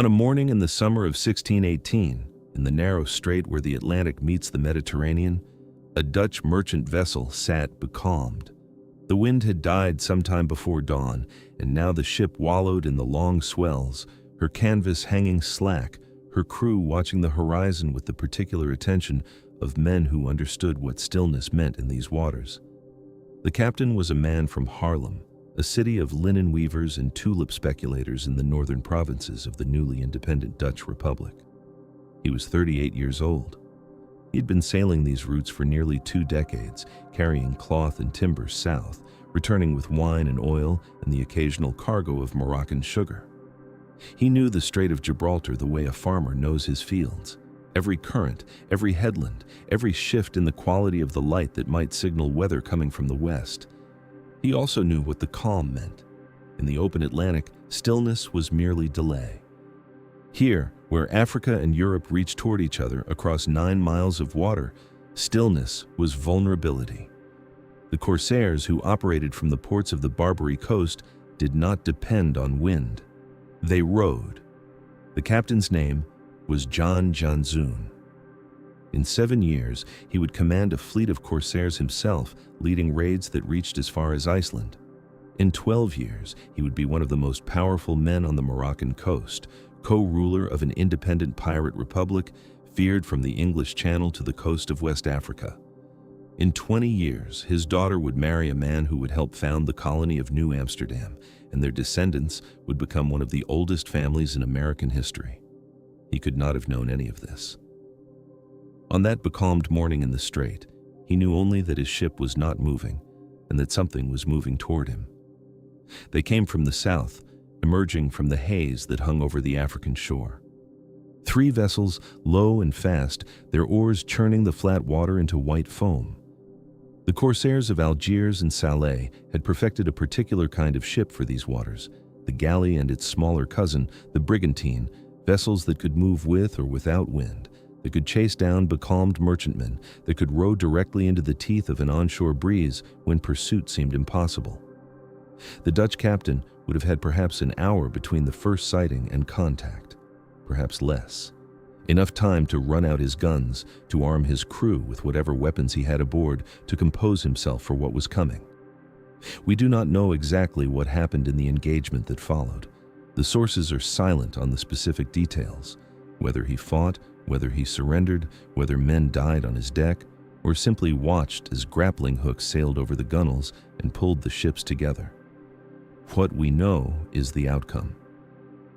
On a morning in the summer of 1618, in the narrow strait where the Atlantic meets the Mediterranean, a Dutch merchant vessel sat becalmed. The wind had died sometime before dawn, and now the ship wallowed in the long swells, her canvas hanging slack, her crew watching the horizon with the particular attention of men who understood what stillness meant in these waters. The captain was a man from Haarlem, a city of linen weavers and tulip speculators in the northern provinces of the newly independent Dutch Republic. He was 38 years old. He had been sailing these routes for nearly 2 decades, carrying cloth and timber south, returning with wine and oil and the occasional cargo of Moroccan sugar. He knew the Strait of Gibraltar the way a farmer knows his fields. Every current, every headland, every shift in the quality of the light that might signal weather coming from the west. He also knew what the calm meant. In the open Atlantic, stillness was merely delay. Here, where Africa and Europe reached toward each other across 9 miles of water, stillness was vulnerability. The corsairs who operated from the ports of the Barbary coast did not depend on wind. They rowed. The captain's name was Jan Janszoon. In 7 years, he would command a fleet of corsairs himself, leading raids that reached as far as Iceland. In 12 years, he would be one of the most powerful men on the Moroccan coast, co-ruler of an independent pirate republic, feared from the English Channel to the coast of West Africa. In 20 years, his daughter would marry a man who would help found the colony of New Amsterdam, and their descendants would become one of the oldest families in American history. He could not have known any of this. On that becalmed morning in the strait, he knew only that his ship was not moving and that something was moving toward him. They came from the south, emerging from the haze that hung over the African shore. 3 vessels, low and fast, their oars churning the flat water into white foam. The corsairs of Algiers and Salé had perfected a particular kind of ship for these waters, the galley and its smaller cousin, the brigantine, vessels that could move with or without wind, that could chase down becalmed merchantmen, that could row directly into the teeth of an onshore breeze when pursuit seemed impossible. The Dutch captain would have had perhaps an hour between the first sighting and contact, perhaps less. Enough time to run out his guns, to arm his crew with whatever weapons he had aboard, to compose himself for what was coming. We do not know exactly what happened in the engagement that followed. The sources are silent on the specific details, whether he fought, whether he surrendered, whether men died on his deck, or simply watched as grappling hooks sailed over the gunwales and pulled the ships together. What we know is the outcome.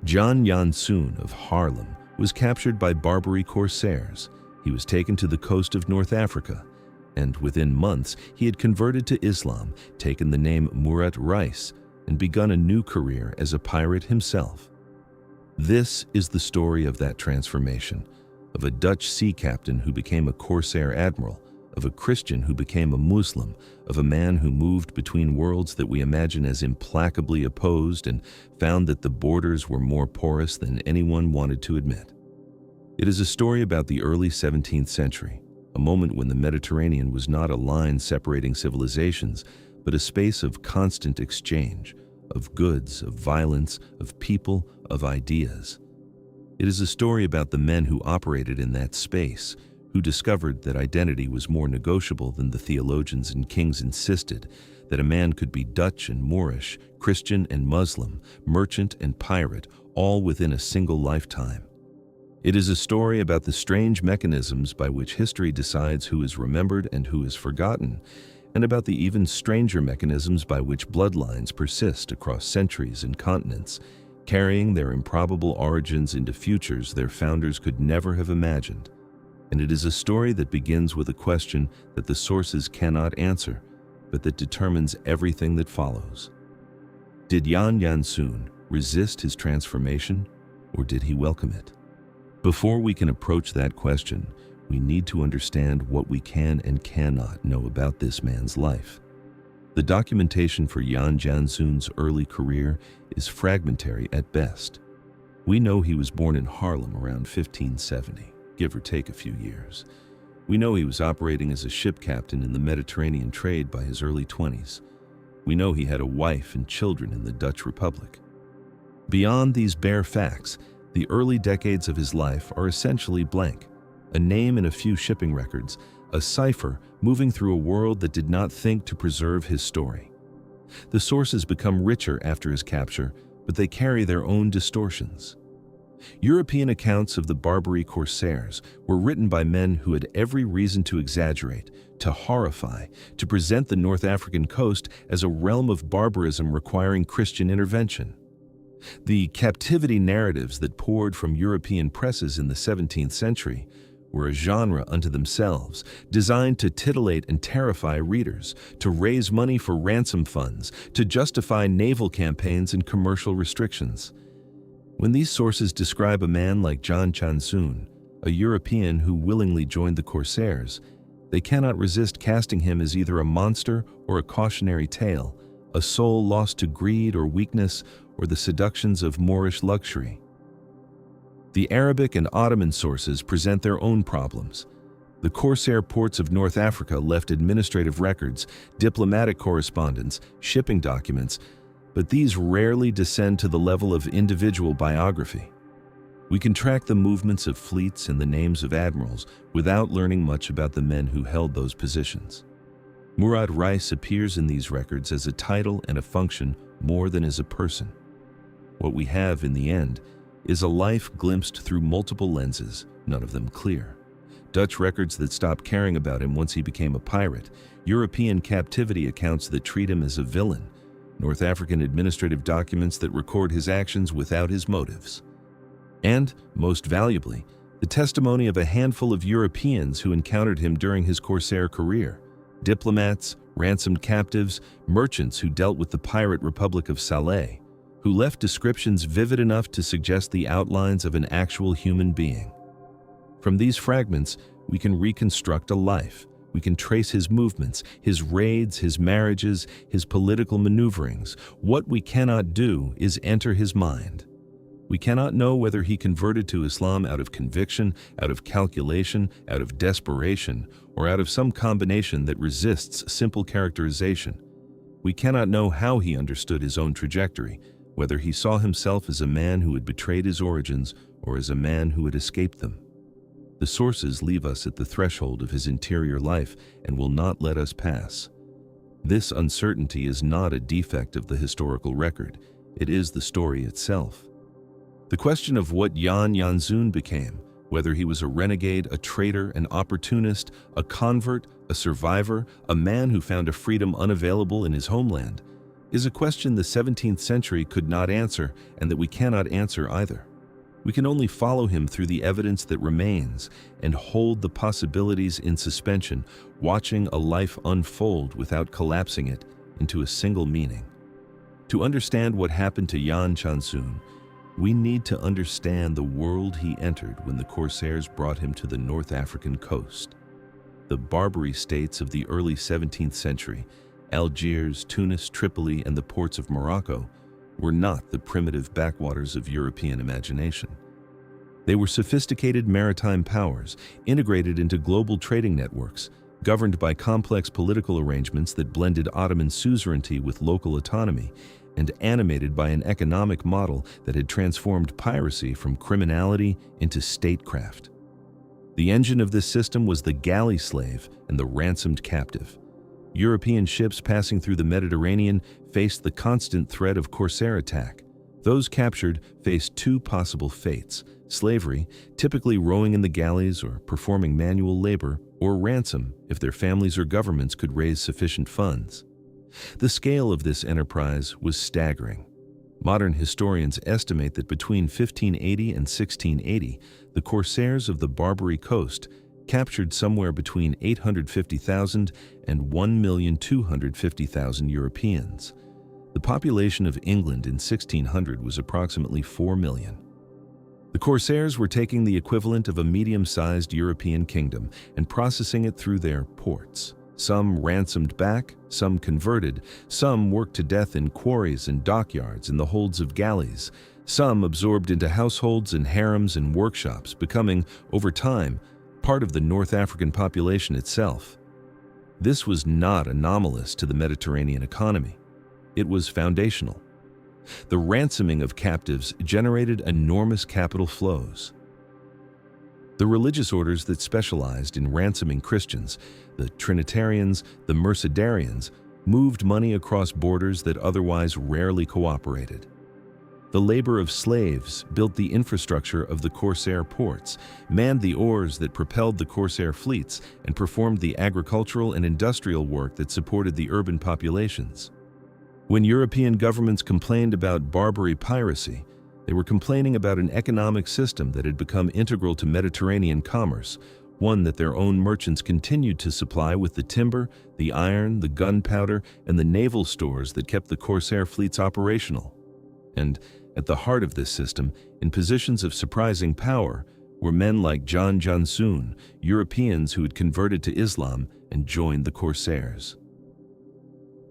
Jan Janszoon of Haarlem was captured by Barbary corsairs. He was taken to the coast of North Africa, and within months he had converted to Islam, taken the name Murat Reis, and begun a new career as a pirate himself. This is the story of that transformation, of a Dutch sea captain who became a corsair admiral, of a Christian who became a Muslim, of a man who moved between worlds that we imagine as implacably opposed and found that the borders were more porous than anyone wanted to admit. It is a story about the early 17th century, a moment when the Mediterranean was not a line separating civilizations, but a space of constant exchange, of goods, of violence, of people, of ideas. It is a story about the men who operated in that space, who discovered that identity was more negotiable than the theologians and kings insisted, that a man could be Dutch and Moorish, Christian and Muslim, merchant and pirate, all within a single lifetime. It is a story about the strange mechanisms by which history decides who is remembered and who is forgotten, and about the even stranger mechanisms by which bloodlines persist across centuries and continents, carrying their improbable origins into futures their founders could never have imagined. And it is a story that begins with a question that the sources cannot answer, but that determines everything that follows. Did Jan Janszoon resist his transformation, or did he welcome it? Before we can approach that question, we need to understand what we can and cannot know about this man's life. The documentation for Jan Janszoon's early career is fragmentary at best. We know he was born in Haarlem around 1570. Give or take a few years. We know he was operating as a ship captain in the Mediterranean trade by his early 20s. We know he had a wife and children in the Dutch Republic. Beyond these bare facts, The early decades of his life are essentially blank, a name in a few shipping records, a cipher moving through a world that did not think to preserve his story. The sources become richer after his capture, but they carry their own distortions. European accounts of the Barbary corsairs were written by men who had every reason to exaggerate, to horrify, to present the North African coast as a realm of barbarism requiring Christian intervention. The captivity narratives that poured from European presses in the 17th century were a genre unto themselves, designed to titillate and terrify readers, to raise money for ransom funds, to justify naval campaigns and commercial restrictions. When these sources describe a man like Jan Janszoon, a European who willingly joined the corsairs, they cannot resist casting him as either a monster or a cautionary tale, a soul lost to greed or weakness or the seductions of Moorish luxury. The Arabic and Ottoman sources present their own problems. The corsair ports of North Africa left administrative records, diplomatic correspondence, shipping documents, but these rarely descend to the level of individual biography. We can track the movements of fleets and the names of admirals without learning much about the men who held those positions. Murad Reis appears in these records as a title and a function more than as a person. What we have in the end is a life glimpsed through multiple lenses, none of them clear. Dutch records that stopped caring about him once he became a pirate, European captivity accounts that treat him as a villain, North African administrative documents that record his actions without his motives. And, most valuably, the testimony of a handful of Europeans who encountered him during his corsair career, diplomats, ransomed captives, merchants who dealt with the pirate Republic of Salé, who left descriptions vivid enough to suggest the outlines of an actual human being. From these fragments, we can reconstruct a life. We can trace his movements, his raids, his marriages, his political maneuverings. What we cannot do is enter his mind. We cannot know whether he converted to Islam out of conviction, out of calculation, out of desperation, or out of some combination that resists simple characterization. We cannot know how he understood his own trajectory, whether he saw himself as a man who had betrayed his origins or as a man who had escaped them. The sources leave us at the threshold of his interior life and will not let us pass. This uncertainty is not a defect of the historical record. It is the story itself. The question of what Jan Janszoon became, whether he was a renegade, a traitor, an opportunist, a convert, a survivor, a man who found a freedom unavailable in his homeland, is a question the 17th century could not answer and that we cannot answer either. We can only follow him through the evidence that remains and hold the possibilities in suspension, watching a life unfold without collapsing it into a single meaning. To understand what happened to Jan Janszoon, we need to understand the world he entered when the corsairs brought him to the North African coast. The Barbary states of the early 17th century, Algiers, Tunis, Tripoli, and the ports of Morocco, were not the primitive backwaters of European imagination. They were sophisticated maritime powers, integrated into global trading networks, governed by complex political arrangements that blended Ottoman suzerainty with local autonomy, and animated by an economic model that had transformed piracy from criminality into statecraft. The engine of this system was the galley slave and the ransomed captive. European ships passing through the Mediterranean faced the constant threat of corsair attack. Those captured faced two possible fates: slavery, typically rowing in the galleys or performing manual labor, or ransom if their families or governments could raise sufficient funds. The scale of this enterprise was staggering. Modern historians estimate that between 1580 and 1680, the corsairs of the Barbary coast captured somewhere between 850,000 and 1,250,000 Europeans. The population of England in 1600 was approximately 4 million. The corsairs were taking the equivalent of a medium-sized European kingdom and processing it through their ports. Some ransomed back, some converted, some worked to death in quarries and dockyards in the holds of galleys, some absorbed into households and harems and workshops, becoming, over time, part of the North African population itself. This was not anomalous to the Mediterranean economy. It was foundational. The ransoming of captives generated enormous capital flows. The religious orders that specialized in ransoming Christians, the Trinitarians, the Mercedarians, moved money across borders that otherwise rarely cooperated. The labor of slaves built the infrastructure of the corsair ports, manned the oars that propelled the corsair fleets, and performed the agricultural and industrial work that supported the urban populations. When European governments complained about Barbary piracy, they were complaining about an economic system that had become integral to Mediterranean commerce, one that their own merchants continued to supply with the timber, the iron, the gunpowder, and the naval stores that kept the corsair fleets operational. And at the heart of this system, in positions of surprising power, were men like Jan Janszoon, Europeans who had converted to Islam and joined the corsairs.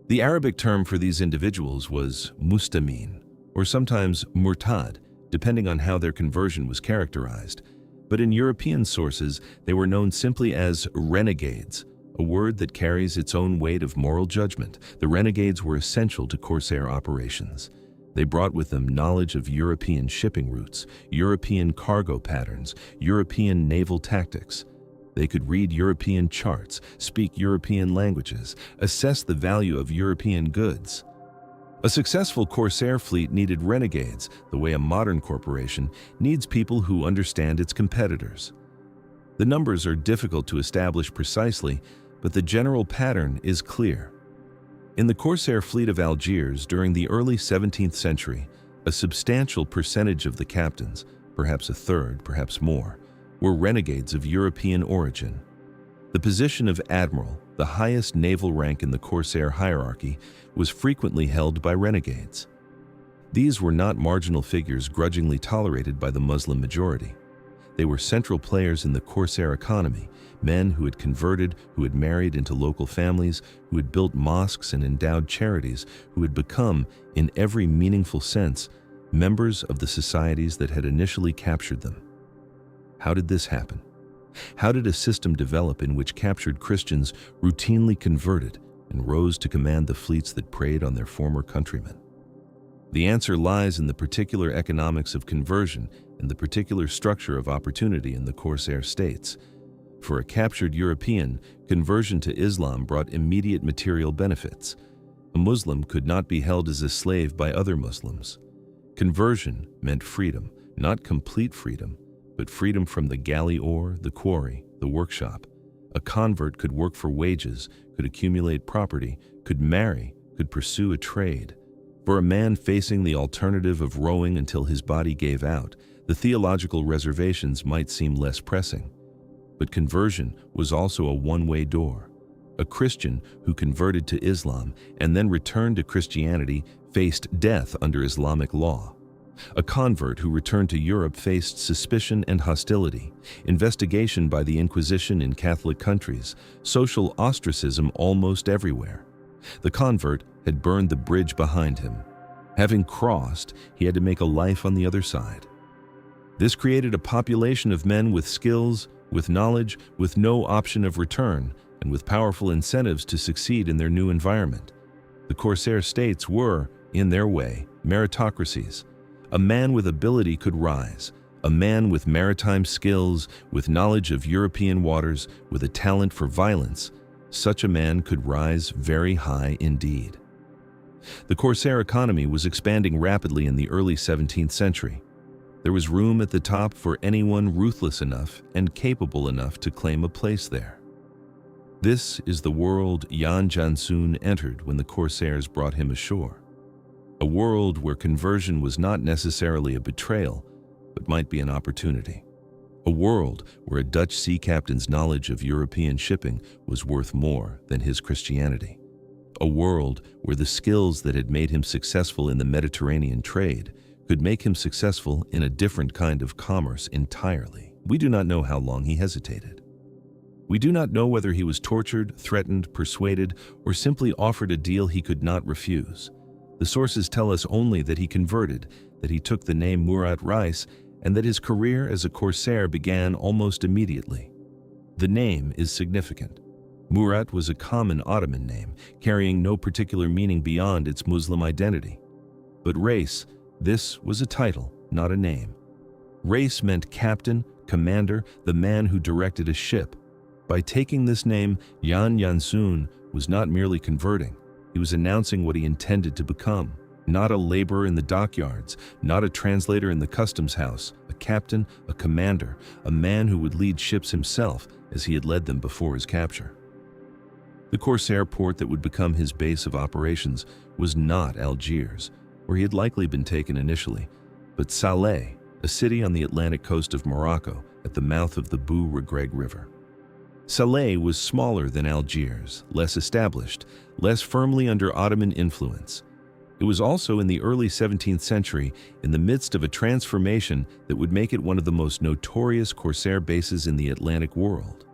The Arabic term for these individuals was mustamin, or sometimes murtad, depending on how their conversion was characterized. But in European sources, they were known simply as renegades, a word that carries its own weight of moral judgment. The renegades were essential to corsair operations. They brought with them knowledge of European shipping routes, European cargo patterns, European naval tactics. They could read European charts, speak European languages, assess the value of European goods. A successful corsair fleet needed renegades, the way a modern corporation needs people who understand its competitors. The numbers are difficult to establish precisely, but the general pattern is clear. In the corsair fleet of Algiers during the early 17th century, a substantial percentage of the captains, perhaps a third, perhaps more, were renegades of European origin. The position of admiral, the highest naval rank in the corsair hierarchy, was frequently held by renegades. These were not marginal figures grudgingly tolerated by the Muslim majority. They were central players in the corsair economy, men who had converted, who had married into local families, who had built mosques and endowed charities, who had become, in every meaningful sense, members of the societies that had initially captured them. How did this happen? How did a system develop in which captured Christians routinely converted and rose to command the fleets that preyed on their former countrymen? The answer lies in the particular economics of conversion and the particular structure of opportunity in the corsair states. For a captured European, conversion to Islam brought immediate material benefits. A Muslim could not be held as a slave by other Muslims. Conversion meant freedom, not complete freedom, but freedom from the galley oar, the quarry, the workshop. A convert could work for wages, could accumulate property, could marry, could pursue a trade. For a man facing the alternative of rowing until his body gave out, the theological reservations might seem less pressing. But conversion was also a one-way door. A Christian who converted to Islam and then returned to Christianity faced death under Islamic law. A convert who returned to Europe faced suspicion and hostility, investigation by the Inquisition in Catholic countries, social ostracism almost everywhere. The convert had burned the bridge behind him. Having crossed, he had to make a life on the other side. This created a population of men with skills, with knowledge, with no option of return, and with powerful incentives to succeed in their new environment. The corsair states were, in their way, meritocracies. A man with ability could rise, a man with maritime skills, with knowledge of European waters, with a talent for violence. Such a man could rise very high indeed. The corsair economy was expanding rapidly in the early 17th century. There was room at the top for anyone ruthless enough and capable enough to claim a place there. This is the world Jan Janszoon entered when the corsairs brought him ashore. A world where conversion was not necessarily a betrayal, but might be an opportunity. A world where a Dutch sea captain's knowledge of European shipping was worth more than his Christianity. A world where the skills that had made him successful in the Mediterranean trade could make him successful in a different kind of commerce entirely. We do not know how long he hesitated. We do not know whether he was tortured, threatened, persuaded, or simply offered a deal he could not refuse. The sources tell us only that he converted, that he took the name Murat Reis, and that his career as a corsair began almost immediately. The name is significant. Murat was a common Ottoman name, carrying no particular meaning beyond its Muslim identity. But race, this was a title, not a name. Race meant captain, commander, the man who directed a ship. By taking this name, Jan Janszoon was not merely converting, he was announcing what he intended to become. Not a laborer in the dockyards, not a translator in the customs house, a captain, a commander, a man who would lead ships himself as he had led them before his capture. The corsair port that would become his base of operations was not Algiers, where he had likely been taken initially, but Salé, a city on the Atlantic coast of Morocco at the mouth of the Bou Regreg River. Salé was smaller than Algiers, less established, less firmly under Ottoman influence. It was also in the early 17th century, in the midst of a transformation that would make it one of the most notorious corsair bases in the Atlantic world.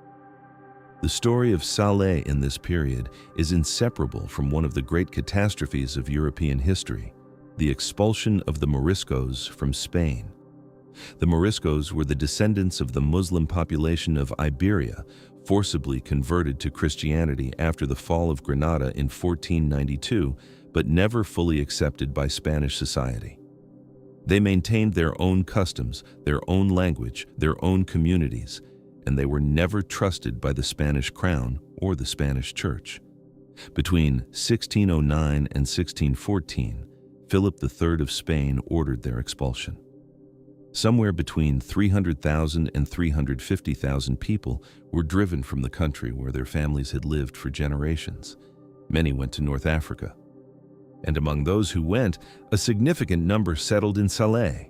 The story of Salé in this period is inseparable from one of the great catastrophes of European history, the expulsion of the Moriscos from Spain. The Moriscos were the descendants of the Muslim population of Iberia, forcibly converted to Christianity after the fall of Granada in 1492, but never fully accepted by Spanish society. They maintained their own customs, their own language, their own communities, and they were never trusted by the Spanish crown or the Spanish church. Between 1609 and 1614, Philip III of Spain ordered their expulsion. Somewhere between 300,000 and 350,000 people were driven from the country where their families had lived for generations. Many went to North Africa. And among those who went, a significant number settled in Salé.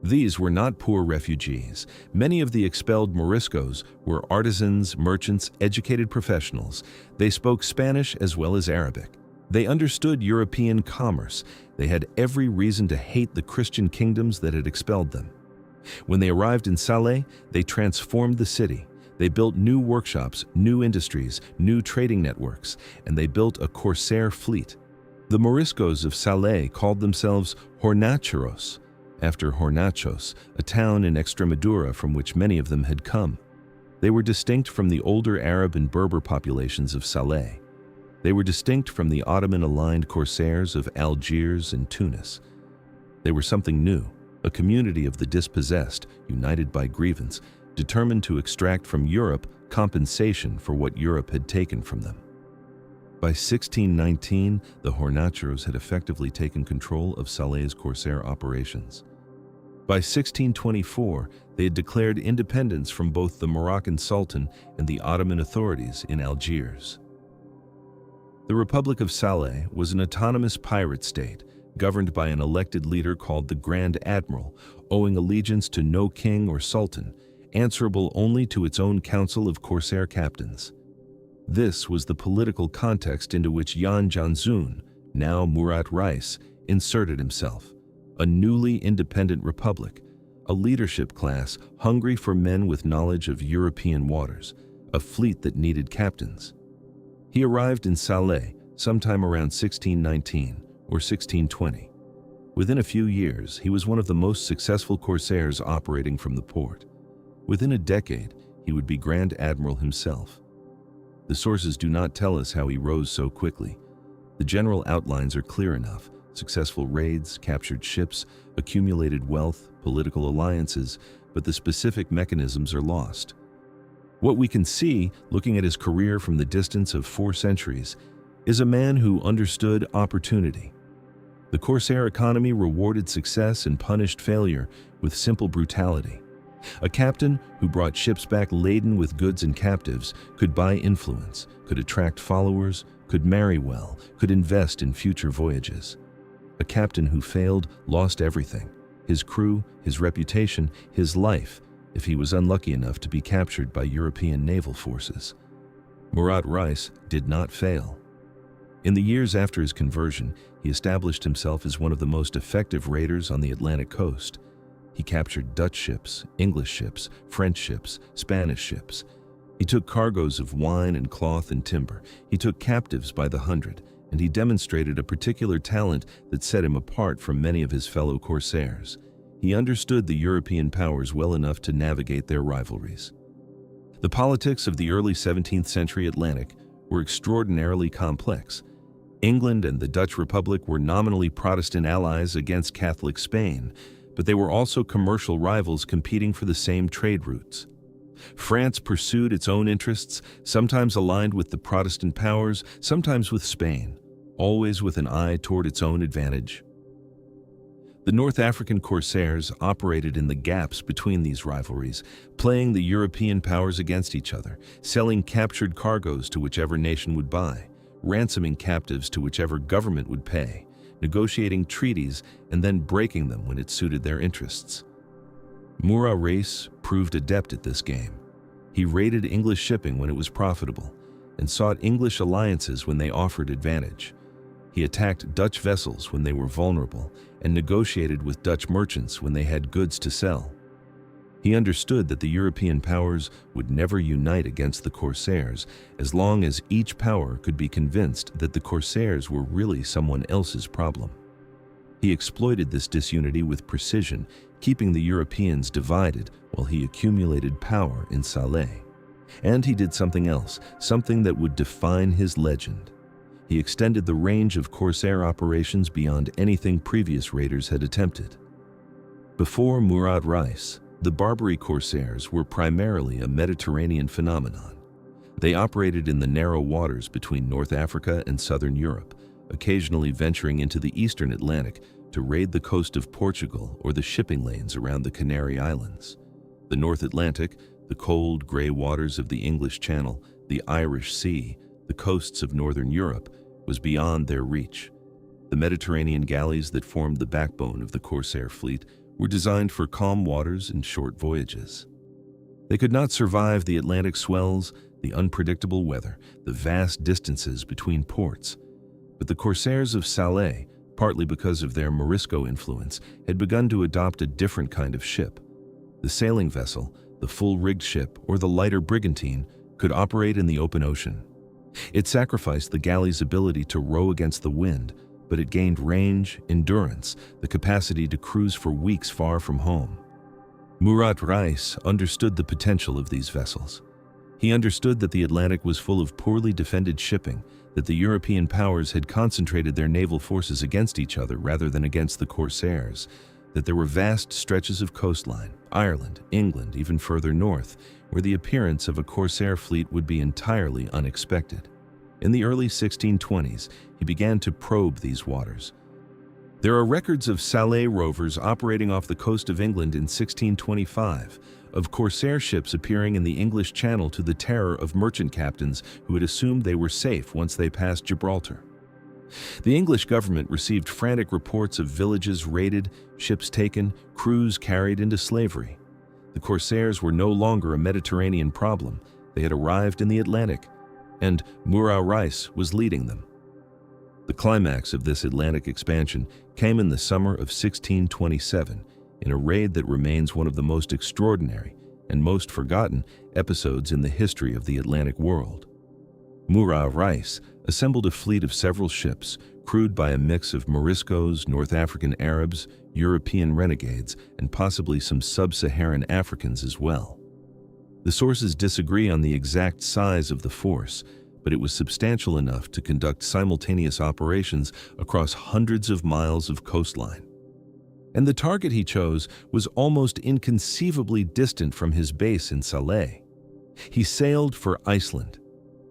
These were not poor refugees. Many of the expelled Moriscos were artisans, merchants, educated professionals. They spoke Spanish as well as Arabic. They understood European commerce. They had every reason to hate the Christian kingdoms that had expelled them. When they arrived in Salé, they transformed the city. They built new workshops, new industries, new trading networks, and they built a corsair fleet. The Moriscos of Salé called themselves Hornacheros, after Hornachos, a town in Extremadura from which many of them had come. They were distinct from the older Arab and Berber populations of Salé. They were distinct from the Ottoman-aligned corsairs of Algiers and Tunis. They were something new, a community of the dispossessed, united by grievance, determined to extract from Europe compensation for what Europe had taken from them. By 1619, the Hornacheros had effectively taken control of Salé's corsair operations. By 1624, they had declared independence from both the Moroccan Sultan and the Ottoman authorities in Algiers. The Republic of Salé was an autonomous pirate state, governed by an elected leader called the Grand Admiral, owing allegiance to no king or sultan, answerable only to its own council of corsair captains. This was the political context into which Jan Janszoon, now Murat Reis, inserted himself. A newly independent republic, a leadership class hungry for men with knowledge of European waters, a fleet that needed captains. He arrived in Salé sometime around 1619 or 1620. Within a few years, he was one of the most successful corsairs operating from the port. Within a decade, he would be Grand Admiral himself. The sources do not tell us how he rose so quickly. The general outlines are clear enough: successful raids, captured ships, accumulated wealth, political alliances, but the specific mechanisms are lost. What we can see, looking at his career from the distance of 4 centuries, is a man who understood opportunity. The corsair economy rewarded success and punished failure with simple brutality. A captain who brought ships back laden with goods and captives could buy influence, could attract followers, could marry well, could invest in future voyages. A captain who failed lost everything: his crew, his reputation, his life, if he was unlucky enough to be captured by European naval forces. Murat Reis did not fail. In the years after his conversion, he established himself as one of the most effective raiders on the Atlantic coast. He captured Dutch ships, English ships, French ships, Spanish ships. He took cargoes of wine and cloth and timber. He took captives by the hundred, and he demonstrated a particular talent that set him apart from many of his fellow corsairs. He understood the European powers well enough to navigate their rivalries. The politics of the early 17th century Atlantic were extraordinarily complex. England and the Dutch Republic were nominally Protestant allies against Catholic Spain, but they were also commercial rivals competing for the same trade routes. France pursued its own interests, sometimes aligned with the Protestant powers, sometimes with Spain, always with an eye toward its own advantage. The North African corsairs operated in the gaps between these rivalries, playing the European powers against each other, selling captured cargoes to whichever nation would buy, ransoming captives to whichever government would pay, negotiating treaties and then breaking them when it suited their interests. Murat Reis proved adept at this game. He raided English shipping when it was profitable and sought English alliances when they offered advantage. He attacked Dutch vessels when they were vulnerable and negotiated with Dutch merchants when they had goods to sell. He understood that the European powers would never unite against the corsairs as long as each power could be convinced that the corsairs were really someone else's problem. He exploited this disunity with precision, keeping the Europeans divided while he accumulated power in Salé. And he did something else, something that would define his legend. He extended the range of corsair operations beyond anything previous raiders had attempted. Before Murat Reis, the Barbary corsairs were primarily a Mediterranean phenomenon. They operated in the narrow waters between North Africa and southern Europe, occasionally venturing into the eastern Atlantic to raid the coast of Portugal or the shipping lanes around the Canary Islands. The North Atlantic, the cold, gray waters of the English Channel, the Irish Sea, the coasts of northern Europe, was beyond their reach. The Mediterranean galleys that formed the backbone of the corsair fleet were designed for calm waters and short voyages. They could not survive the Atlantic swells, the unpredictable weather, the vast distances between ports. But the corsairs of Salé, partly because of their Morisco influence, had begun to adopt a different kind of ship. The sailing vessel, the full-rigged ship, or the lighter brigantine could operate in the open ocean. It sacrificed the galley's ability to row against the wind, but it gained range, endurance, the capacity to cruise for weeks far from home. Murat Reis understood the potential of these vessels. He understood that the Atlantic was full of poorly defended shipping, that the European powers had concentrated their naval forces against each other rather than against the corsairs, that there were vast stretches of coastline, Ireland, England, even further north, where the appearance of a corsair fleet would be entirely unexpected. In the early 1620s, he began to probe these waters. There are records of Salé rovers operating off the coast of England in 1625, of corsair ships appearing in the English Channel to the terror of merchant captains who had assumed they were safe once they passed Gibraltar. The English government received frantic reports of villages raided, ships taken, crews carried into slavery. The corsairs were no longer a Mediterranean problem. They had arrived in the Atlantic, and Murat Reis was leading them. The climax of this Atlantic expansion came in the summer of 1627 in a raid that remains one of the most extraordinary and most forgotten episodes in the history of the Atlantic world. Murat Reis assembled a fleet of several ships, crewed by a mix of Moriscos, North African Arabs, European renegades, and possibly some sub-Saharan Africans as well. The sources disagree on the exact size of the force, but it was substantial enough to conduct simultaneous operations across hundreds of miles of coastline. And the target he chose was almost inconceivably distant from his base in Salé. He sailed for Iceland.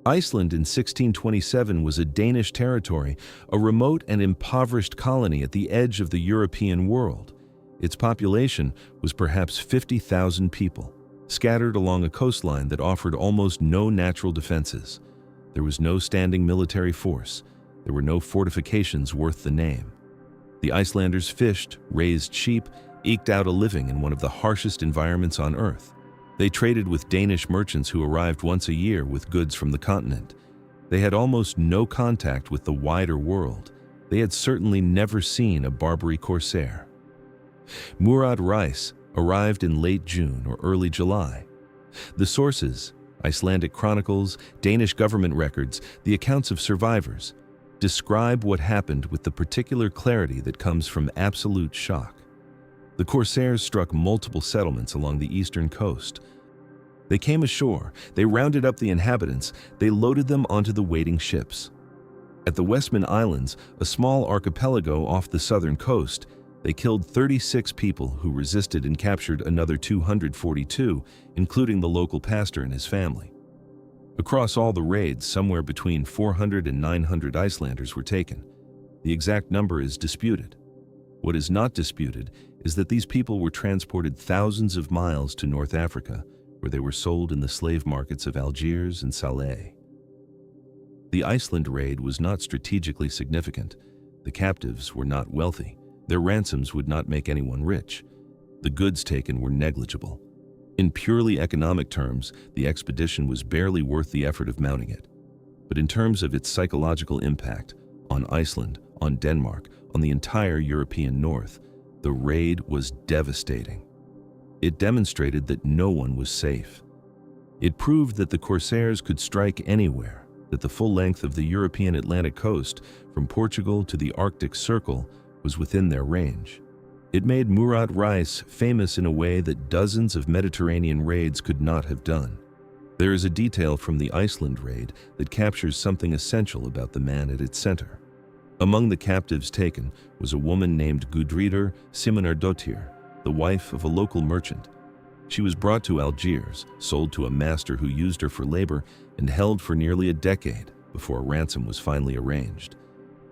Iceland in 1627 was a Danish territory, a remote and impoverished colony at the edge of the European world. Its population was perhaps 50,000 people, scattered along a coastline that offered almost no natural defenses. There was no standing military force. There were no fortifications worth the name. The Icelanders fished, raised sheep, eked out a living in one of the harshest environments on Earth. They traded with Danish merchants who arrived once a year with goods from the continent. They had almost no contact with the wider world. They had certainly never seen a Barbary corsair. Murat Reis arrived in late June or early July. The sources, Icelandic chronicles, Danish government records, the accounts of survivors, describe what happened with the particular clarity that comes from absolute shock. The corsairs struck multiple settlements along the eastern coast. They came ashore, they rounded up the inhabitants, they loaded them onto the waiting ships. At the Westman Islands, a small archipelago off the southern coast, they killed 36 people who resisted and captured another 242, including the local pastor and his family. Across all the raids, somewhere between 400 and 900 Icelanders were taken. The exact number is disputed. What is not disputed is that these people were transported thousands of miles to North Africa, where they were sold in the slave markets of Algiers and Salé. The Iceland raid was not strategically significant. The captives were not wealthy. Their ransoms would not make anyone rich. The goods taken were negligible. In purely economic terms, the expedition was barely worth the effort of mounting it. But in terms of its psychological impact on Iceland, on Denmark, on the entire European North, the raid was devastating. It demonstrated that no one was safe. It proved that the corsairs could strike anywhere, that the full length of the European Atlantic coast, from Portugal to the Arctic Circle, was within their range. It made Murat Reis famous in a way that dozens of Mediterranean raids could not have done. There is a detail from the Iceland raid that captures something essential about the man at its center. Among the captives taken was a woman named Gudridur Simonardóttir, the wife of a local merchant. She was brought to Algiers, sold to a master who used her for labor, and held for nearly a decade before a ransom was finally arranged.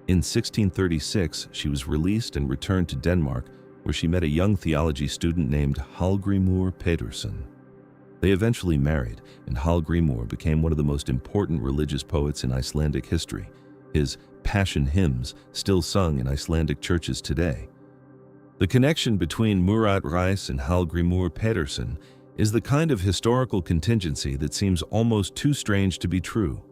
In 1636, she was released and returned to Denmark, where she met a young theology student named Hallgrímur Pétursson. They eventually married, and Hallgrímur became one of the most important religious poets in Icelandic history. His passion hymns still sung in Icelandic churches today. The connection between Murat Reis and Hallgrímur Pétursson is the kind of historical contingency that seems almost too strange to be true.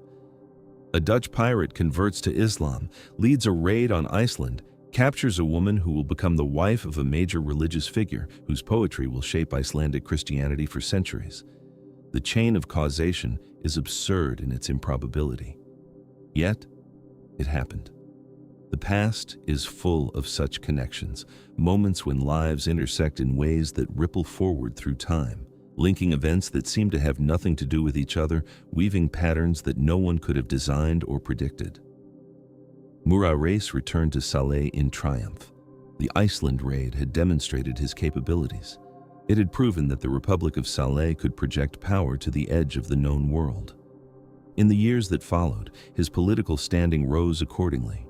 A Dutch pirate converts to Islam, leads a raid on Iceland, captures a woman who will become the wife of a major religious figure whose poetry will shape Icelandic Christianity for centuries. The chain of causation is absurd in its improbability. Yet, it happened. The past is full of such connections, moments when lives intersect in ways that ripple forward through time, linking events that seem to have nothing to do with each other, weaving patterns that no one could have designed or predicted. Murat Reis returned to Salé in triumph. The Iceland raid had demonstrated his capabilities. It had proven that the Republic of Salé could project power to the edge of the known world. In the years that followed, his political standing rose accordingly.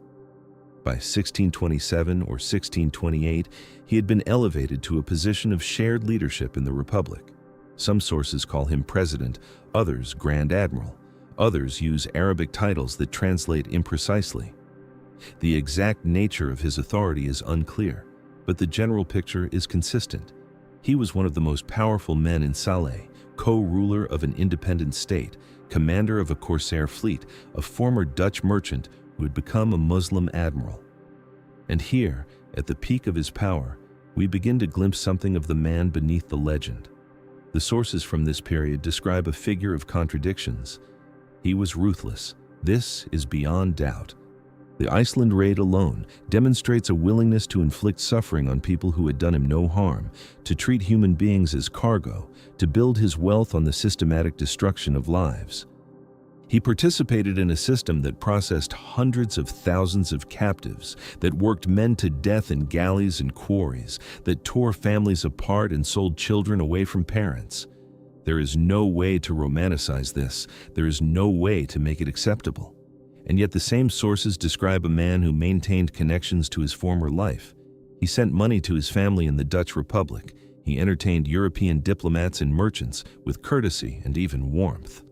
By 1627 or 1628, he had been elevated to a position of shared leadership in the Republic. Some sources call him president, others Grand Admiral. Others use Arabic titles that translate imprecisely. The exact nature of his authority is unclear, but the general picture is consistent. He was one of the most powerful men in Salé, co-ruler of an independent state, commander of a corsair fleet, a former Dutch merchant who had become a Muslim admiral. And here, at the peak of his power, we begin to glimpse something of the man beneath the legend. The sources from this period describe a figure of contradictions. He was ruthless. This is beyond doubt. The Iceland raid alone demonstrates a willingness to inflict suffering on people who had done him no harm, to treat human beings as cargo, to build his wealth on the systematic destruction of lives. He participated in a system that processed hundreds of thousands of captives, that worked men to death in galleys and quarries, that tore families apart and sold children away from parents. There is no way to romanticize this. There is no way to make it acceptable. And yet the same sources describe a man who maintained connections to his former life. He sent money to his family in the Dutch Republic. He entertained European diplomats and merchants with courtesy and even warmth.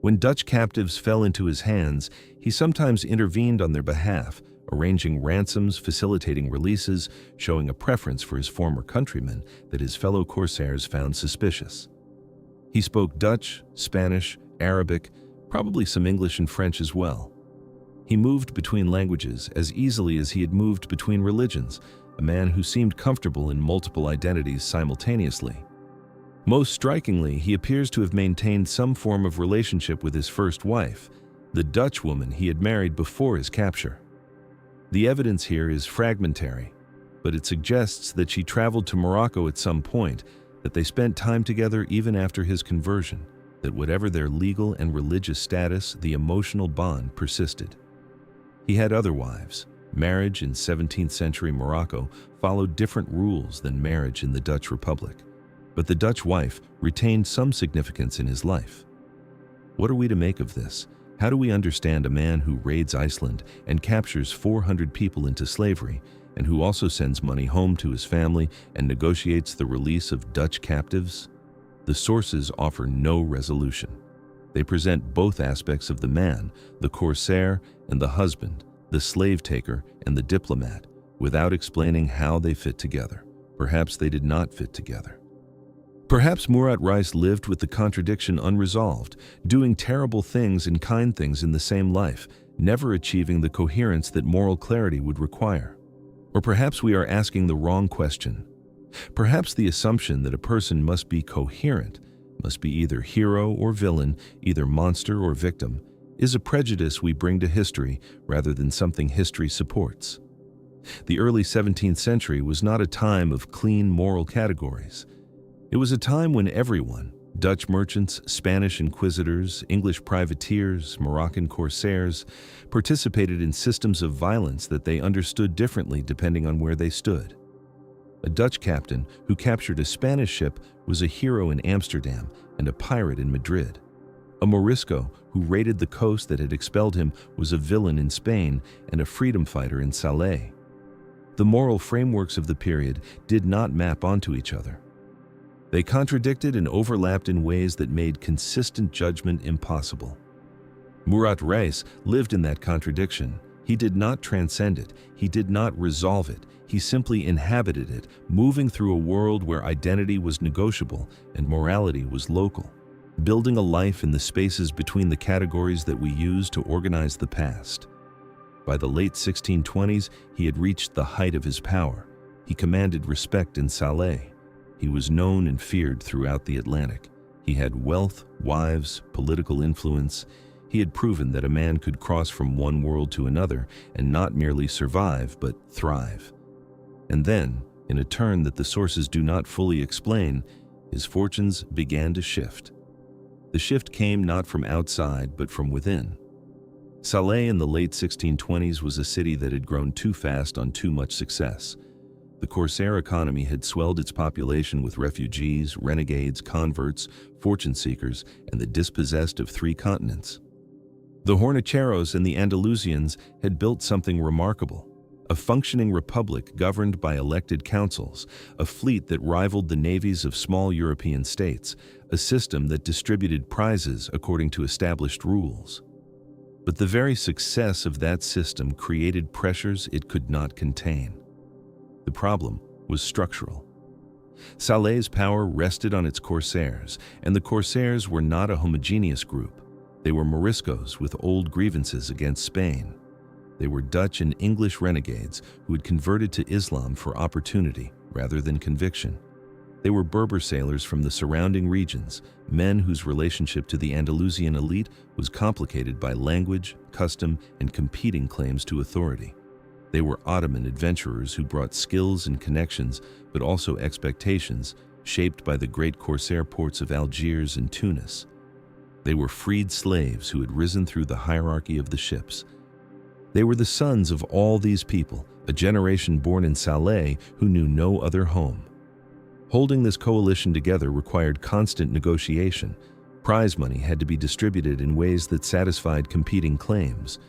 When Dutch captives fell into his hands, he sometimes intervened on their behalf, arranging ransoms, facilitating releases, showing a preference for his former countrymen that his fellow corsairs found suspicious. He spoke Dutch, Spanish, Arabic, probably some English and French as well. He moved between languages as easily as he had moved between religions, a man who seemed comfortable in multiple identities simultaneously. Most strikingly, he appears to have maintained some form of relationship with his first wife, the Dutch woman he had married before his capture. The evidence here is fragmentary, but it suggests that she traveled to Morocco at some point, that they spent time together even after his conversion, that whatever their legal and religious status, the emotional bond persisted. He had other wives. Marriage in 17th century Morocco followed different rules than marriage in the Dutch Republic, but the Dutch wife retained some significance in his life. What are we to make of this? How do we understand a man who raids Iceland and captures 400 people into slavery, and who also sends money home to his family and negotiates the release of Dutch captives? The sources offer no resolution. They present both aspects of the man, the corsair and the husband, the slave taker and the diplomat, without explaining how they fit together. Perhaps they did not fit together. Perhaps Murat Reis lived with the contradiction unresolved, doing terrible things and kind things in the same life, never achieving the coherence that moral clarity would require. Or perhaps we are asking the wrong question. Perhaps the assumption that a person must be coherent, must be either hero or villain, either monster or victim, is a prejudice we bring to history rather than something history supports. The early 17th century was not a time of clean moral categories. It was a time when everyone, Dutch merchants, Spanish inquisitors, English privateers, Moroccan corsairs, participated in systems of violence that they understood differently depending on where they stood. A Dutch captain who captured a Spanish ship was a hero in Amsterdam and a pirate in Madrid. A Morisco who raided the coast that had expelled him was a villain in Spain and a freedom fighter in Salé. The moral frameworks of the period did not map onto each other. They contradicted and overlapped in ways that made consistent judgment impossible. Murat Reis lived in that contradiction. He did not transcend it. He did not resolve it. He simply inhabited it, moving through a world where identity was negotiable and morality was local, building a life in the spaces between the categories that we use to organize the past. By the late 1620s, he had reached the height of his power. He commanded respect in Salé. He was known and feared throughout the Atlantic. He had wealth, wives, political influence. He had proven that a man could cross from one world to another and not merely survive, but thrive. And then, in a turn that the sources do not fully explain, his fortunes began to shift. The shift came not from outside, but from within. Salé in the late 1620s was a city that had grown too fast on too much success. The corsair economy had swelled its population with refugees, renegades, converts, fortune seekers, and the dispossessed of 3 continents. The Hornicheros and the Andalusians had built something remarkable: a functioning republic governed by elected councils, a fleet that rivaled the navies of small European states, a system that distributed prizes according to established rules. But the very success of that system created pressures it could not contain. The problem was structural. Salé's power rested on its corsairs, and the corsairs were not a homogeneous group. They were Moriscos with old grievances against Spain. They were Dutch and English renegades who had converted to Islam for opportunity rather than conviction. They were Berber sailors from the surrounding regions, men whose relationship to the Andalusian elite was complicated by language, custom, and competing claims to authority. They were Ottoman adventurers who brought skills and connections, but also expectations, shaped by the great corsair ports of Algiers and Tunis. They were freed slaves who had risen through the hierarchy of the ships. They were the sons of all these people, a generation born in Salé who knew no other home. Holding this coalition together required constant negotiation. Prize money had to be distributed in ways that satisfied competing claims.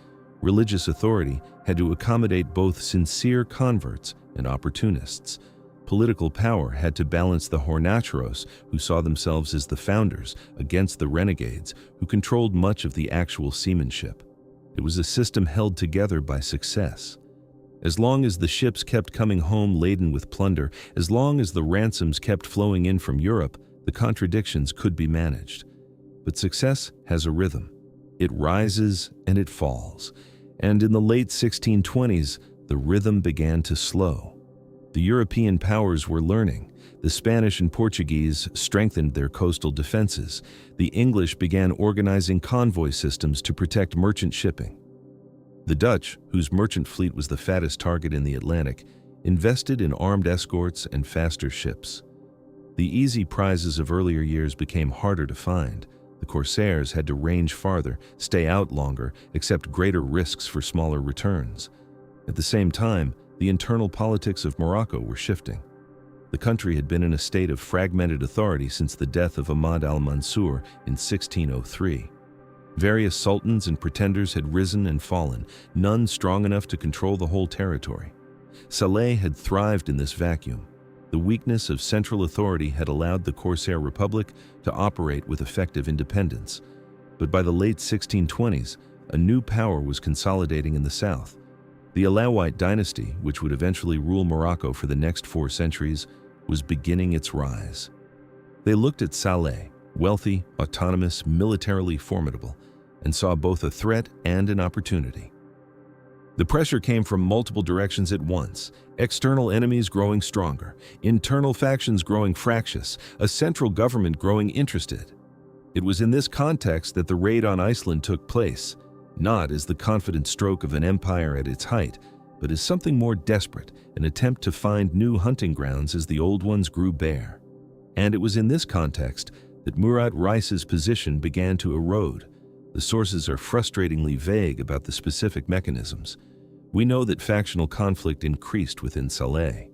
Religious authority had to accommodate both sincere converts and opportunists. Political power had to balance the Hornicheros, who saw themselves as the founders, against the renegades, who controlled much of the actual seamanship. It was a system held together by success. As long as the ships kept coming home laden with plunder, as long as the ransoms kept flowing in from Europe, the contradictions could be managed. But success has a rhythm. It rises and it falls. And in the late 1620s, the rhythm began to slow. The European powers were learning. The Spanish and Portuguese strengthened their coastal defenses. The English began organizing convoy systems to protect merchant shipping. The Dutch, whose merchant fleet was the fattest target in the Atlantic, invested in armed escorts and faster ships. The easy prizes of earlier years became harder to find. The corsairs had to range farther, stay out longer, accept greater risks for smaller returns. At the same time, the internal politics of Morocco were shifting. The country had been in a state of fragmented authority since the death of Ahmad al-Mansur in 1603. Various sultans and pretenders had risen and fallen, none strong enough to control the whole territory. Salé had thrived in this vacuum. The weakness of central authority had allowed the Corsair Republic to operate with effective independence. But by the late 1620s, a new power was consolidating in the south. The Alawite dynasty, which would eventually rule Morocco for the next 4 centuries, was beginning its rise. They looked at Salé, wealthy, autonomous, militarily formidable, and saw both a threat and an opportunity. The pressure came from multiple directions at once: external enemies growing stronger, internal factions growing fractious, a central government growing interested. It was in this context that the raid on Iceland took place, not as the confident stroke of an empire at its height, but as something more desperate, an attempt to find new hunting grounds as the old ones grew bare. And it was in this context that Murat Reis's position began to erode. The sources are frustratingly vague about the specific mechanisms. We know that factional conflict increased within Salé.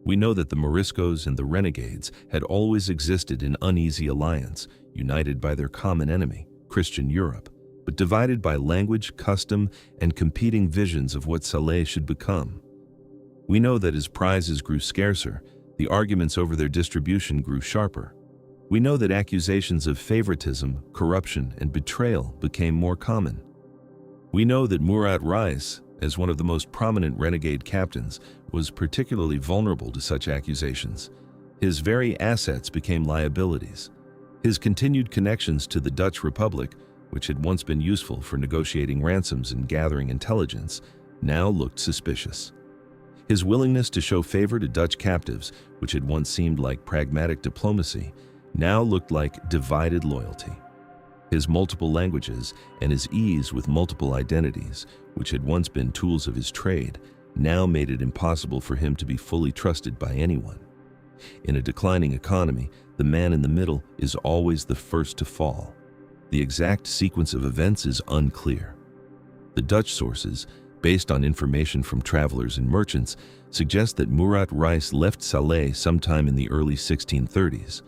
We know that the Moriscos and the renegades had always existed in uneasy alliance, united by their common enemy, Christian Europe, but divided by language, custom, and competing visions of what Salé should become. We know that as prizes grew scarcer, the arguments over their distribution grew sharper. We know that accusations of favoritism, corruption, and betrayal became more common. We know that Murat Reis, as one of the most prominent renegade captains, was particularly vulnerable to such accusations. His very assets became liabilities. His continued connections to the Dutch Republic, which had once been useful for negotiating ransoms and gathering intelligence, now looked suspicious. His willingness to show favor to Dutch captives, which had once seemed like pragmatic diplomacy, now looked like divided loyalty. His multiple languages and his ease with multiple identities, which had once been tools of his trade, now made it impossible for him to be fully trusted by anyone. In a declining economy, the man in the middle is always the first to fall. The exact sequence of events is unclear. The Dutch sources, based on information from travelers and merchants, suggest that Murat Reis left Salé sometime in the early 1630s.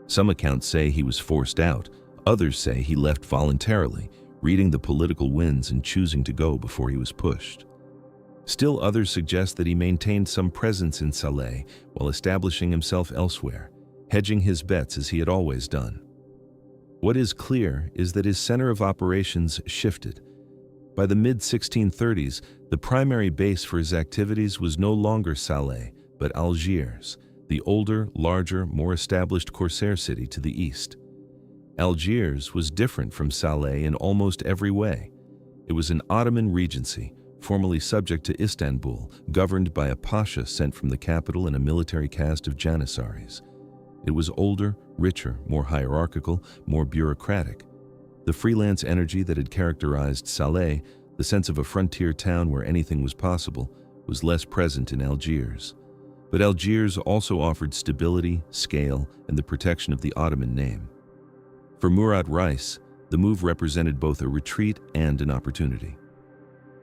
Some accounts say he was forced out, others say he left voluntarily, reading the political winds and choosing to go before he was pushed. Still others suggest that he maintained some presence in Salé while establishing himself elsewhere, hedging his bets as he had always done. What is clear is that his center of operations shifted. By the mid-1630s, the primary base for his activities was no longer Salé, but Algiers, the older, larger, more established corsair city to the east. Algiers was different from Salé in almost every way. It was an Ottoman regency, formerly subject to Istanbul, governed by a pasha sent from the capital and a military caste of janissaries. It was older, richer, more hierarchical, more bureaucratic. The freelance energy that had characterized Salé, the sense of a frontier town where anything was possible, was less present in Algiers. But Algiers also offered stability, scale, and the protection of the Ottoman name. For Murat Reis, the move represented both a retreat and an opportunity.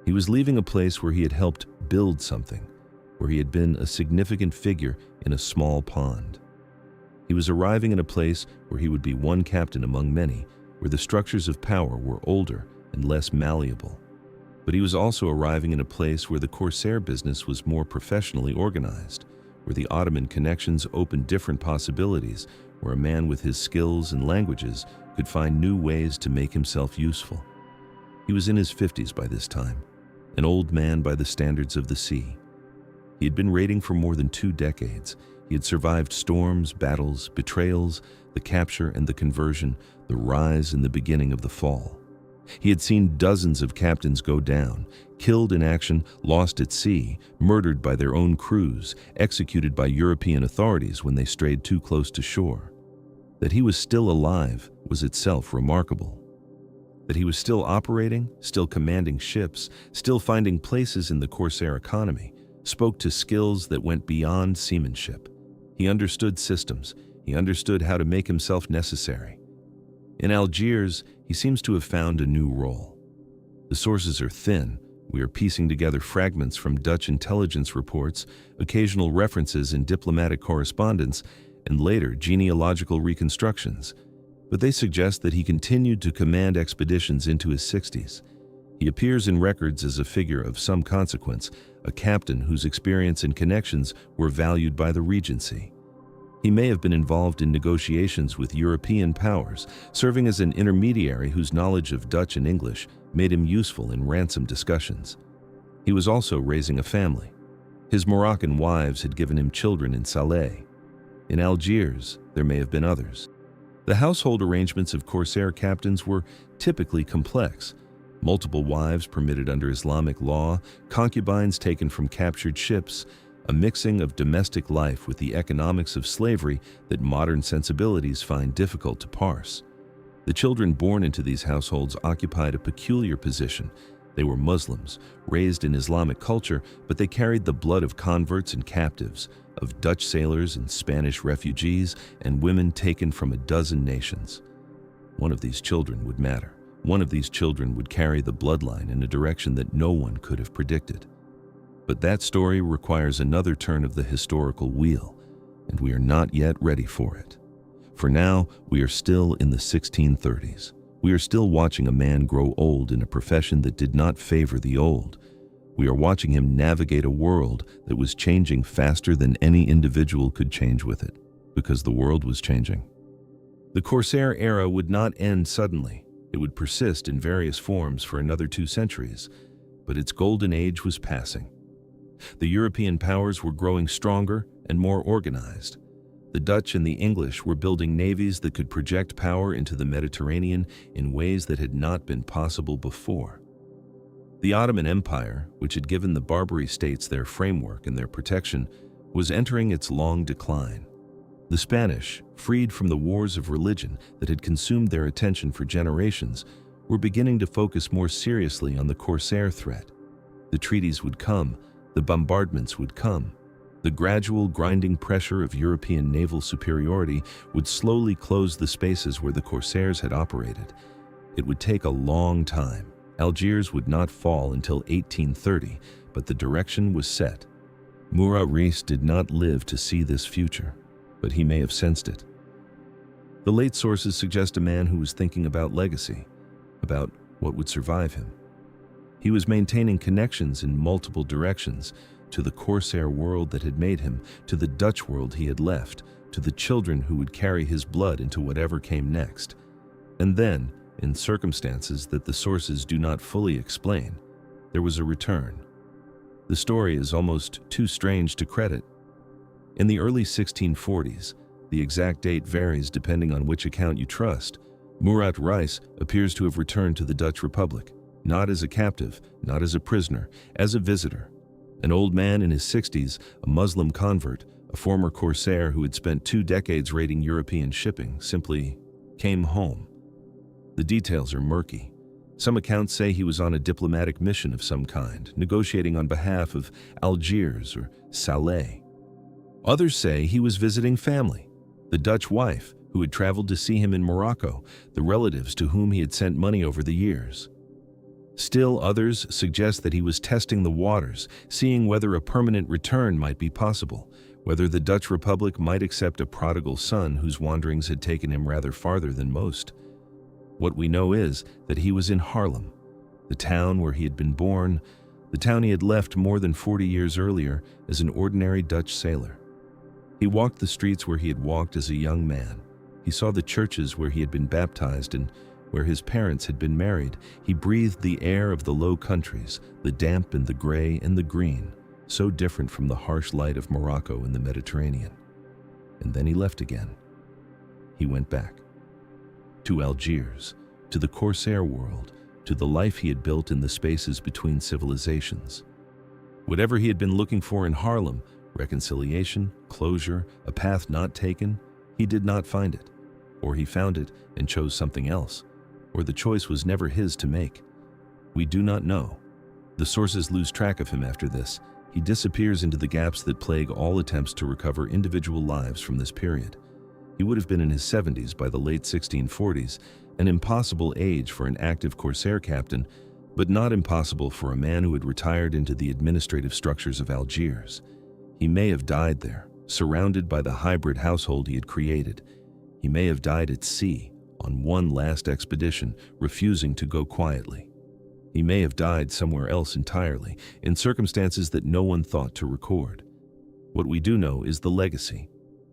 He was leaving a place where he had helped build something, where he had been a significant figure in a small pond. He was arriving in a place where he would be one captain among many, where the structures of power were older and less malleable. But he was also arriving in a place where the corsair business was more professionally organized, where the Ottoman connections opened different possibilities, where a man with his skills and languages could find new ways to make himself useful. He was in his 50s by this time, an old man by the standards of the sea. He had been raiding for more than 2 decades. He had survived storms, battles, betrayals, the capture and the conversion, the rise and the beginning of the fall. He had seen dozens of captains go down, killed in action, lost at sea, murdered by their own crews, executed by European authorities when they strayed too close to shore. That he was still alive was itself remarkable. That he was still operating, still commanding ships, still finding places in the corsair economy, spoke to skills that went beyond seamanship. He understood systems. He understood how to make himself necessary. In Algiers, he seems to have found a new role. The sources are thin. We are piecing together fragments from Dutch intelligence reports, occasional references in diplomatic correspondence, and later genealogical reconstructions. But they suggest that he continued to command expeditions into his 60s. He appears in records as a figure of some consequence, a captain whose experience and connections were valued by the Regency. He may have been involved in negotiations with European powers, serving as an intermediary whose knowledge of Dutch and English made him useful in ransom discussions. He was also raising a family. His Moroccan wives had given him children in Salé. In Algiers, there may have been others. The household arrangements of corsair captains were typically complex. Multiple wives permitted under Islamic law, concubines taken from captured ships, a mixing of domestic life with the economics of slavery that modern sensibilities find difficult to parse. The children born into these households occupied a peculiar position. They were Muslims, raised in Islamic culture, but they carried the blood of converts and captives, of Dutch sailors and Spanish refugees, and women taken from a dozen nations. One of these children would matter. One of these children would carry the bloodline in a direction that no one could have predicted. But that story requires another turn of the historical wheel, and we are not yet ready for it. For now, we are still in the 1630s. We are still watching a man grow old in a profession that did not favor the old. We are watching him navigate a world that was changing faster than any individual could change with it, because the world was changing. The Corsair era would not end suddenly. It would persist in various forms for another 2 centuries, but its golden age was passing. The European powers were growing stronger and more organized. The Dutch and the English were building navies that could project power into the Mediterranean in ways that had not been possible before. The Ottoman Empire, which had given the Barbary states their framework and their protection, was entering its long decline. The Spanish, freed from the wars of religion that had consumed their attention for generations, were beginning to focus more seriously on the Corsair threat. The treaties would come, the bombardments would come. The gradual grinding pressure of European naval superiority would slowly close the spaces where the Corsairs had operated. It would take a long time. Algiers would not fall until 1830, but the direction was set. Murat Reis did not live to see this future, but he may have sensed it. The late sources suggest a man who was thinking about legacy, about what would survive him. He was maintaining connections in multiple directions, to the Corsair world that had made him, to the Dutch world he had left, to the children who would carry his blood into whatever came next. And then, in circumstances that the sources do not fully explain, there was a return. The story is almost too strange to credit. In the early 1640s, the exact date varies depending on which account you trust, Murat Reis appears to have returned to the Dutch Republic, not as a captive, not as a prisoner, as a visitor. An old man in his 60s, a Muslim convert, a former corsair who had spent 2 decades raiding European shipping, simply came home. The details are murky. Some accounts say he was on a diplomatic mission of some kind, negotiating on behalf of Algiers or Salé. Others say he was visiting family, the Dutch wife who had traveled to see him in Morocco, the relatives to whom he had sent money over the years. Still others suggest that he was testing the waters, seeing whether a permanent return might be possible, whether the Dutch Republic might accept a prodigal son whose wanderings had taken him rather farther than most. What we know is that he was in Haarlem, the town where he had been born, the town he had left more than 40 years earlier as an ordinary Dutch sailor. He walked the streets where he had walked as a young man. He saw the churches where he had been baptized and where his parents had been married. He breathed the air of the Low Countries, the damp and the gray and the green, so different from the harsh light of Morocco and the Mediterranean. And then he left again. He went back. To Algiers, to the Corsair world, to the life he had built in the spaces between civilizations. Whatever he had been looking for in Haarlem, reconciliation, closure, a path not taken, he did not find it. Or he found it and chose something else. Or the choice was never his to make. We do not know. The sources lose track of him after this. He disappears into the gaps that plague all attempts to recover individual lives from this period. He would have been in his 70s by the late 1640s, an impossible age for an active corsair captain, but not impossible for a man who had retired into the administrative structures of Algiers. He may have died there, surrounded by the hybrid household he had created. He may have died at sea, on one last expedition, refusing to go quietly. He may have died somewhere else entirely, in circumstances that no one thought to record. What we do know is the legacy,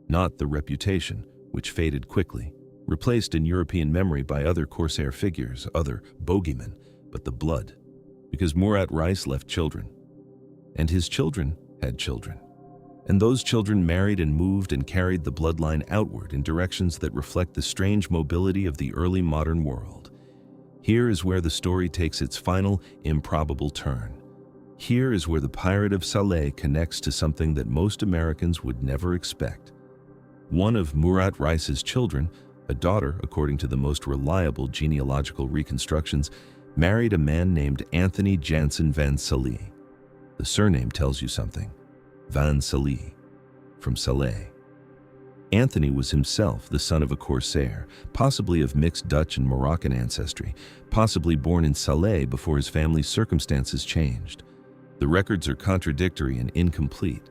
not the reputation, which faded quickly, replaced in European memory by other corsair figures, other bogeymen, but the blood, because Murat Reis left children, and his children had children. And those children married and moved and carried the bloodline outward in directions that reflect the strange mobility of the early modern world. Here is where the story takes its final, improbable turn. Here is where the pirate of Salé connects to something that most Americans would never expect. One of Murat Reis's children, a daughter according to the most reliable genealogical reconstructions, married a man named Anthony Janszoon van Salé. The surname tells you something. Van Salé, from Salé. Anthony was himself the son of a corsair, possibly of mixed Dutch and Moroccan ancestry, possibly born in Salé before his family's circumstances changed. The records are contradictory and incomplete.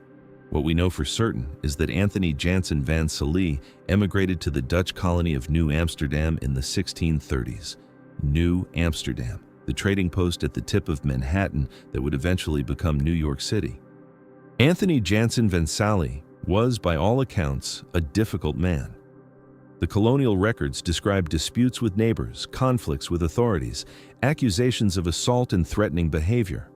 What we know for certain is that Anthony Janszoon van Salé emigrated to the Dutch colony of New Amsterdam in the 1630s. New Amsterdam, the trading post at the tip of Manhattan that would eventually become New York City. Anthony Janszoon van Salé was, by all accounts, a difficult man. The colonial records describe disputes with neighbors, conflicts with authorities, accusations of assault and threatening behavior.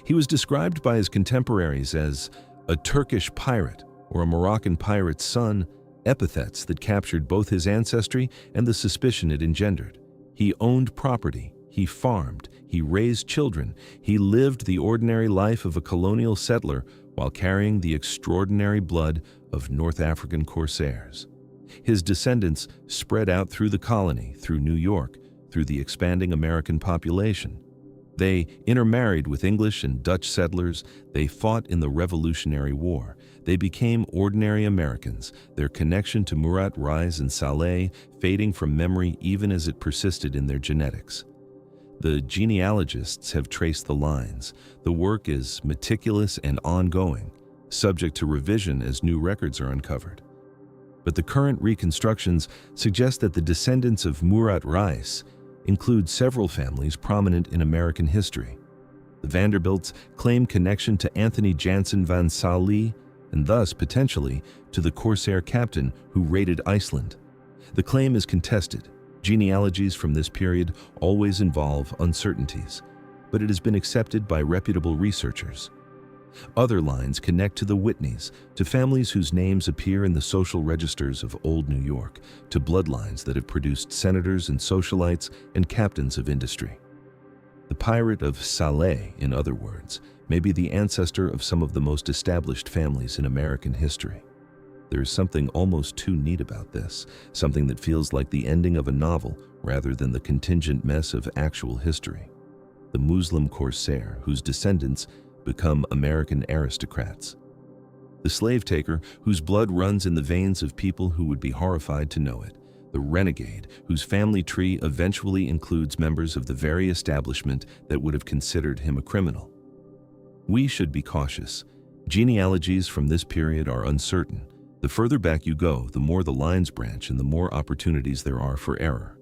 He was described by his contemporaries as a Turkish pirate or a Moroccan pirate's son, epithets that captured both his ancestry and the suspicion it engendered. He owned property, he farmed, he raised children, he lived the ordinary life of a colonial settler while carrying the extraordinary blood of North African corsairs. His descendants spread out through the colony, through New York, through the expanding American population. They intermarried with English and Dutch settlers. They fought in the Revolutionary War. They became ordinary Americans, their connection to Murat Reis and Salé fading from memory even as it persisted in their genetics. The genealogists have traced the lines. The work is meticulous and ongoing, subject to revision as new records are uncovered. But the current reconstructions suggest that the descendants of Murat Reis include several families prominent in American history. The Vanderbilts claim connection to Anthony Janszoon van Salé and thus, potentially, to the corsair captain who raided Iceland. The claim is contested. Genealogies from this period always involve uncertainties, but it has been accepted by reputable researchers. Other lines connect to the Whitneys, to families whose names appear in the social registers of Old New York, to bloodlines that have produced senators and socialites and captains of industry. The pirate of Salé, in other words, may be the ancestor of some of the most established families in American history. There is something almost too neat about this, something that feels like the ending of a novel rather than the contingent mess of actual history. The Muslim corsair, whose descendants become American aristocrats. The slave taker, whose blood runs in the veins of people who would be horrified to know it. The renegade, whose family tree eventually includes members of the very establishment that would have considered him a criminal. We should be cautious. Genealogies from this period are uncertain. The further back you go, the more the lines branch and the more opportunities there are for error.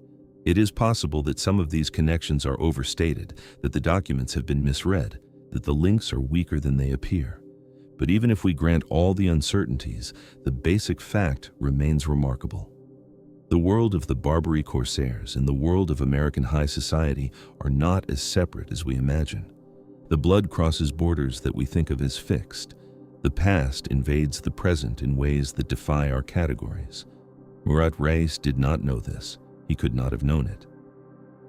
It is possible that some of these connections are overstated, that the documents have been misread, that the links are weaker than they appear. But even if we grant all the uncertainties, the basic fact remains remarkable. The world of the Barbary corsairs and the world of American high society are not as separate as we imagine. The blood crosses borders that we think of as fixed. The past invades the present in ways that defy our categories. Murat Reis did not know this. He could not have known it.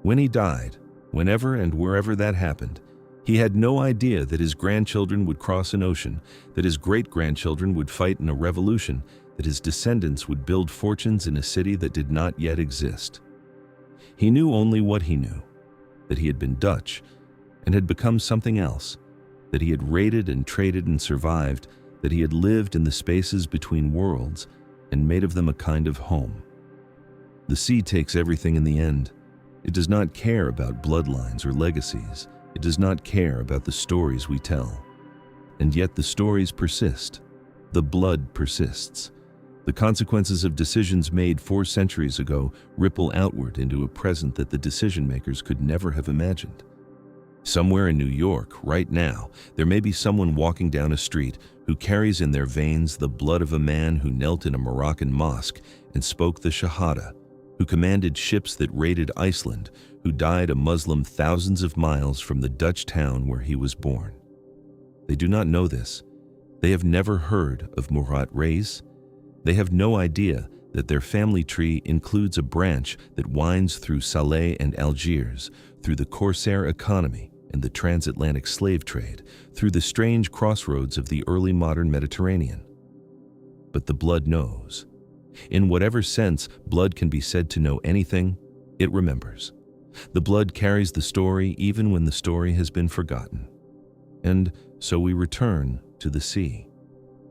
When he died, whenever and wherever that happened, he had no idea that his grandchildren would cross an ocean, that his great-grandchildren would fight in a revolution, that his descendants would build fortunes in a city that did not yet exist. He knew only what he knew, that he had been Dutch and had become something else, that he had raided and traded and survived, that he had lived in the spaces between worlds, and made of them a kind of home. The sea takes everything in the end. It does not care about bloodlines or legacies. It does not care about the stories we tell. And yet the stories persist. The blood persists. The consequences of decisions made 4 centuries ago ripple outward into a present that the decision makers could never have imagined. Somewhere in New York, right now, there may be someone walking down a street who carries in their veins the blood of a man who knelt in a Moroccan mosque and spoke the Shahada, who commanded ships that raided Iceland, who died a Muslim thousands of miles from the Dutch town where he was born. They do not know this. They have never heard of Murat Reis. They have no idea that their family tree includes a branch that winds through Salé and Algiers, through the corsair economy and the transatlantic slave trade, through the strange crossroads of the early modern Mediterranean. But the blood knows. In whatever sense blood can be said to know anything, it remembers. The blood carries the story even when the story has been forgotten. And so we return to the sea.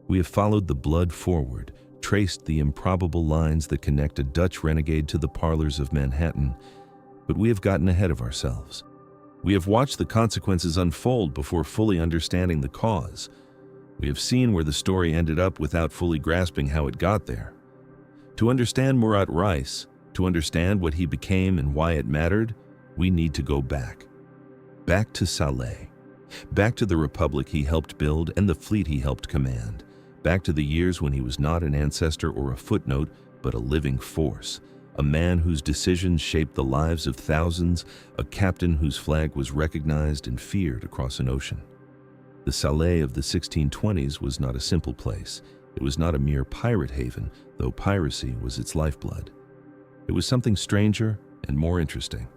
We have followed the blood forward, traced the improbable lines that connect a Dutch renegade to the parlors of Manhattan, but we have gotten ahead of ourselves. We have watched the consequences unfold before fully understanding the cause. We have seen where the story ended up without fully grasping how it got there. To understand Murat Reis, to understand what he became and why it mattered, we need to go back. Back to Salé. Back to the republic he helped build and the fleet he helped command. Back to the years when he was not an ancestor or a footnote, but a living force. A man whose decisions shaped the lives of thousands, a captain whose flag was recognized and feared across an ocean. The Salé of the 1620s was not a simple place. It was not a mere pirate haven, though piracy was its lifeblood. It was something stranger and more interesting.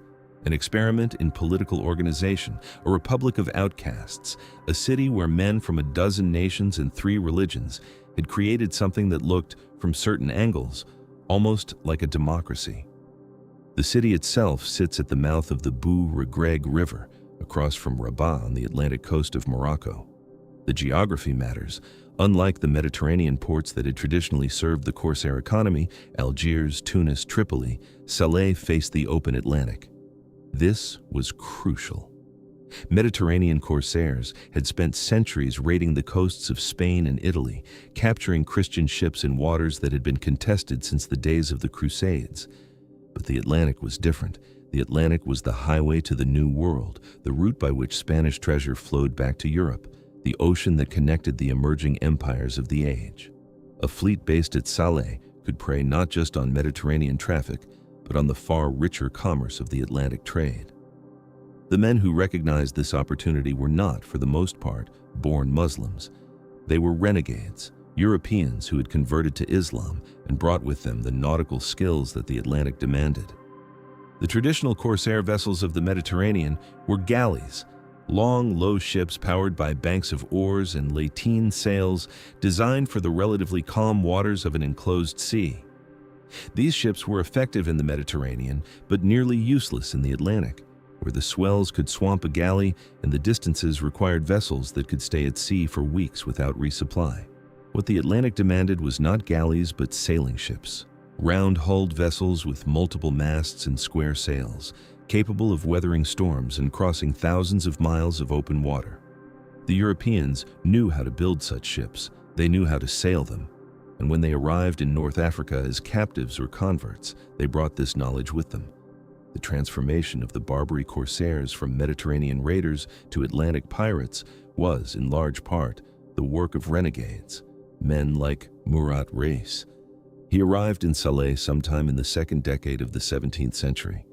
An experiment in political organization, a republic of outcasts, a city where men from a dozen nations and 3 religions had created something that looked, from certain angles, almost like a democracy. The city itself sits at the mouth of the Bou Regreg River, across from Rabat on the Atlantic coast of Morocco. The geography matters. Unlike the Mediterranean ports that had traditionally served the corsair economy, Algiers, Tunis, Tripoli, Salé faced the open Atlantic. This was crucial. Mediterranean corsairs had spent centuries raiding the coasts of Spain and Italy, capturing Christian ships in waters that had been contested since the days of the Crusades. But the Atlantic was different. The Atlantic was the highway to the New World, the route by which Spanish treasure flowed back to Europe, the ocean that connected the emerging empires of the age. A fleet based at Salé could prey not just on Mediterranean traffic, but on the far richer commerce of the Atlantic trade. The men who recognized this opportunity were not, for the most part, born Muslims. They were renegades, Europeans who had converted to Islam and brought with them the nautical skills that the Atlantic demanded. The traditional corsair vessels of the Mediterranean were galleys, long, low ships powered by banks of oars and lateen sails designed for the relatively calm waters of an enclosed sea. These ships were effective in the Mediterranean, but nearly useless in the Atlantic, where the swells could swamp a galley and the distances required vessels that could stay at sea for weeks without resupply. What the Atlantic demanded was not galleys but sailing ships, round-hulled vessels with multiple masts and square sails, capable of weathering storms and crossing thousands of miles of open water. The Europeans knew how to build such ships. They knew how to sail them. And when they arrived in North Africa as captives or converts, they brought this knowledge with them. The transformation of the Barbary corsairs from Mediterranean raiders to Atlantic pirates was, in large part, the work of renegades, men like Murat Reis. He arrived in Salé sometime in the second decade of the 17th century.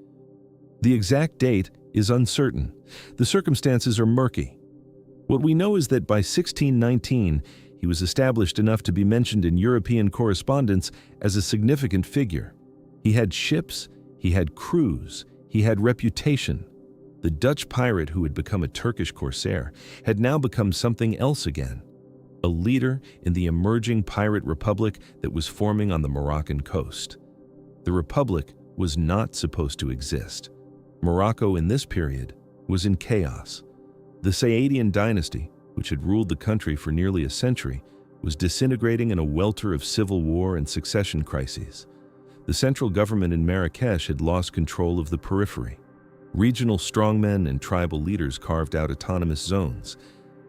The exact date is uncertain. The circumstances are murky. What we know is that by 1619, he was established enough to be mentioned in European correspondence as a significant figure. He had ships, he had crews, he had reputation. The Dutch pirate who had become a Turkish corsair had now become something else again, a leader in the emerging pirate republic that was forming on the Moroccan coast. The republic was not supposed to exist. Morocco in this period was in chaos. The Saadian dynasty, which had ruled the country for nearly a century, was disintegrating in a welter of civil war and succession crises. The central government in Marrakesh had lost control of the periphery. Regional strongmen and tribal leaders carved out autonomous zones,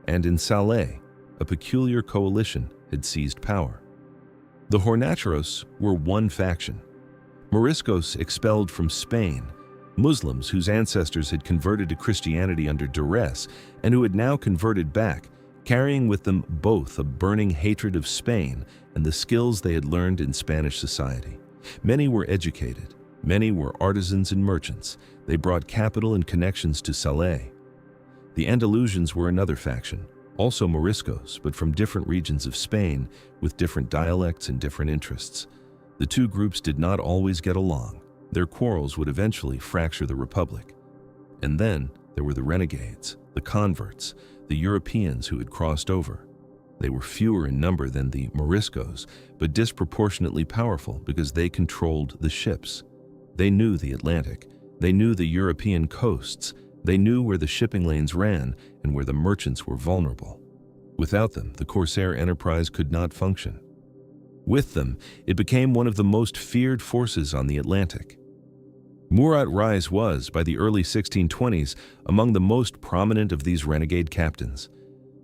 and in Salé, a peculiar coalition had seized power. The Hornacheros were one faction. Moriscos expelled from Spain, Muslims whose ancestors had converted to Christianity under duress and who had now converted back, carrying with them both a burning hatred of Spain and the skills they had learned in Spanish society. Many were educated, many were artisans and merchants. They brought capital and connections to Salé. The Andalusians were another faction, also Moriscos, but from different regions of Spain, with different dialects and different interests. The two groups did not always get along. Their quarrels would eventually fracture the Republic. And then there were the renegades, the converts, the Europeans who had crossed over. They were fewer in number than the Moriscos, but disproportionately powerful because they controlled the ships. They knew the Atlantic. They knew the European coasts. They knew where the shipping lanes ran and where the merchants were vulnerable. Without them, the corsair enterprise could not function. With them, it became one of the most feared forces on the Atlantic. Murat Reis was, by the early 1620s, among the most prominent of these renegade captains.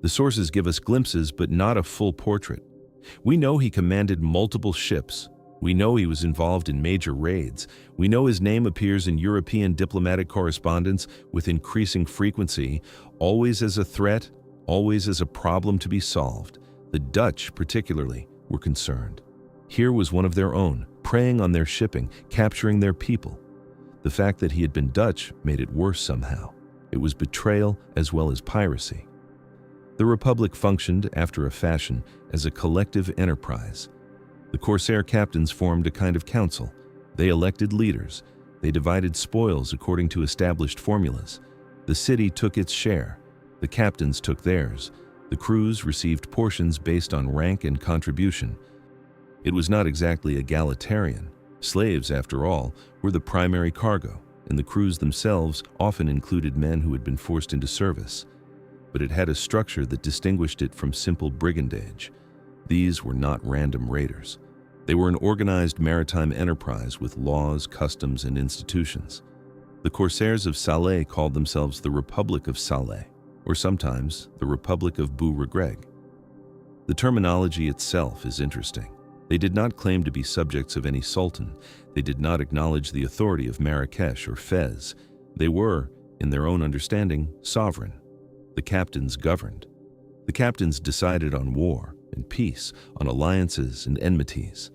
The sources give us glimpses, but not a full portrait. We know he commanded multiple ships. We know he was involved in major raids. We know his name appears in European diplomatic correspondence with increasing frequency, always as a threat, always as a problem to be solved. The Dutch, particularly, were concerned. Here was one of their own, preying on their shipping, capturing their people. The fact that he had been Dutch made it worse somehow. It was betrayal as well as piracy. The Republic functioned, after a fashion, as a collective enterprise. The corsair captains formed a kind of council. They elected leaders. They divided spoils according to established formulas. The city took its share. The captains took theirs. The crews received portions based on rank and contribution. It was not exactly egalitarian. Slaves, after all, were the primary cargo, and the crews themselves often included men who had been forced into service. But it had a structure that distinguished it from simple brigandage. These were not random raiders. They were an organized maritime enterprise with laws, customs, and institutions. The corsairs of Salé called themselves the Republic of Salé, or sometimes the Republic of Bou-Regreg. The terminology itself is interesting. They did not claim to be subjects of any sultan. They did not acknowledge the authority of Marrakesh or Fez. They were, in their own understanding, sovereign. The captains governed. The captains decided on war and peace, on alliances and enmities.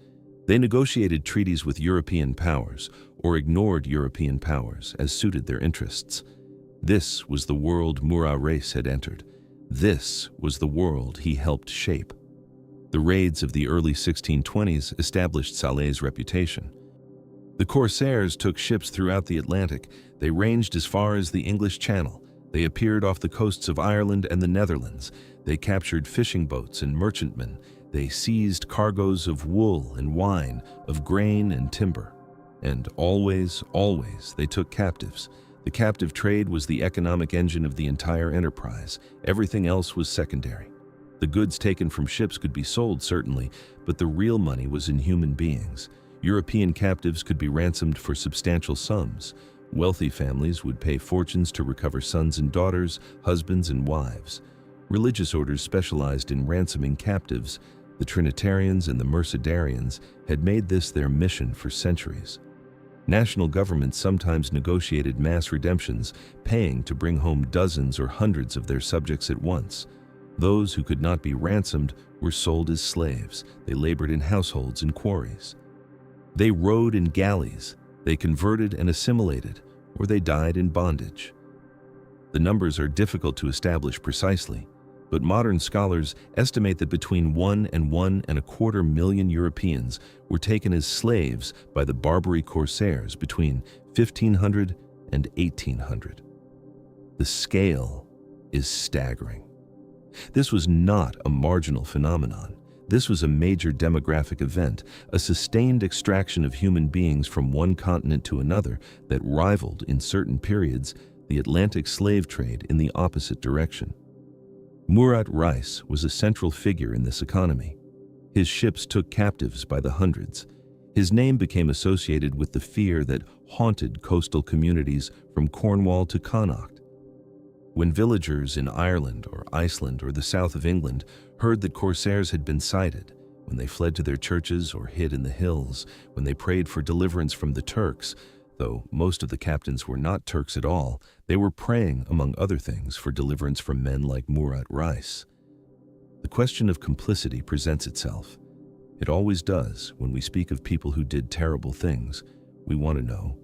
They negotiated treaties with European powers or ignored European powers as suited their interests. This was the world Murat Reis had entered. This was the world he helped shape. The raids of the early 1620s established Salé's reputation. The corsairs took ships throughout the Atlantic. They ranged as far as the English Channel. They appeared off the coasts of Ireland and the Netherlands. They captured fishing boats and merchantmen. They seized cargoes of wool and wine, of grain and timber. And always, always, they took captives. The captive trade was the economic engine of the entire enterprise. Everything else was secondary. The goods taken from ships could be sold, certainly, but the real money was in human beings. European captives could be ransomed for substantial sums. Wealthy families would pay fortunes to recover sons and daughters, husbands and wives. Religious orders specialized in ransoming captives. The Trinitarians and the Mercedarians had made this their mission for centuries. National governments sometimes negotiated mass redemptions, paying to bring home dozens or hundreds of their subjects at once. Those who could not be ransomed were sold as slaves. They labored in households and quarries. They rowed in galleys. They converted and assimilated, or they died in bondage. The numbers are difficult to establish precisely, but modern scholars estimate that between 1 and 1.25 million Europeans were taken as slaves by the Barbary corsairs between 1500 and 1800. The scale is staggering. This was not a marginal phenomenon. This was a major demographic event, a sustained extraction of human beings from one continent to another that rivaled, in certain periods, the Atlantic slave trade in the opposite direction. Murat Reis was a central figure in this economy. His ships took captives by the hundreds. His name became associated with the fear that haunted coastal communities from Cornwall to Connacht. When villagers in Ireland or Iceland or the south of England heard that corsairs had been sighted, when they fled to their churches or hid in the hills, when they prayed for deliverance from the Turks, though most of the captains were not Turks at all, they were praying, among other things, for deliverance from men like Murat Reis. The question of complicity presents itself. It always does when we speak of people who did terrible things. We want to know,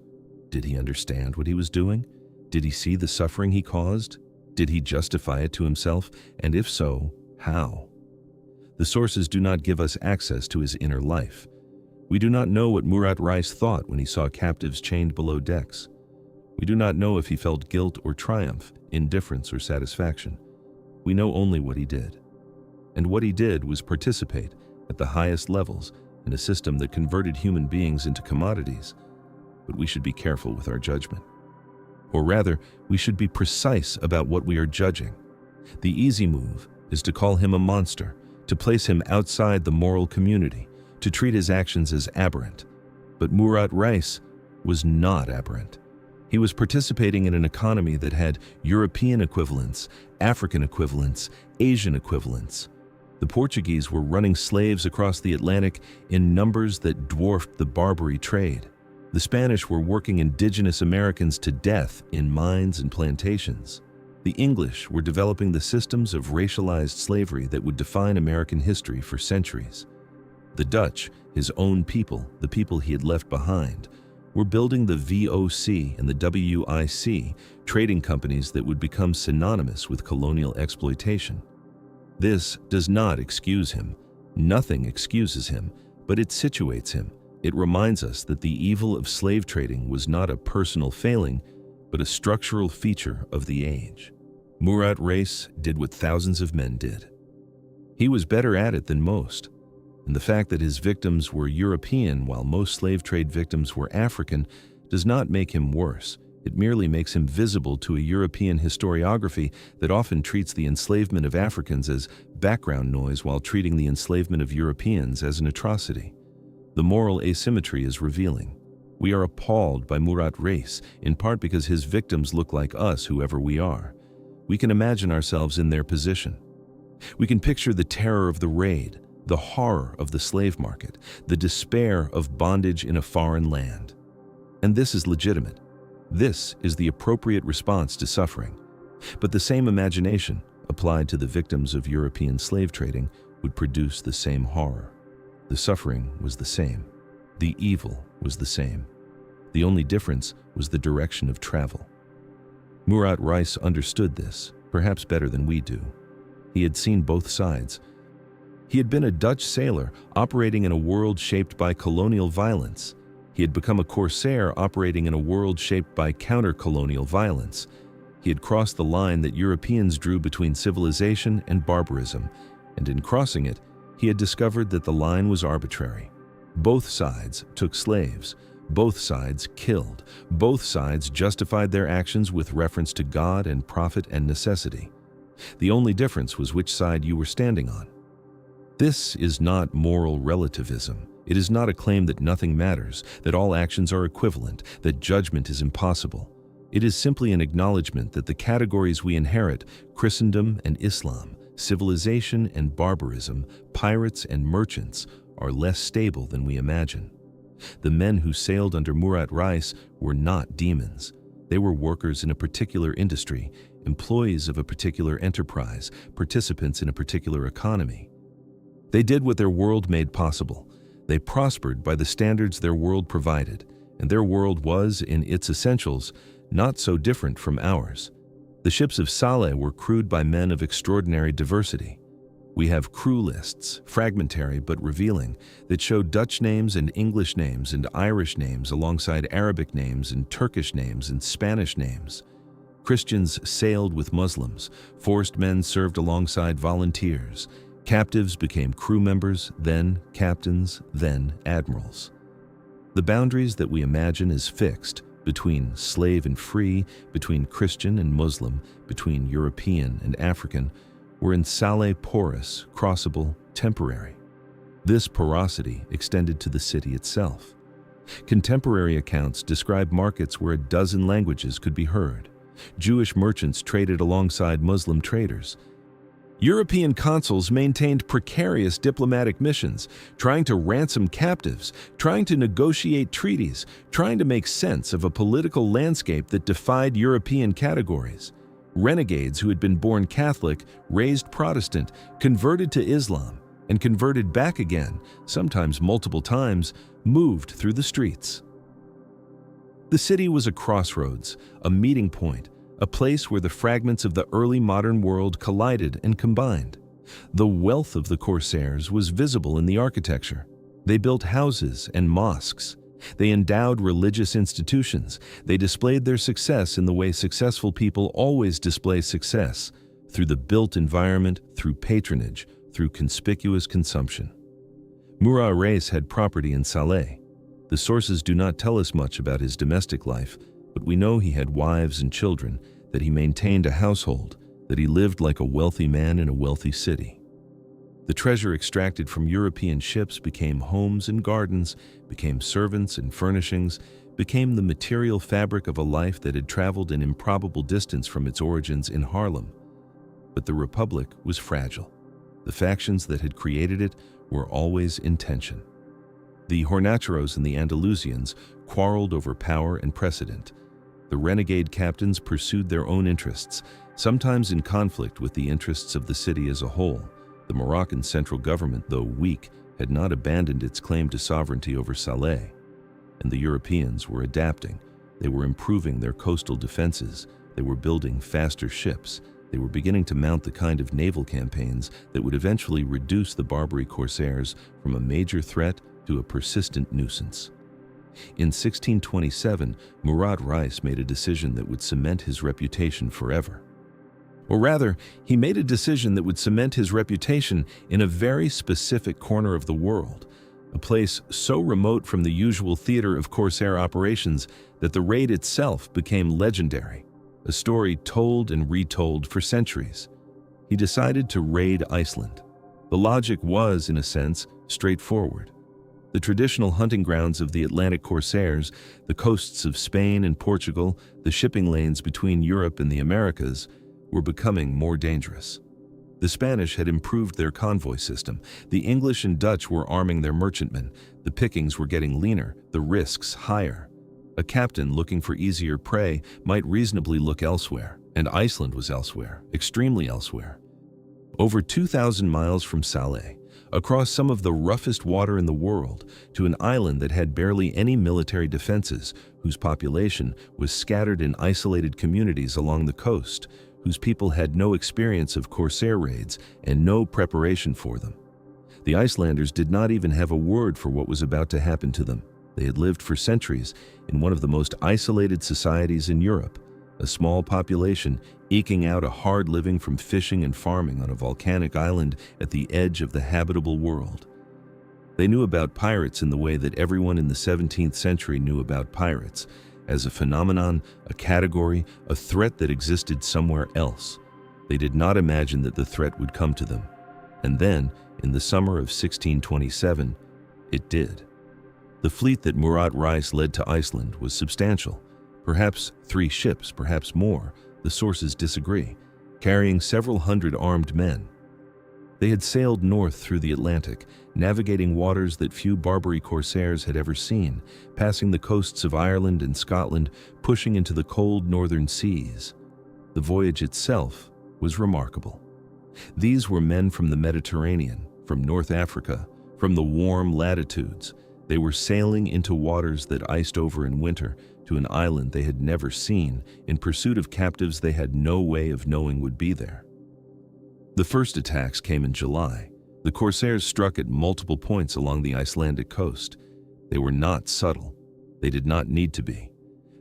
did he understand what he was doing? Did he see the suffering he caused? Did he justify it to himself? And if so, how? The sources do not give us access to his inner life. We do not know what Murat Reis thought when he saw captives chained below decks. We do not know if he felt guilt or triumph, indifference or satisfaction. We know only what he did. And what he did was participate, at the highest levels, in a system that converted human beings into commodities. But we should be careful with our judgment. Or rather, we should be precise about what we are judging. The easy move is to call him a monster, to place him outside the moral community, to treat his actions as aberrant. But Murat Reis was not aberrant. He was participating in an economy that had European equivalents, African equivalents, Asian equivalents. The Portuguese were running slaves across the Atlantic in numbers that dwarfed the Barbary trade. The Spanish were working indigenous Americans to death in mines and plantations. The English were developing the systems of racialized slavery that would define American history for centuries. The Dutch, his own people, the people he had left behind, were building the VOC and the WIC, trading companies that would become synonymous with colonial exploitation. This does not excuse him. Nothing excuses him, but it situates him. It reminds us that the evil of slave trading was not a personal failing, but a structural feature of the age. Murat Reis did what thousands of men did. He was better at it than most, and the fact that his victims were European while most slave trade victims were African does not make him worse. It merely makes him visible to a European historiography that often treats the enslavement of Africans as background noise while treating the enslavement of Europeans as an atrocity. The moral asymmetry is revealing. We are appalled by Murat Reis, in part because his victims look like us, whoever we are. We can imagine ourselves in their position. We can picture the terror of the raid, the horror of the slave market, the despair of bondage in a foreign land. And this is legitimate. This is the appropriate response to suffering. But the same imagination, applied to the victims of European slave trading, would produce the same horror. The suffering was the same. The evil was the same. The only difference was the direction of travel. Murat Reis understood this, perhaps better than we do. He had seen both sides. He had been a Dutch sailor operating in a world shaped by colonial violence. He had become a corsair operating in a world shaped by counter-colonial violence. He had crossed the line that Europeans drew between civilization and barbarism, and in crossing it, he had discovered that the line was arbitrary. Both sides took slaves. Both sides killed. Both sides justified their actions with reference to God and profit and necessity. The only difference was which side you were standing on. This is not moral relativism. It is not a claim that nothing matters, that all actions are equivalent, that judgment is impossible. It is simply an acknowledgement that the categories we inherit, Christendom and Islam, civilization and barbarism, pirates and merchants, are less stable than we imagine. The men who sailed under Murat Reis were not demons. They were workers in a particular industry, employees of a particular enterprise, participants in a particular economy. They did what their world made possible. They prospered by the standards their world provided, and their world was, in its essentials, not so different from ours. The ships of Salé were crewed by men of extraordinary diversity. We have crew lists, fragmentary but revealing, that show Dutch names and English names and Irish names alongside Arabic names and Turkish names and Spanish names. Christians sailed with Muslims, forced men served alongside volunteers, captives became crew members, then captains, then admirals. The boundaries that we imagine as fixed, between slave and free, between Christian and Muslim, between European and African, were in Salé porous, crossable, temporary. This porosity extended to the city itself. Contemporary accounts describe markets where a dozen languages could be heard. Jewish merchants traded alongside Muslim traders. European consuls maintained precarious diplomatic missions, trying to ransom captives, trying to negotiate treaties, trying to make sense of a political landscape that defied European categories. Renegades who had been born Catholic, raised Protestant, converted to Islam, and converted back again, sometimes multiple times, moved through the streets. The city was a crossroads, a meeting point, a place where the fragments of the early modern world collided and combined. The wealth of the corsairs was visible in the architecture. They built houses and mosques. They endowed religious institutions. They displayed their success in the way successful people always display success, through the built environment, through patronage, through conspicuous consumption. Murat Reis had property in Salé. The sources do not tell us much about his domestic life, but we know he had wives and children, that he maintained a household, that he lived like a wealthy man in a wealthy city. The treasure extracted from European ships became homes and gardens, became servants and furnishings, became the material fabric of a life that had traveled an improbable distance from its origins in Haarlem. But the Republic was fragile. The factions that had created it were always in tension. The Hornacheros and the Andalusians quarreled over power and precedent. The renegade captains pursued their own interests, sometimes in conflict with the interests of the city as a whole. The Moroccan central government, though weak, had not abandoned its claim to sovereignty over Salé. And the Europeans were adapting. They were improving their coastal defenses. They were building faster ships. They were beginning to mount the kind of naval campaigns that would eventually reduce the Barbary corsairs from a major threat to a persistent nuisance. In 1627, Murat Reis made a decision that would cement his reputation forever. Or rather, he made a decision that would cement his reputation in a very specific corner of the world, a place so remote from the usual theater of corsair operations that the raid itself became legendary, a story told and retold for centuries. He decided to raid Iceland. The logic was, in a sense, straightforward. The traditional hunting grounds of the Atlantic corsairs, the coasts of Spain and Portugal, the shipping lanes between Europe and the Americas, were becoming more dangerous. The Spanish had improved their convoy system. The English and Dutch were arming their merchantmen. The pickings were getting leaner, the risks higher. A captain looking for easier prey might reasonably look elsewhere, and Iceland was elsewhere, extremely elsewhere. Over 2,000 miles from Salé, across some of the roughest water in the world, to an island that had barely any military defenses, whose population was scattered in isolated communities along the coast, whose people had no experience of corsair raids and no preparation for them. The Icelanders did not even have a word for what was about to happen to them. They had lived for centuries in one of the most isolated societies in Europe, a small population eking out a hard living from fishing and farming on a volcanic island at the edge of the habitable world. They knew about pirates in the way that everyone in the 17th century knew about pirates, as a phenomenon, a category, a threat that existed somewhere else. They did not imagine that the threat would come to them. And then, in the summer of 1627, it did. The fleet that Murat Reis led to Iceland was substantial, perhaps 3 ships, perhaps more, the sources disagree, carrying several hundred armed men. They had sailed north through the Atlantic, navigating waters that few Barbary corsairs had ever seen, passing the coasts of Ireland and Scotland, pushing into the cold northern seas. The voyage itself was remarkable. These were men from the Mediterranean, from North Africa, from the warm latitudes. They were sailing into waters that iced over in winter, to an island they had never seen, in pursuit of captives they had no way of knowing would be there. The first attacks came in July. The corsairs struck at multiple points along the Icelandic coast. They were not subtle. They did not need to be.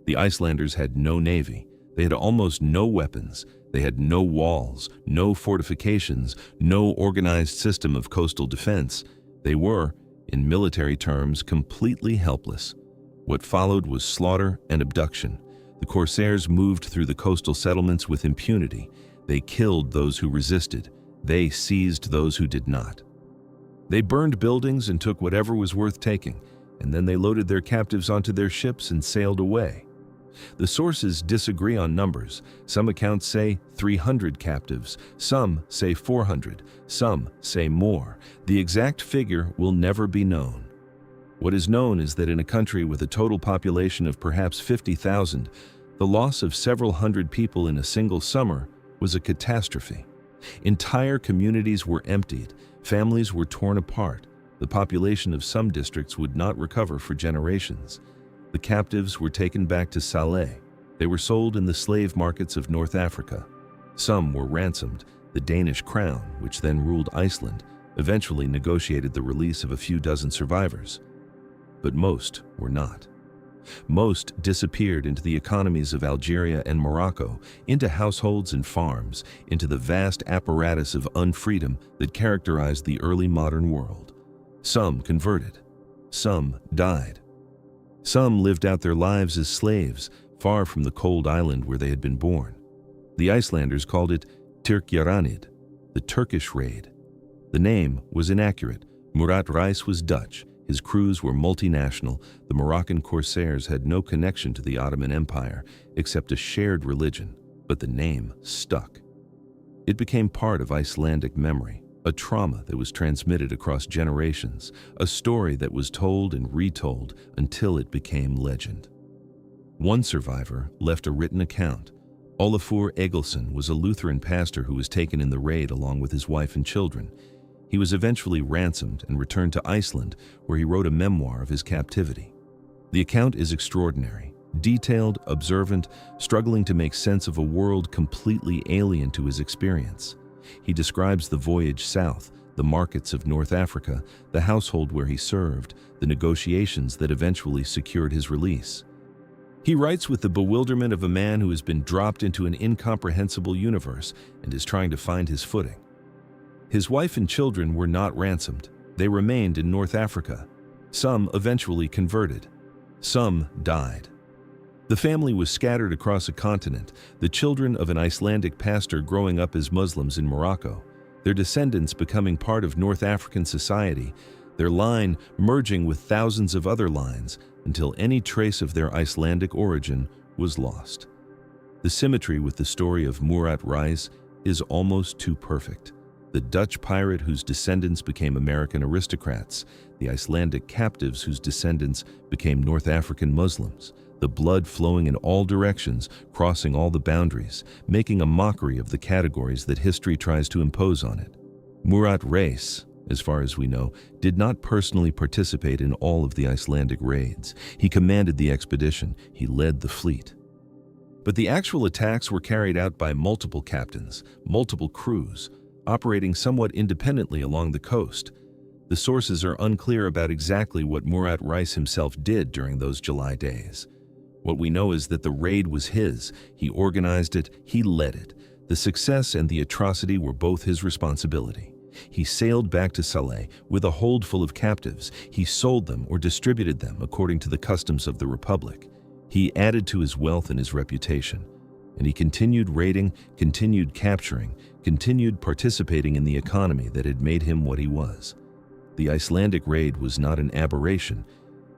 The Icelanders had no navy. They had almost no weapons. They had no walls, no fortifications, no organized system of coastal defense. They were, in military terms, completely helpless. What followed was slaughter and abduction. The corsairs moved through the coastal settlements with impunity. They killed those who resisted. They seized those who did not. They burned buildings and took whatever was worth taking, and then they loaded their captives onto their ships and sailed away. The sources disagree on numbers. Some accounts say 300 captives, some say 400, some say more. The exact figure will never be known. What is known is that in a country with a total population of perhaps 50,000, the loss of several hundred people in a single summer was a catastrophe. Entire communities were emptied, families were torn apart. The population of some districts would not recover for generations. The captives were taken back to Salé. They were sold in the slave markets of North Africa. Some were ransomed. The Danish crown, which then ruled Iceland, eventually negotiated the release of a few dozen survivors. But most were not. Most disappeared into the economies of Algeria and Morocco, into households and farms, into the vast apparatus of unfreedom that characterized the early modern world. Some converted. Some died. Some lived out their lives as slaves, far from the cold island where they had been born. The Icelanders called it terrorized, the Turkish raid. The name was inaccurate. Murat Reis was Dutch. His crews were multinational. The Moroccan corsairs had no connection to the Ottoman Empire except a shared religion, but the name stuck. It became part of Icelandic memory, a trauma that was transmitted across generations, a story that was told and retold until it became legend. One survivor left a written account. Olafur Egilsson was a Lutheran pastor who was taken in the raid along with his wife and children. He was eventually ransomed and returned to Iceland, where he wrote a memoir of his captivity. The account is extraordinary, detailed, observant, struggling to make sense of a world completely alien to his experience. He describes the voyage south, the markets of North Africa, the household where he served, the negotiations that eventually secured his release. He writes with the bewilderment of a man who has been dropped into an incomprehensible universe and is trying to find his footing. His wife and children were not ransomed. They remained in North Africa. Some eventually converted. Some died. The family was scattered across a continent, the children of an Icelandic pastor growing up as Muslims in Morocco, their descendants becoming part of North African society, their line merging with thousands of other lines until any trace of their Icelandic origin was lost. The symmetry with the story of Murat Reis is almost too perfect. The Dutch pirate whose descendants became American aristocrats, the Icelandic captives whose descendants became North African Muslims, the blood flowing in all directions, crossing all the boundaries, making a mockery of the categories that history tries to impose on it. Murat Reis, as far as we know, did not personally participate in all of the Icelandic raids. He commanded the expedition. He led the fleet. But the actual attacks were carried out by multiple captains, multiple crews, operating somewhat independently along the coast. The sources are unclear about exactly what Murat Reis himself did during those July days. What we know is that the raid was his. He organized it, he led it. The success and the atrocity were both his responsibility. He sailed back to Salé with a hold full of captives. He sold them or distributed them according to the customs of the Republic. He added to his wealth and his reputation. And he continued raiding, continued capturing, continued participating in the economy that had made him what he was. The Icelandic raid was not an aberration.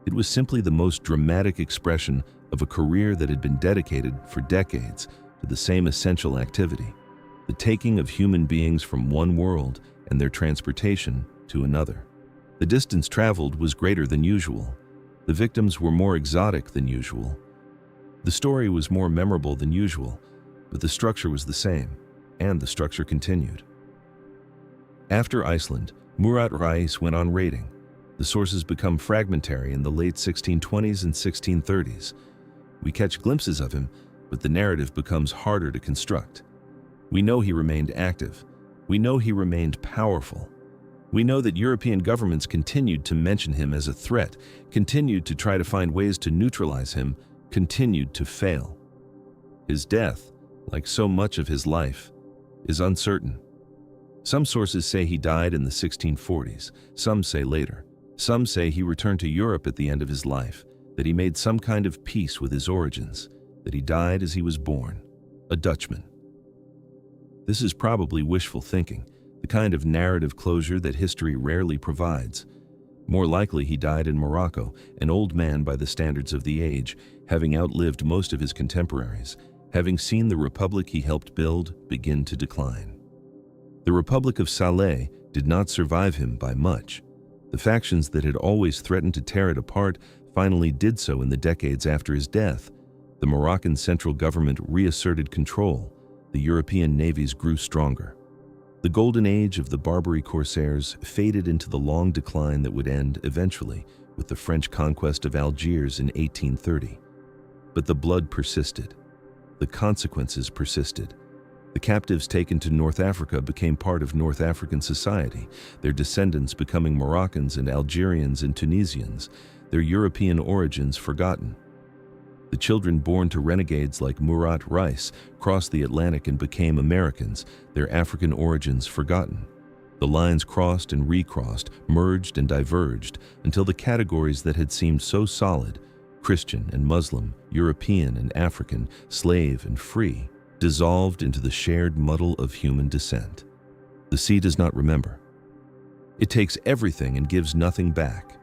It was simply the most dramatic expression of a career that had been dedicated for decades to the same essential activity, the taking of human beings from one world and their transportation to another. The distance traveled was greater than usual. The victims were more exotic than usual. The story was more memorable than usual, but the structure was the same, and the structure continued. After Iceland, Murat Reis went on raiding. The sources become fragmentary in the late 1620s and 1630s. We catch glimpses of him, but the narrative becomes harder to construct. We know he remained active. We know he remained powerful. We know that European governments continued to mention him as a threat, continued to try to find ways to neutralize him, continued to fail. His death, like so much of his life, is uncertain. Some sources say he died in the 1640s, some say later. Some say he returned to Europe at the end of his life, that he made some kind of peace with his origins, that he died as he was born, a Dutchman. This is probably wishful thinking, the kind of narrative closure that history rarely provides. More likely he died in Morocco, an old man by the standards of the age, having outlived most of his contemporaries, having seen the republic he helped build begin to decline. The Republic of Salé did not survive him by much. The factions that had always threatened to tear it apart finally did so in the decades after his death. The Moroccan central government reasserted control. The European navies grew stronger. The golden age of the Barbary corsairs faded into the long decline that would end eventually with the French conquest of Algiers in 1830. But the blood persisted. The consequences persisted. The captives taken to North Africa became part of North African society, their descendants becoming Moroccans and Algerians and Tunisians, their European origins forgotten. The children born to renegades like Murat Reis crossed the Atlantic and became Americans, their African origins forgotten. The lines crossed and recrossed, merged and diverged, until the categories that had seemed so solid, Christian and Muslim, European and African, slave and free, dissolved into the shared muddle of human descent. The sea does not remember. It takes everything and gives nothing back.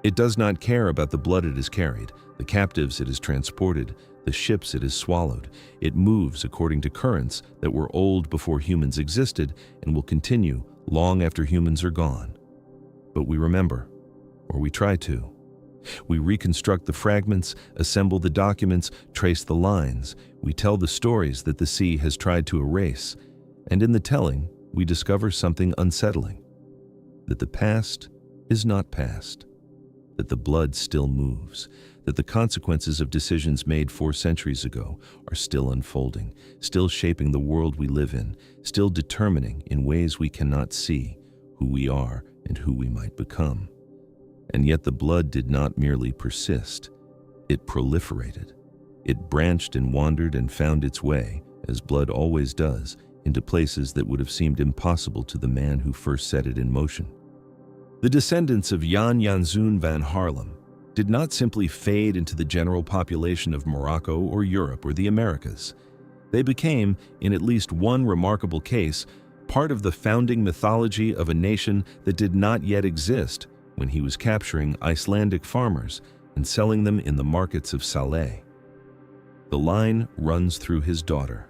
It does not care about the blood it has carried, the captives it has transported, the ships it has swallowed. It moves according to currents that were old before humans existed and will continue long after humans are gone. But we remember, or we try to. We reconstruct the fragments, assemble the documents, trace the lines. We tell the stories that the sea has tried to erase. And in the telling, we discover something unsettling. That the past is not past. That the blood still moves, that the consequences of decisions made 4 centuries ago are still unfolding, still shaping the world we live in, still determining in ways we cannot see who we are and who we might become. And yet the blood did not merely persist, it proliferated. It branched and wandered and found its way, as blood always does, into places that would have seemed impossible to the man who first set it in motion. The descendants of Jan Janszoon van Haarlem did not simply fade into the general population of Morocco or Europe or the Americas. They became, in at least one remarkable case, part of the founding mythology of a nation that did not yet exist when he was capturing Icelandic farmers and selling them in the markets of Salé. The line runs through his daughter.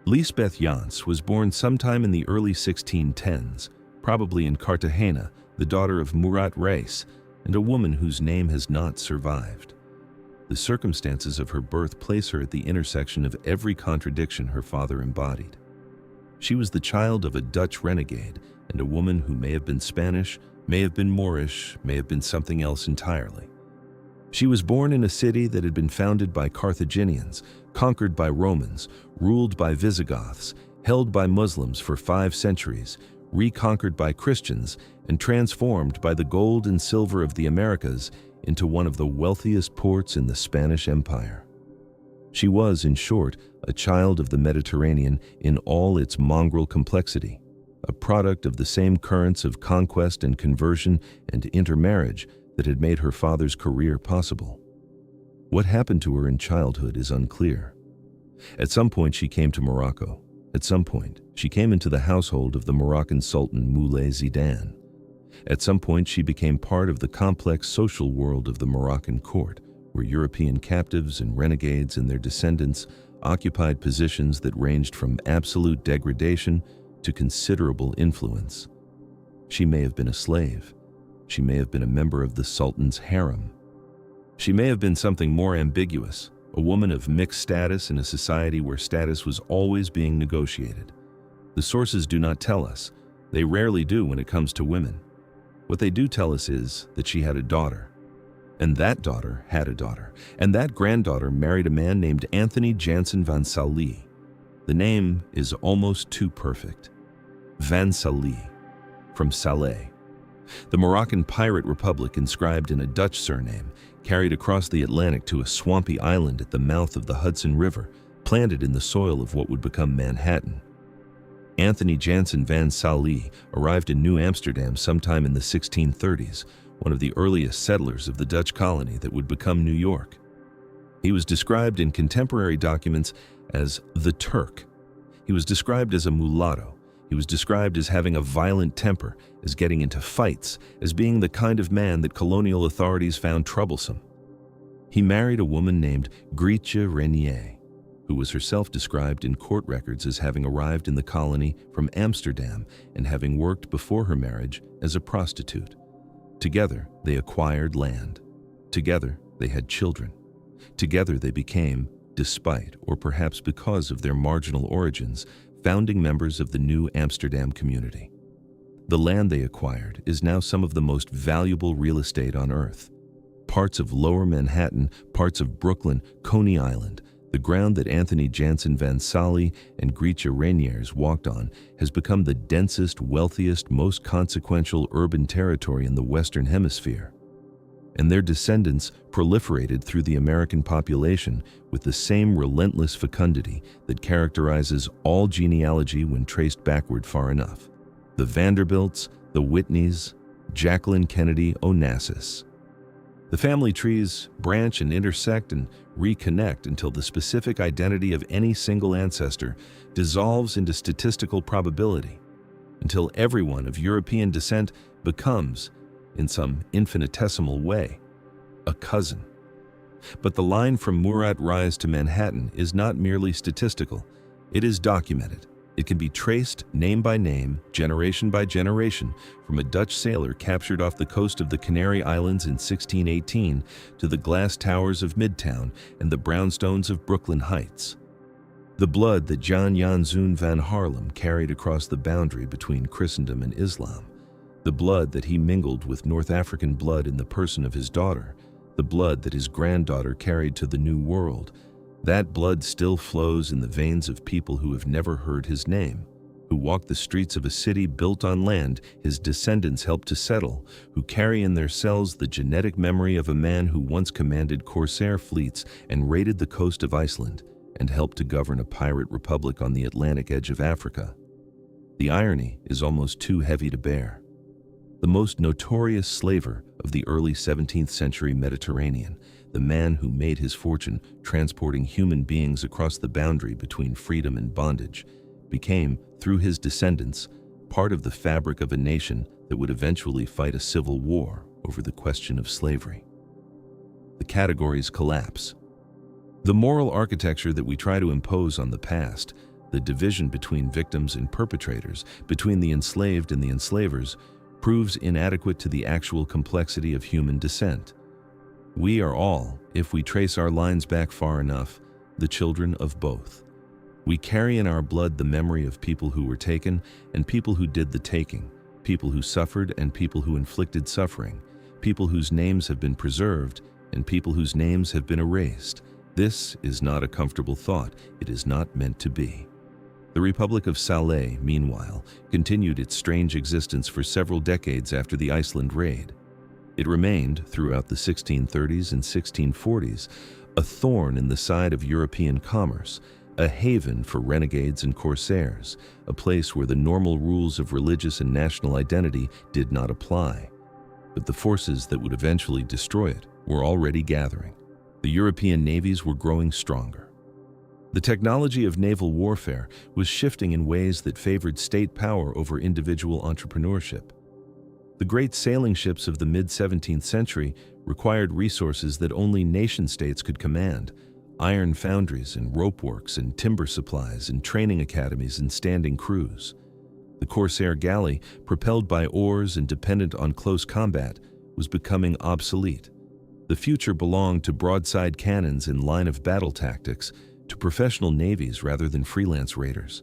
Lisbeth Jans was born sometime in the early 1610s, probably in Cartagena, the daughter of Murat Reis, and a woman whose name has not survived. The circumstances of her birth place her at the intersection of every contradiction her father embodied. She was the child of a Dutch renegade and a woman who may have been Spanish, may have been Moorish, may have been something else entirely. She was born in a city that had been founded by Carthaginians, conquered by Romans, ruled by Visigoths, held by Muslims for 5 centuries, reconquered by Christians, and transformed by the gold and silver of the Americas into one of the wealthiest ports in the Spanish Empire. She was, in short, a child of the Mediterranean in all its mongrel complexity, a product of the same currents of conquest and conversion and intermarriage that had made her father's career possible. What happened to her in childhood is unclear. At some point she came to Morocco. At some point she came into the household of the Moroccan Sultan Moulay Zidane. At some point she became part of the complex social world of the Moroccan court, where European captives and renegades and their descendants occupied positions that ranged from absolute degradation to considerable influence. She may have been a slave. She may have been a member of the Sultan's harem. She may have been something more ambiguous, a woman of mixed status in a society where status was always being negotiated. The sources do not tell us. They rarely do when it comes to women. What they do tell us is that she had a daughter. And that daughter had a daughter. And that granddaughter married a man named Anthony Jansen van Salé. The name is almost too perfect. Van Salé, from Salé. The Moroccan pirate republic inscribed in a Dutch surname, carried across the Atlantic to a swampy island at the mouth of the Hudson River, planted in the soil of what would become Manhattan. Anthony Jansen van Salé arrived in New Amsterdam sometime in the 1630s, one of the earliest settlers of the Dutch colony that would become New York. He was described in contemporary documents as the Turk. He was described as a mulatto. He was described as having a violent temper, as getting into fights, as being the kind of man that colonial authorities found troublesome. He married a woman named Grietje Renier, who was herself described in court records as having arrived in the colony from Amsterdam and having worked before her marriage as a prostitute. Together, they acquired land. Together, they had children. Together, they became, despite or perhaps because of their marginal origins, founding members of the new Amsterdam community. The land they acquired is now some of the most valuable real estate on Earth. Parts of Lower Manhattan, parts of Brooklyn, Coney Island, the ground that Anthony Jansen van Salé and Grietje Reniers walked on has become the densest, wealthiest, most consequential urban territory in the Western Hemisphere. And their descendants proliferated through the American population with the same relentless fecundity that characterizes all genealogy when traced backward far enough. The Vanderbilts, the Whitneys, Jacqueline Kennedy Onassis. The family trees branch and intersect and reconnect until the specific identity of any single ancestor dissolves into statistical probability, until everyone of European descent becomes, in some infinitesimal way, a cousin. But the line from Murat Rise to Manhattan is not merely statistical. It is documented. It can be traced name by name, generation by generation, from a Dutch sailor captured off the coast of the Canary Islands in 1618 to the glass towers of Midtown and the brownstones of Brooklyn Heights. The blood that Jan Janszoon van Haarlem carried across the boundary between Christendom and Islam. The blood that he mingled with North African blood in the person of his daughter, the blood that his granddaughter carried to the New World, that blood still flows in the veins of people who have never heard his name, who walk the streets of a city built on land his descendants helped to settle, who carry in their cells the genetic memory of a man who once commanded corsair fleets and raided the coast of Iceland and helped to govern a pirate republic on the Atlantic edge of Africa. The irony is almost too heavy to bear. The most notorious slaver of the early 17th century Mediterranean, the man who made his fortune transporting human beings across the boundary between freedom and bondage, became, through his descendants, part of the fabric of a nation that would eventually fight a civil war over the question of slavery. The categories collapse. The moral architecture that we try to impose on the past, the division between victims and perpetrators, between the enslaved and the enslavers, proves inadequate to the actual complexity of human descent. We are all, if we trace our lines back far enough, the children of both. We carry in our blood the memory of people who were taken and people who did the taking, people who suffered and people who inflicted suffering, people whose names have been preserved and people whose names have been erased. This is not a comfortable thought. It is not meant to be. The Republic of Salé, meanwhile, continued its strange existence for several decades after the Iceland raid. It remained, throughout the 1630s and 1640s, a thorn in the side of European commerce, a haven for renegades and corsairs, a place where the normal rules of religious and national identity did not apply. But the forces that would eventually destroy it were already gathering. The European navies were growing stronger. The technology of naval warfare was shifting in ways that favored state power over individual entrepreneurship. The great sailing ships of the mid-17th century required resources that only nation-states could command: iron foundries and rope works and timber supplies and training academies and standing crews. The corsair galley, propelled by oars and dependent on close combat, was becoming obsolete. The future belonged to broadside cannons and line-of-battle tactics, to professional navies rather than freelance raiders.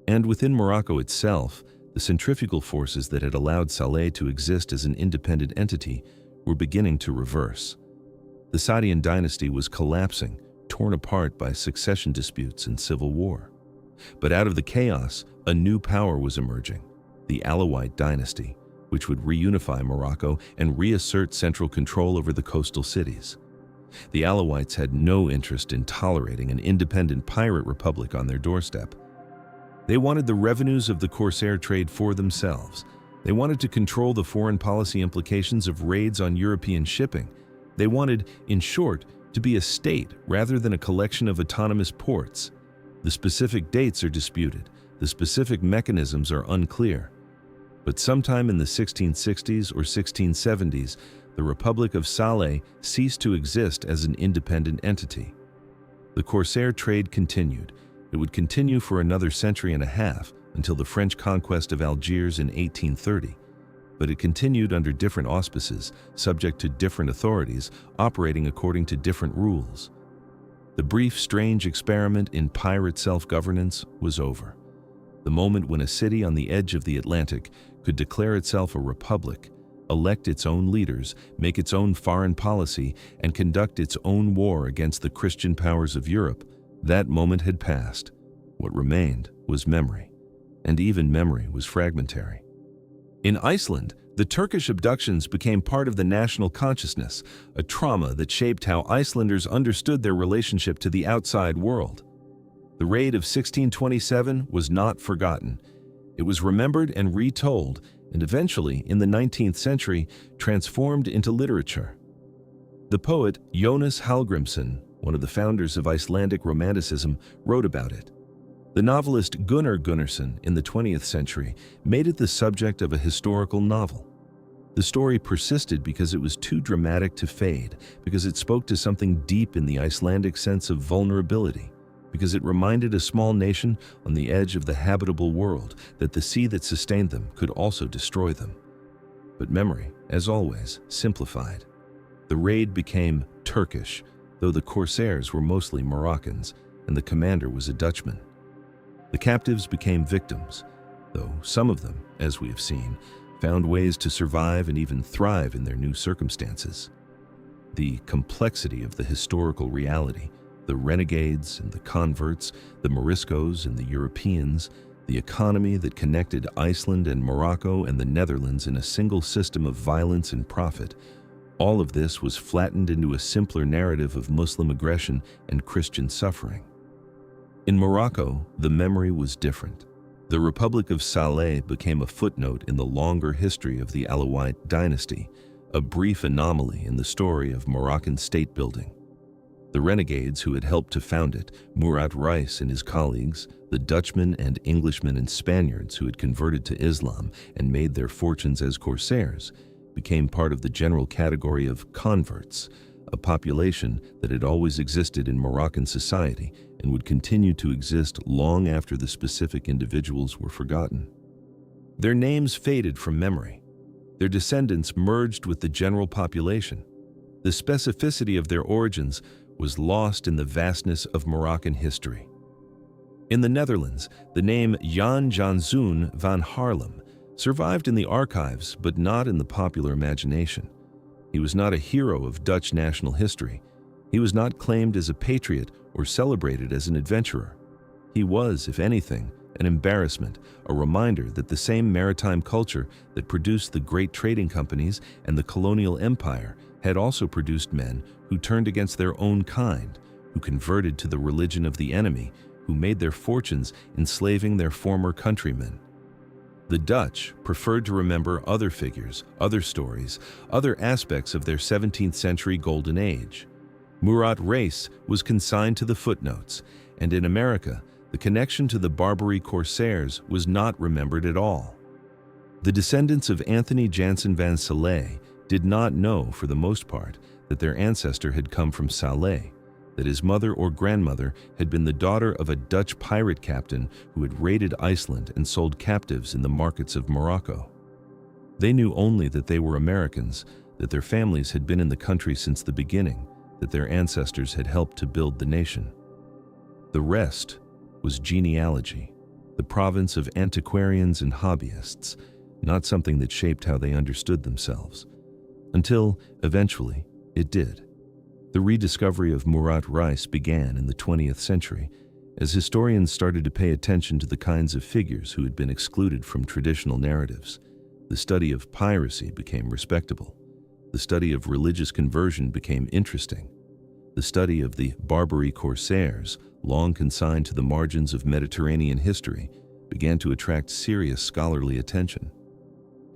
And within Morocco itself, the centrifugal forces that had allowed Salé to exist as an independent entity were beginning to reverse. The Saadian dynasty was collapsing, torn apart by succession disputes and civil war. But out of the chaos, a new power was emerging, the Alawite dynasty, which would reunify Morocco and reassert central control over the coastal cities. The Alawites had no interest in tolerating an independent pirate republic on their doorstep. They wanted the revenues of the corsair trade for themselves. They wanted to control the foreign policy implications of raids on European shipping. They wanted, in short, to be a state rather than a collection of autonomous ports. The specific dates are disputed. The The specific mechanisms are unclear. But sometime in the 1660s or 1670s, the Republic of Salé ceased to exist as an independent entity. The corsair trade continued. It would continue for another century and a half until the French conquest of Algiers in 1830. But it continued under different auspices, subject to different authorities, operating according to different rules. The brief, strange experiment in pirate self-governance was over. The moment when a city on the edge of the Atlantic could declare itself a republic, elect its own leaders, make its own foreign policy, and conduct its own war against the Christian powers of Europe, that moment had passed. What remained was memory, and even memory was fragmentary. In Iceland, the Turkish abductions became part of the national consciousness, a trauma that shaped how Icelanders understood their relationship to the outside world. The raid of 1627 was not forgotten. It was remembered and retold, and eventually, in the 19th century, transformed into literature. The poet Jónas Hallgrímsson, one of the founders of Icelandic Romanticism, wrote about it. The novelist Gunnar Gunnarsson in the 20th century made it the subject of a historical novel. The story persisted because it was too dramatic to fade, because it spoke to something deep in the Icelandic sense of vulnerability, because it reminded a small nation on the edge of the habitable world that the sea that sustained them could also destroy them. But memory, as always, simplified. The raid became Turkish, though the corsairs were mostly Moroccans, and the commander was a Dutchman. The captives became victims, though some of them, as we have seen, found ways to survive and even thrive in their new circumstances. The complexity of the historical reality, the renegades and the converts, the Moriscos and the Europeans, the economy that connected Iceland and Morocco and the Netherlands in a single system of violence and profit, all of this was flattened into a simpler narrative of Muslim aggression and Christian suffering. In Morocco, the memory was different. The Republic of Salé became a footnote in the longer history of the Alawite dynasty, a brief anomaly in the story of Moroccan state building. The renegades who had helped to found it, Murat Reis and his colleagues, the Dutchmen and Englishmen and Spaniards who had converted to Islam and made their fortunes as corsairs, became part of the general category of converts, a population that had always existed in Moroccan society and would continue to exist long after the specific individuals were forgotten. Their names faded from memory. Their descendants merged with the general population. The specificity of their origins was lost in the vastness of Moroccan history. In the Netherlands, the name Jan Janszoon van Haarlem survived in the archives but not in the popular imagination. He was not a hero of Dutch national history. He was not claimed as a patriot or celebrated as an adventurer. He was, if anything, an embarrassment, a reminder that the same maritime culture that produced the great trading companies and the colonial empire had also produced men who turned against their own kind, who converted to the religion of the enemy, who made their fortunes enslaving their former countrymen. The Dutch preferred to remember other figures, other stories, other aspects of their 17th century golden age. Murat Reis was consigned to the footnotes, and in America, the connection to the Barbary corsairs was not remembered at all. The descendants of Anthony Jansen van Salé did not know, for the most part, that their ancestor had come from Salé, that his mother or grandmother had been the daughter of a Dutch pirate captain who had raided Iceland and sold captives in the markets of Morocco. They knew only that they were Americans, that their families had been in the country since the beginning, that their ancestors had helped to build the nation. The rest was genealogy, the province of antiquarians and hobbyists, not something that shaped how they understood themselves. Until, eventually, it did. The rediscovery of Murat Reis began in the 20th century, as historians started to pay attention to the kinds of figures who had been excluded from traditional narratives. The study of piracy became respectable. The study of religious conversion became interesting. The study of the Barbary corsairs, long consigned to the margins of Mediterranean history, began to attract serious scholarly attention.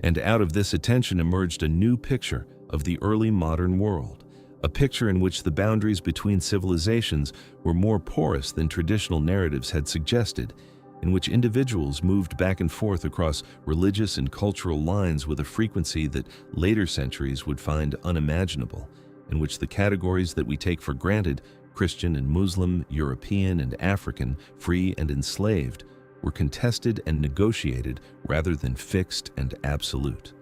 And out of this attention emerged a new picture of the early modern world, a picture in which the boundaries between civilizations were more porous than traditional narratives had suggested, in which individuals moved back and forth across religious and cultural lines with a frequency that later centuries would find unimaginable, in which the categories that we take for granted, Christian and Muslim, European and African, free and enslaved, were contested and negotiated rather than fixed and absolute.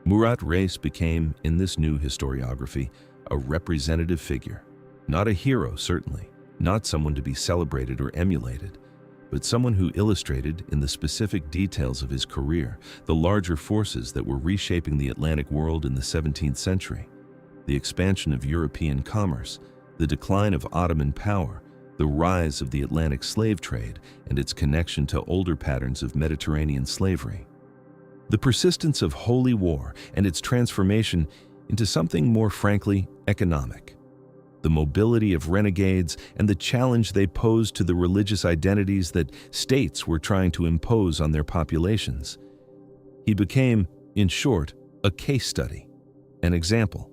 Murat Reis became, in this new historiography, a representative figure. Not a hero, certainly, not someone to be celebrated or emulated, but someone who illustrated, in the specific details of his career, the larger forces that were reshaping the Atlantic world in the 17th century. The expansion of European commerce, the decline of Ottoman power, the rise of the Atlantic slave trade and its connection to older patterns of Mediterranean slavery. The persistence of holy war and its transformation into something more frankly economic. The mobility of renegades and the challenge they posed to the religious identities that states were trying to impose on their populations. He became, in short, a case study, an example,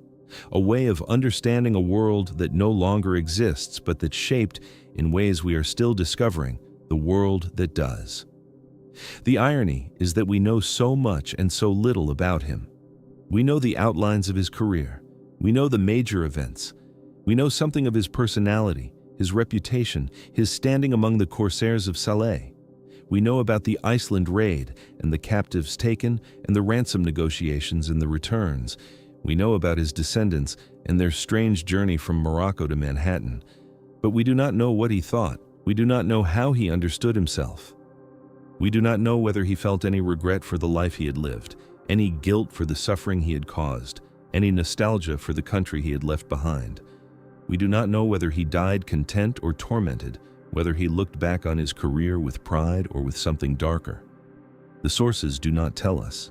a way of understanding a world that no longer exists but that shaped, in ways we are still discovering, the world that does. The irony is that we know so much and so little about him. We know the outlines of his career. We know the major events. We know something of his personality, his reputation, his standing among the corsairs of Salé. We know about the Iceland raid and the captives taken and the ransom negotiations and the returns. We know about his descendants and their strange journey from Morocco to Manhattan. But we do not know what he thought. We do not know how he understood himself. We do not know whether he felt any regret for the life he had lived, any guilt for the suffering he had caused, any nostalgia for the country he had left behind. We do not know whether he died content or tormented, whether he looked back on his career with pride or with something darker. The sources do not tell us.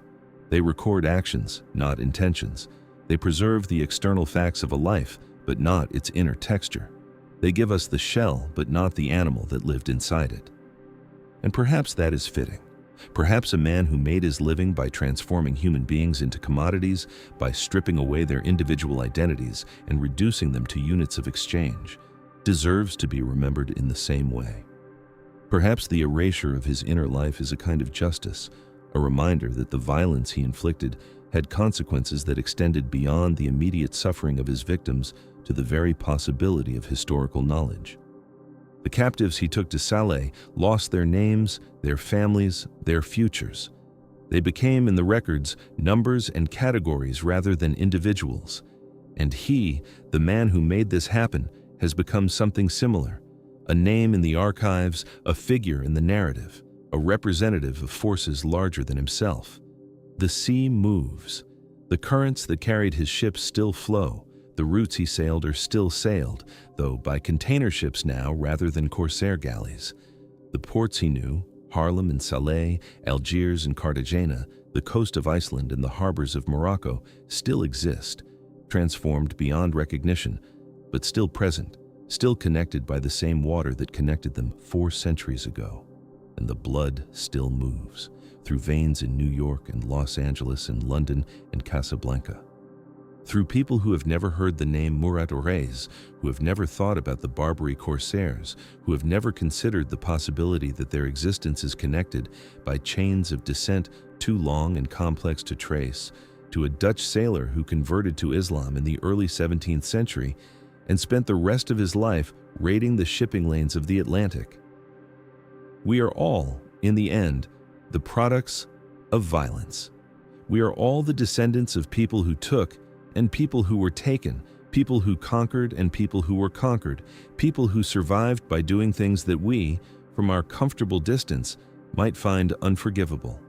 They record actions, not intentions. They preserve the external facts of a life, but not its inner texture. They give us the shell, but not the animal that lived inside it. And perhaps that is fitting. Perhaps a man who made his living by transforming human beings into commodities, by stripping away their individual identities and reducing them to units of exchange, deserves to be remembered in the same way. Perhaps the erasure of his inner life is a kind of justice, a reminder that the violence he inflicted had consequences that extended beyond the immediate suffering of his victims to the very possibility of historical knowledge. The captives he took to Salé lost their names, their families, their futures. They became, in the records, numbers and categories rather than individuals. And he, the man who made this happen, has become something similar, a name in the archives, a figure in the narrative, a representative of forces larger than himself. The sea moves. The currents that carried his ships still flow. The routes he sailed are still sailed, though by container ships now rather than corsair galleys. The ports he knew, Haarlem and Salé, Algiers and Cartagena, the coast of Iceland and the harbors of Morocco still exist, transformed beyond recognition, but still present, still connected by the same water that connected them 4 centuries ago. And the blood still moves, through veins in New York and Los Angeles and London and Casablanca. Through people who have never heard the name Murat Reis, who have never thought about the Barbary corsairs, who have never considered the possibility that their existence is connected by chains of descent too long and complex to trace, to a Dutch sailor who converted to Islam in the early 17th century and spent the rest of his life raiding the shipping lanes of the Atlantic. We are all, in the end, the products of violence. We are all the descendants of people who took and people who were taken, people who conquered and people who were conquered, people who survived by doing things that we, from our comfortable distance, might find unforgivable.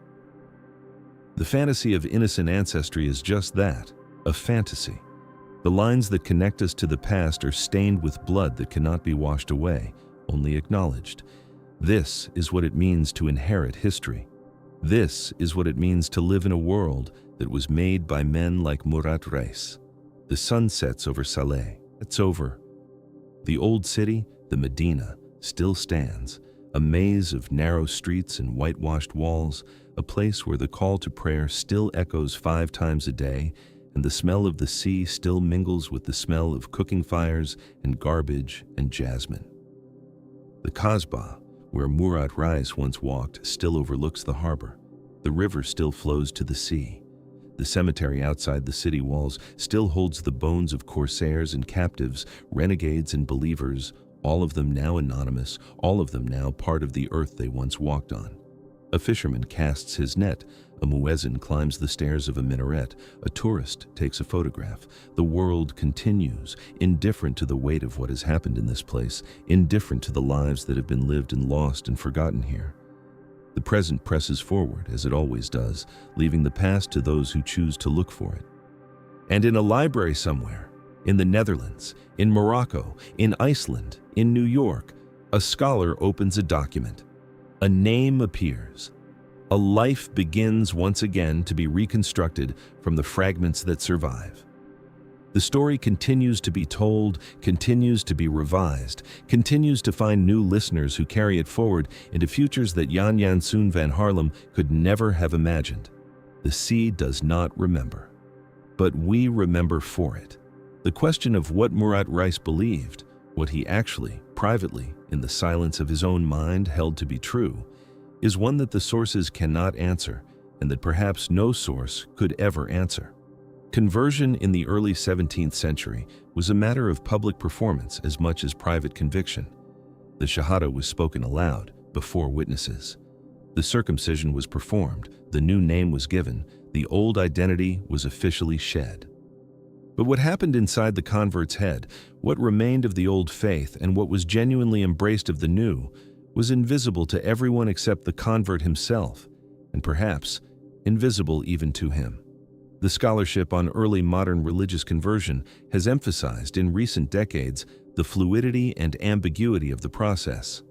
The fantasy of innocent ancestry is just that, a fantasy. The lines that connect us to the past are stained with blood that cannot be washed away, only acknowledged. This is what it means to inherit history. This is what it means to live in a world that was made by men like Murat Reis. The sun sets over Salé. It's over. The old city, the Medina, still stands, a maze of narrow streets and whitewashed walls, a place where the call to prayer still echoes 5 times a day, and the smell of the sea still mingles with the smell of cooking fires and garbage and jasmine. The Kasbah, Where Murat Reis once walked still overlooks the harbor. The river still flows to the sea. The cemetery outside the city walls still holds the bones of corsairs and captives, renegades and believers, all of them now anonymous, all of them now part of the earth they once walked on. A fisherman casts his net, a muezzin climbs the stairs of a minaret, a tourist takes a photograph. The world continues, indifferent to the weight of what has happened in this place, indifferent to the lives that have been lived and lost and forgotten here. The present presses forward, as it always does, leaving the past to those who choose to look for it. And in a library somewhere, in the Netherlands, in Morocco, in Iceland, in New York, a scholar opens a document. A name appears. A life begins once again to be reconstructed from the fragments that survive. The story continues to be told, continues to be revised, continues to find new listeners who carry it forward into futures that Jan Janszoon van Haarlem could never have imagined. The sea does not remember, but we remember for it. The question of what Murat Reis believed, what he actually, privately, in the silence of his own mind held to be true, is one that the sources cannot answer and that perhaps no source could ever answer. Conversion in the early 17th century was a matter of public performance as much as private conviction. The Shahada was spoken aloud, before witnesses. The circumcision was performed, the new name was given, the old identity was officially shed. But what happened inside the convert's head, what remained of the old faith and what was genuinely embraced of the new, was invisible to everyone except the convert himself, and perhaps invisible even to him. The scholarship on early modern religious conversion has emphasized in recent decades the fluidity and ambiguity of the process.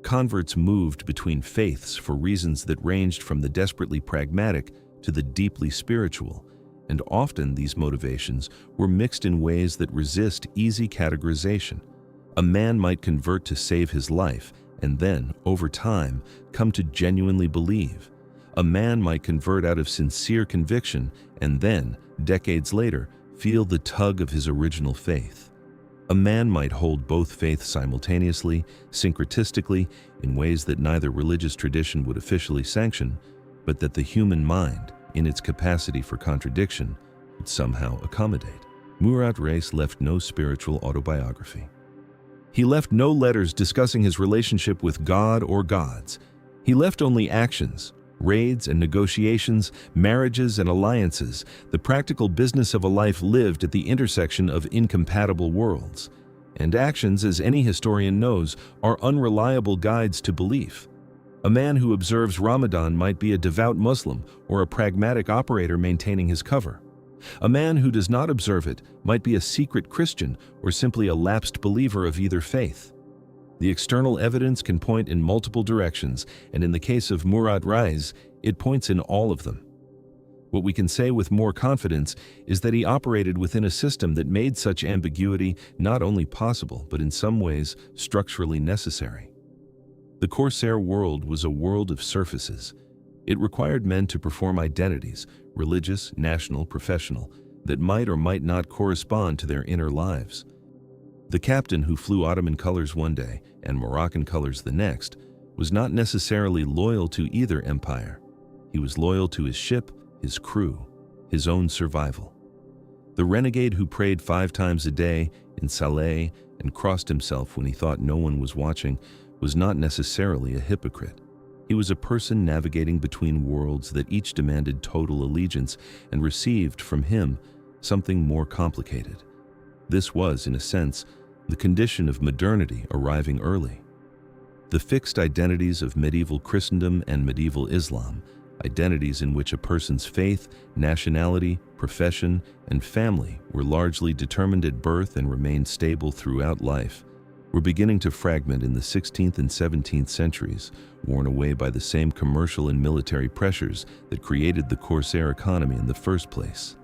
Converts moved between faiths for reasons that ranged from the desperately pragmatic to the deeply spiritual, and often these motivations were mixed in ways that resist easy categorization. A man might convert to save his life and then, over time, come to genuinely believe. A man might convert out of sincere conviction and then, decades later, feel the tug of his original faith. A man might hold both faiths simultaneously, syncretistically, in ways that neither religious tradition would officially sanction, but that the human mind, in its capacity for contradiction, would somehow accommodate. Murat Reis left no spiritual autobiography. He left no letters discussing his relationship with God or gods. He left only actions, raids and negotiations, marriages and alliances, the practical business of a life lived at the intersection of incompatible worlds. And actions, as any historian knows, are unreliable guides to belief. A man who observes Ramadan might be a devout Muslim or a pragmatic operator maintaining his cover. A man who does not observe it might be a secret Christian or simply a lapsed believer of either faith. The external evidence can point in multiple directions, and in the case of Murat Reis, it points in all of them. What we can say with more confidence is that he operated within a system that made such ambiguity not only possible, but in some ways structurally necessary. The corsair world was a world of surfaces. It required men to perform identities, religious, national, professional, that might or might not correspond to their inner lives. The captain who flew Ottoman colors one day and Moroccan colors the next was not necessarily loyal to either empire. He was loyal to his ship, his crew, his own survival. The renegade who prayed 5 times a day in Salé and crossed himself when he thought no one was watching was not necessarily a hypocrite. He was a person navigating between worlds that each demanded total allegiance and received from him something more complicated. This was, in a sense, the condition of modernity arriving early. The fixed identities of medieval Christendom and medieval Islam, identities in which a person's faith, nationality, profession, and family were largely determined at birth and remained stable throughout life, were beginning to fragment in the 16th and 17th centuries, worn away by the same commercial and military pressures that created the corsair economy in the first place.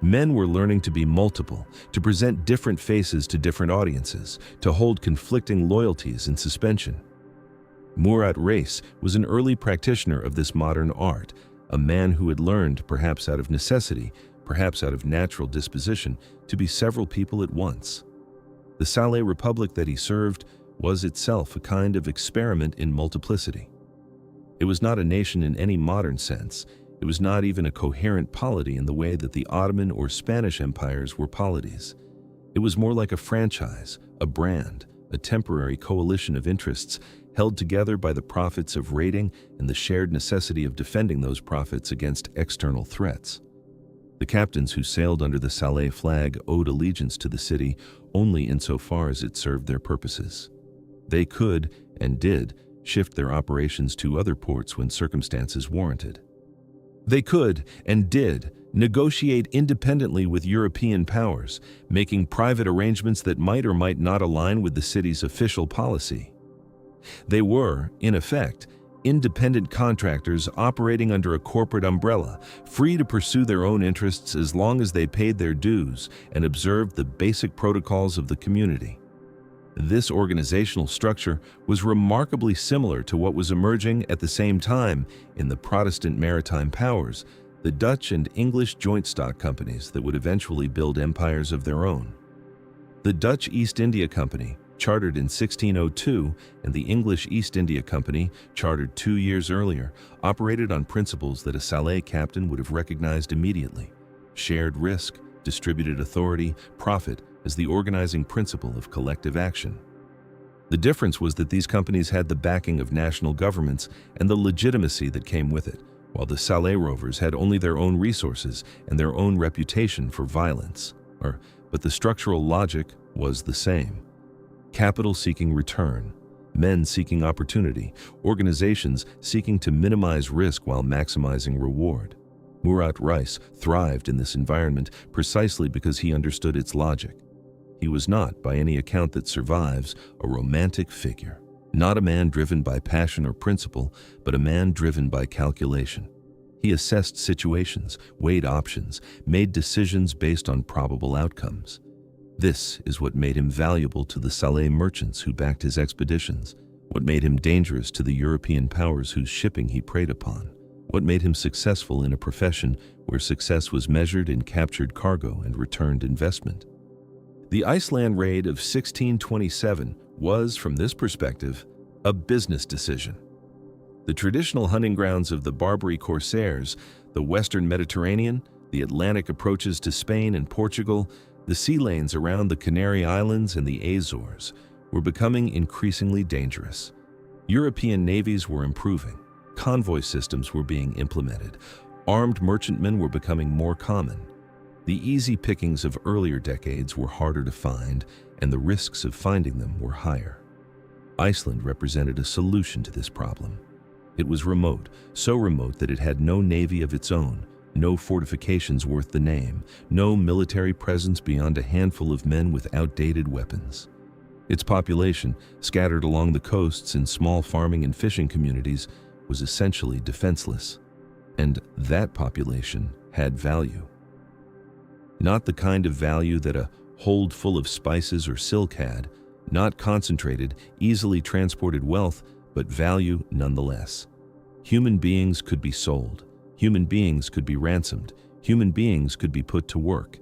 Men were learning to be multiple, to present different faces to different audiences, to hold conflicting loyalties in suspension. Murat Reis was an early practitioner of this modern art, a man who had learned, perhaps out of necessity, perhaps out of natural disposition, to be several people at once. The Salé Republic that he served was itself a kind of experiment in multiplicity. It was not a nation in any modern sense. It was not even a coherent polity in the way that the Ottoman or Spanish empires were polities. It was more like a franchise, a brand, a temporary coalition of interests held together by the profits of raiding and the shared necessity of defending those profits against external threats. The captains who sailed under the Salé flag owed allegiance to the city only insofar as it served their purposes. They could, and did, shift their operations to other ports when circumstances warranted. They could, and did, negotiate independently with European powers, making private arrangements that might or might not align with the city's official policy. They were, in effect, independent contractors operating under a corporate umbrella, free to pursue their own interests as long as they paid their dues and observed the basic protocols of the community. This organizational structure was remarkably similar to what was emerging at the same time in the Protestant maritime powers, the Dutch and English joint stock companies that would eventually build empires of their own. The Dutch East India Company, chartered in 1602, and the English East India Company, chartered 2 years earlier, operated on principles that a Salé captain would have recognized immediately: shared risk, distributed authority, profit as the organizing principle of collective action. The difference was that these companies had the backing of national governments and the legitimacy that came with it, while the Salé rovers had only their own resources and their own reputation for violence. But the structural logic was the same. Capital seeking return, men seeking opportunity, organizations seeking to minimize risk while maximizing reward. Murat Reis thrived in this environment precisely because he understood its logic. He was not, by any account that survives, a romantic figure, not a man driven by passion or principle, but a man driven by calculation. He assessed situations, weighed options, made decisions based on probable outcomes. This is what made him valuable to the Salé merchants who backed his expeditions, what made him dangerous to the European powers whose shipping he preyed upon, what made him successful in a profession where success was measured in captured cargo and returned investment. The Iceland raid of 1627 was, from this perspective, a business decision. The traditional hunting grounds of the Barbary corsairs, the Western Mediterranean, the Atlantic approaches to Spain and Portugal, the sea lanes around the Canary Islands and the Azores, were becoming increasingly dangerous. European navies were improving, convoy systems were being implemented, armed merchantmen were becoming more common. The easy pickings of earlier decades were harder to find, and the risks of finding them were higher. Iceland represented a solution to this problem. It was remote, so remote that it had no navy of its own, no fortifications worth the name, no military presence beyond a handful of men with outdated weapons. Its population, scattered along the coasts in small farming and fishing communities, was essentially defenseless. And that population had value. Not the kind of value that a hold full of spices or silk had, not concentrated, easily transported wealth, but value nonetheless. Human beings could be sold. Human beings could be ransomed. Human beings could be put to work.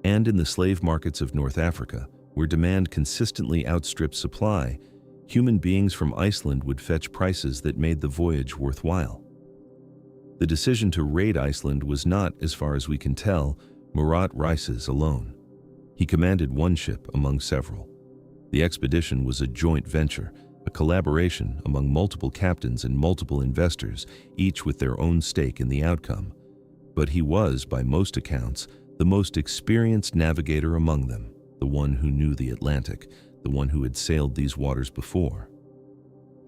And in the slave markets of North Africa, where demand consistently outstripped supply, human beings from Iceland would fetch prices that made the voyage worthwhile. The decision to raid Iceland was not, as far as we can tell, Murat Reis's alone. He commanded one ship among several. The expedition was a joint venture, a collaboration among multiple captains and multiple investors, each with their own stake in the outcome. But he was, by most accounts, the most experienced navigator among them, the one who knew the Atlantic, the one who had sailed these waters before.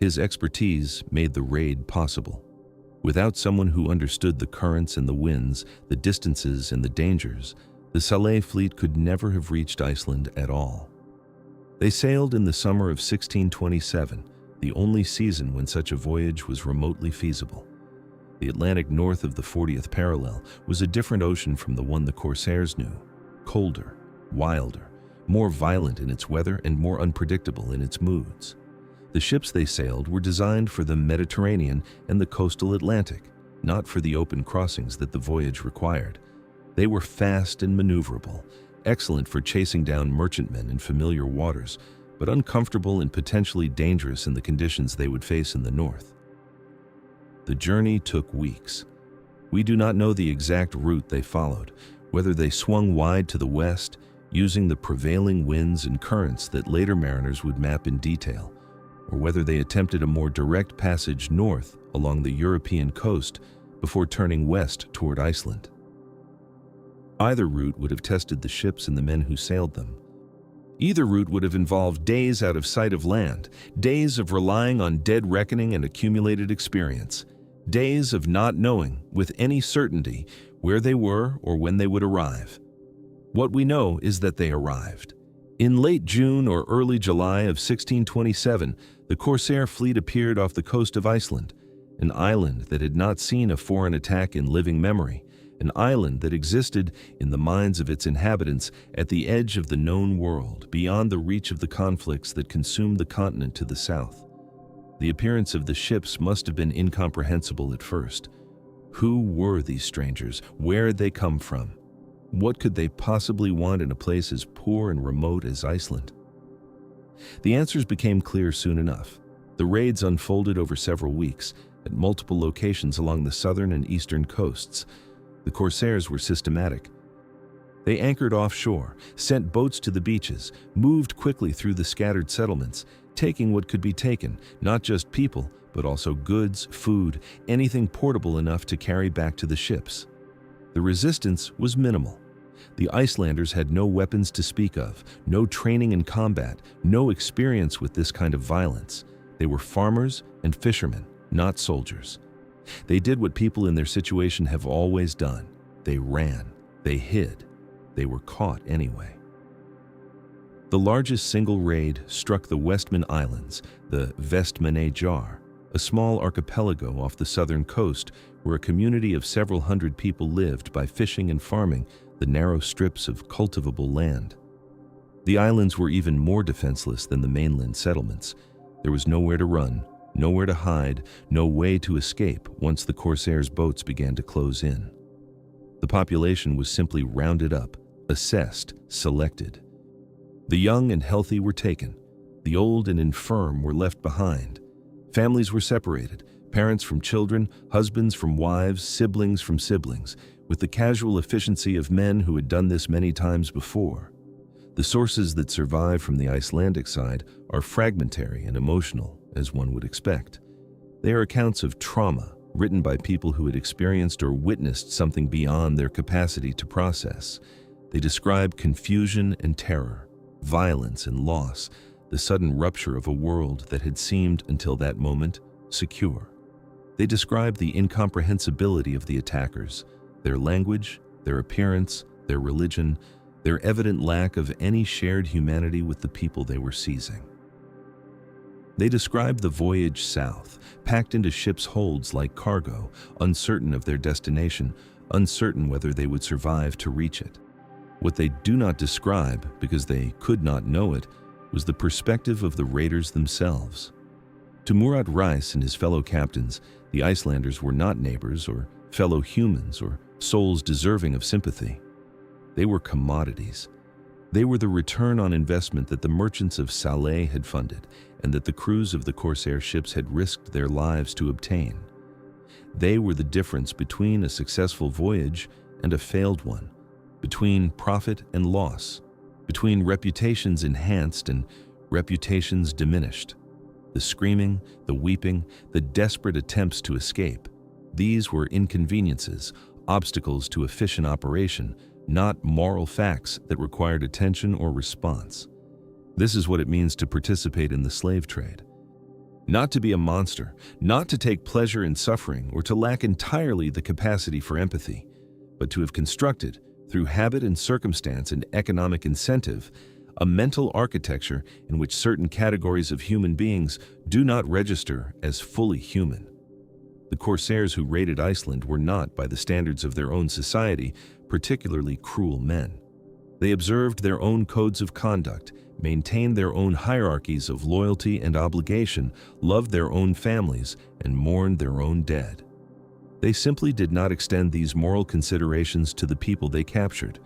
His expertise made the raid possible. Without someone who understood the currents and the winds, the distances and the dangers, the Salé fleet could never have reached Iceland at all. They sailed in the summer of 1627, the only season when such a voyage was remotely feasible. The Atlantic north of the 40th parallel was a different ocean from the one the corsairs knew, colder, wilder, more violent in its weather and more unpredictable in its moods. The ships they sailed were designed for the Mediterranean and the coastal Atlantic, not for the open crossings that the voyage required. They were fast and maneuverable, excellent for chasing down merchantmen in familiar waters, but uncomfortable and potentially dangerous in the conditions they would face in the north. The journey took weeks. We do not know the exact route they followed, whether they swung wide to the west, using the prevailing winds and currents that later mariners would map in detail, or whether they attempted a more direct passage north along the European coast before turning west toward Iceland. Either route would have tested the ships and the men who sailed them. Either route would have involved days out of sight of land, days of relying on dead reckoning and accumulated experience, days of not knowing with any certainty where they were or when they would arrive. What we know is that they arrived. In late June or early July of 1627, the corsair fleet appeared off the coast of Iceland, an island that had not seen a foreign attack in living memory, an island that existed in the minds of its inhabitants at the edge of the known world, beyond the reach of the conflicts that consumed the continent to the south. The appearance of the ships must have been incomprehensible at first. Who were these strangers? Where had they come from? What could they possibly want in a place as poor and remote as Iceland? The answers became clear soon enough. The raids unfolded over several weeks, at multiple locations along the southern and eastern coasts. The corsairs were systematic. They anchored offshore, sent boats to the beaches, moved quickly through the scattered settlements, taking what could be taken, not just people, but also goods, food, anything portable enough to carry back to the ships. The resistance was minimal. The Icelanders had no weapons to speak of, no training in combat, no experience with this kind of violence. They were farmers and fishermen, not soldiers. They did what people in their situation have always done. They ran. They hid. They were caught anyway. The largest single raid struck the Westman Islands, the Vestmannaeyjar, a small archipelago off the southern coast where a community of several hundred people lived by fishing and farming the narrow strips of cultivable land. The islands were even more defenseless than the mainland settlements. There was nowhere to run, nowhere to hide, no way to escape once the corsairs' boats began to close in. The population was simply rounded up, assessed, selected. The young and healthy were taken. The old and infirm were left behind. Families were separated, parents from children, husbands from wives, siblings from siblings, with the casual efficiency of men who had done this many times before. The sources that survive from the Icelandic side are fragmentary and emotional, as one would expect. They are accounts of trauma written by people who had experienced or witnessed something beyond their capacity to process. They describe confusion and terror, violence and loss, the sudden rupture of a world that had seemed, until that moment, secure. They describe the incomprehensibility of the attackers, their language, their appearance, their religion, their evident lack of any shared humanity with the people they were seizing. They describe the voyage south, packed into ships' holds like cargo, uncertain of their destination, uncertain whether they would survive to reach it. What they do not describe, because they could not know it, was the perspective of the raiders themselves. To Murat Reis and his fellow captains, the Icelanders were not neighbors or fellow humans or souls deserving of sympathy. They were commodities. They were the return on investment that the merchants of Salé had funded and that the crews of the corsair ships had risked their lives to obtain. They were the difference between a successful voyage and a failed one, between profit and loss, between reputations enhanced and reputations diminished. The screaming, the weeping, the desperate attempts to escape, these were inconveniences, obstacles to efficient operation, not moral facts that required attention or response. This is what it means to participate in the slave trade. Not to be a monster, not to take pleasure in suffering or to lack entirely the capacity for empathy, but to have constructed, through habit and circumstance and economic incentive, a mental architecture in which certain categories of human beings do not register as fully human. The corsairs who raided Iceland were not, by the standards of their own society, particularly cruel men. They observed their own codes of conduct, maintained their own hierarchies of loyalty and obligation, loved their own families, and mourned their own dead. They simply did not extend these moral considerations to the people they captured.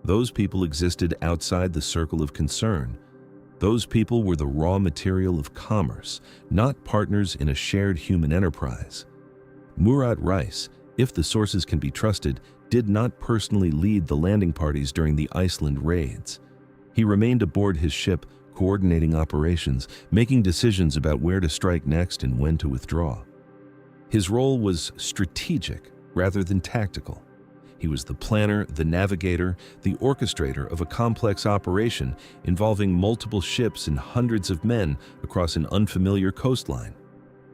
Those people existed outside the circle of concern. Those people were the raw material of commerce, not partners in a shared human enterprise. Murat Reis, if the sources can be trusted, did not personally lead the landing parties during the Iceland raids. He remained aboard his ship, coordinating operations, making decisions about where to strike next and when to withdraw. His role was strategic rather than tactical. He was the planner, the navigator, the orchestrator of a complex operation involving multiple ships and hundreds of men across an unfamiliar coastline.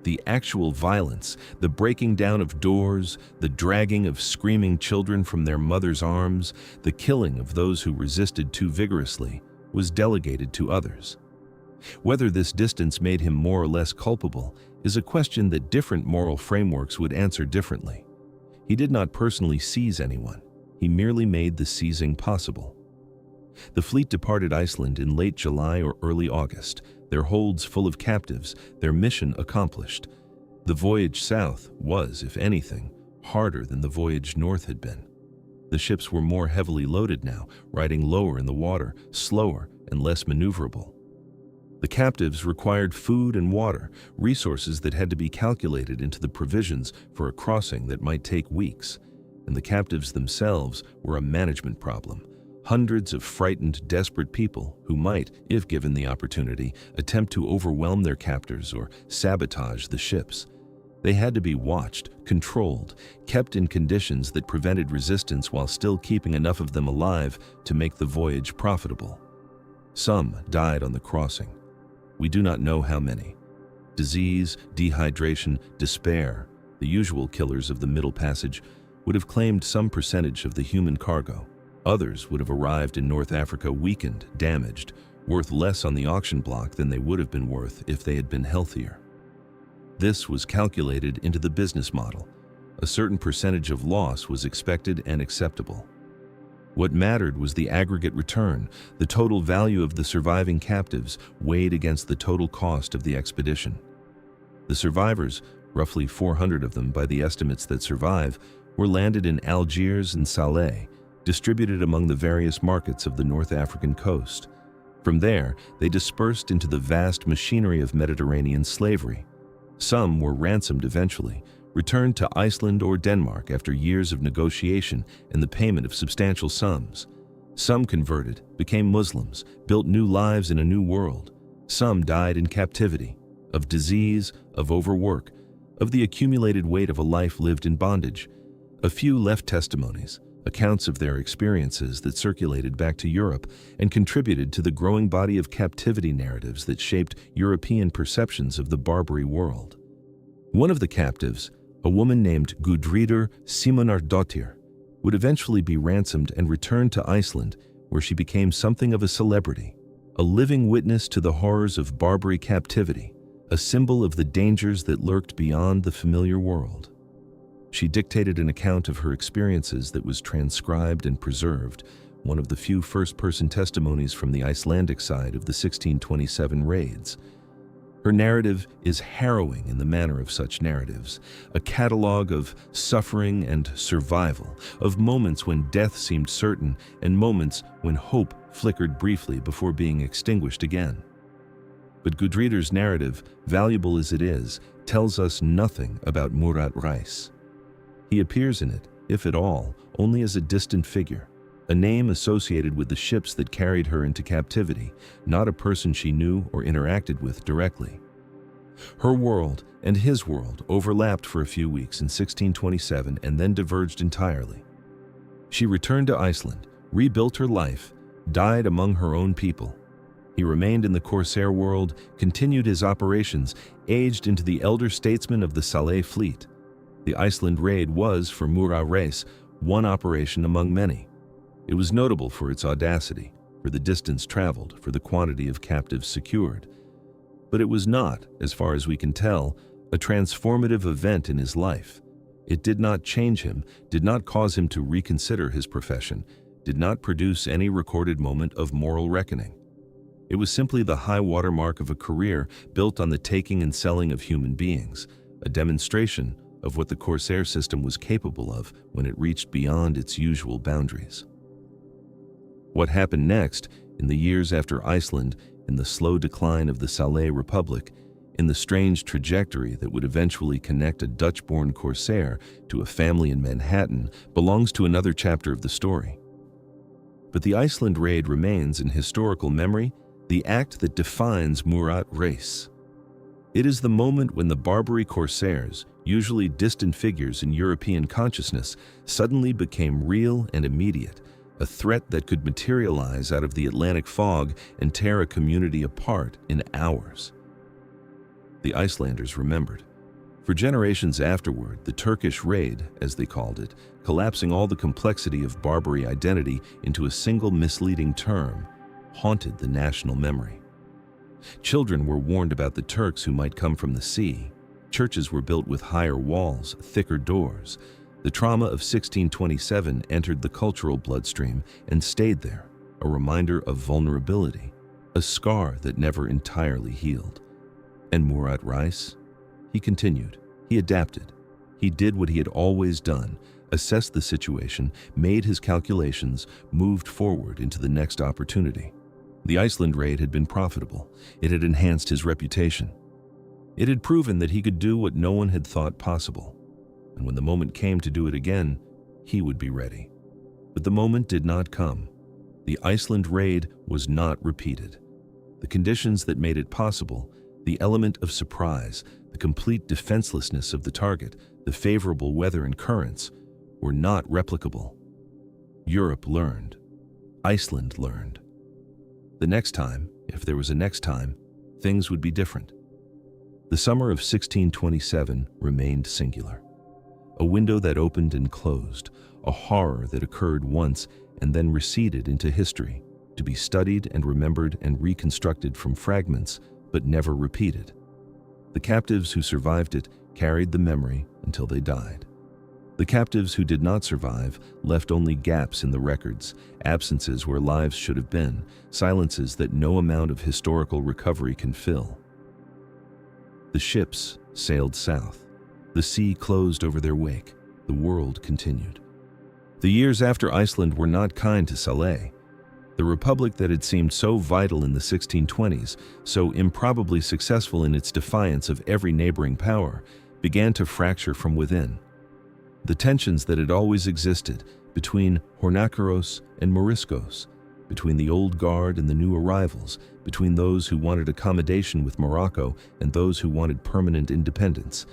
The actual violence, the breaking down of doors, the dragging of screaming children from their mothers' arms, the killing of those who resisted too vigorously, was delegated to others. Whether this distance made him more or less culpable is a question that different moral frameworks would answer differently. He did not personally seize anyone. He merely made the seizing possible. The fleet departed Iceland in late July or early August, their holds full of captives, their mission accomplished. The voyage south was, if anything, harder than the voyage north had been. The ships were more heavily loaded now, riding lower in the water, slower and less maneuverable. The captives required food and water, resources that had to be calculated into the provisions for a crossing that might take weeks. And the captives themselves were a management problem. Hundreds of frightened, desperate people who might, if given the opportunity, attempt to overwhelm their captors or sabotage the ships. They had to be watched, controlled, kept in conditions that prevented resistance while still keeping enough of them alive to make the voyage profitable. Some died on the crossing. We do not know how many. Disease, dehydration, despair, the usual killers of the Middle Passage, would have claimed some percentage of the human cargo. Others would have arrived in North Africa weakened, damaged, worth less on the auction block than they would have been worth if they had been healthier. This was calculated into the business model. A certain percentage of loss was expected and acceptable. What mattered was the aggregate return, the total value of the surviving captives weighed against the total cost of the expedition. The survivors, roughly 400 of them by the estimates that survive, were landed in Algiers and Salé, distributed among the various markets of the North African coast. From there, they dispersed into the vast machinery of Mediterranean slavery. Some were ransomed eventually, returned to Iceland or Denmark after years of negotiation and the payment of substantial sums. Some converted, became Muslims, built new lives in a new world. Some died in captivity, of disease, of overwork, of the accumulated weight of a life lived in bondage. A few left testimonies, accounts of their experiences that circulated back to Europe and contributed to the growing body of captivity narratives that shaped European perceptions of the Barbary world. One of the captives, a woman named Gudridur Simonardóttir, would eventually be ransomed and returned to Iceland, where she became something of a celebrity, a living witness to the horrors of Barbary captivity, a symbol of the dangers that lurked beyond the familiar world. She dictated an account of her experiences that was transcribed and preserved, one of the few first-person testimonies from the Icelandic side of the 1627 raids. Her narrative is harrowing in the manner of such narratives, a catalog of suffering and survival, of moments when death seemed certain and moments when hope flickered briefly before being extinguished again. But Gudridur's narrative, valuable as it is, tells us nothing about Murat Reis. He appears in it, if at all, only as a distant figure, a name associated with the ships that carried her into captivity, not a person she knew or interacted with directly. Her world and his world overlapped for a few weeks in 1627 and then diverged entirely. She returned to Iceland, rebuilt her life, died among her own people. He remained in the corsair world, continued his operations, aged into the elder statesman of the Salé fleet. The Iceland raid was, for Murat Reis, one operation among many. It was notable for its audacity, for the distance traveled, for the quantity of captives secured. But it was not, as far as we can tell, a transformative event in his life. It did not change him, did not cause him to reconsider his profession, did not produce any recorded moment of moral reckoning. It was simply the high watermark of a career built on the taking and selling of human beings, a demonstration of what the corsair system was capable of when it reached beyond its usual boundaries. What happened next, in the years after Iceland, in the slow decline of the Salé Republic, in the strange trajectory that would eventually connect a Dutch-born corsair to a family in Manhattan, belongs to another chapter of the story. But the Iceland raid remains in historical memory the act that defines Murat Reis. It is the moment when the Barbary corsairs, usually distant figures in European consciousness, suddenly became real and immediate, a threat that could materialize out of the Atlantic fog and tear a community apart in hours. The Icelanders remembered. For generations afterward, the Turkish raid, as they called it, collapsing all the complexity of Barbary identity into a single misleading term, haunted the national memory. Children were warned about the Turks who might come from the sea. Churches were built with higher walls, thicker doors. The trauma of 1627 entered the cultural bloodstream and stayed there, a reminder of vulnerability, a scar that never entirely healed. And Murat Reis? He continued. He adapted. He did what he had always done, assessed the situation, made his calculations, moved forward into the next opportunity. The Iceland raid had been profitable. It had enhanced his reputation. It had proven that he could do what no one had thought possible. And when the moment came to do it again, he would be ready. But the moment did not come. The Iceland raid was not repeated. The conditions that made it possible, the element of surprise, the complete defenselessness of the target, the favorable weather and currents, were not replicable. Europe learned. Iceland learned. The next time, if there was a next time, things would be different. The summer of 1627 remained singular. A window that opened and closed, a horror that occurred once and then receded into history, to be studied and remembered and reconstructed from fragments, but never repeated. The captives who survived it carried the memory until they died. The captives who did not survive left only gaps in the records, absences where lives should have been, silences that no amount of historical recovery can fill. The ships sailed south. The sea closed over their wake. The world continued. The years after Iceland were not kind to Salé. The republic that had seemed so vital in the 1620s, so improbably successful in its defiance of every neighboring power, began to fracture from within. The tensions that had always existed between Hornacaros and Moriscos, between the old guard and the new arrivals, between those who wanted accommodation with Morocco and those who wanted permanent independence.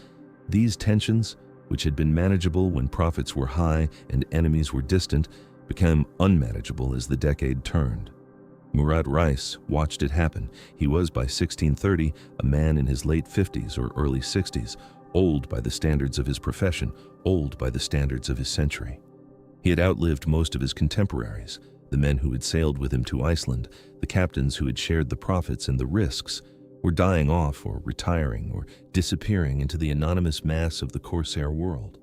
These tensions, which had been manageable when profits were high and enemies were distant, became unmanageable as the decade turned. Murat Reis watched it happen. He was, by 1630, a man in his late 50s or early 60s, old by the standards of his profession, old by the standards of his century. He had outlived most of his contemporaries, the men who had sailed with him to Iceland, the captains who had shared the profits and the risks, were dying off or retiring or disappearing into the anonymous mass of the corsair world.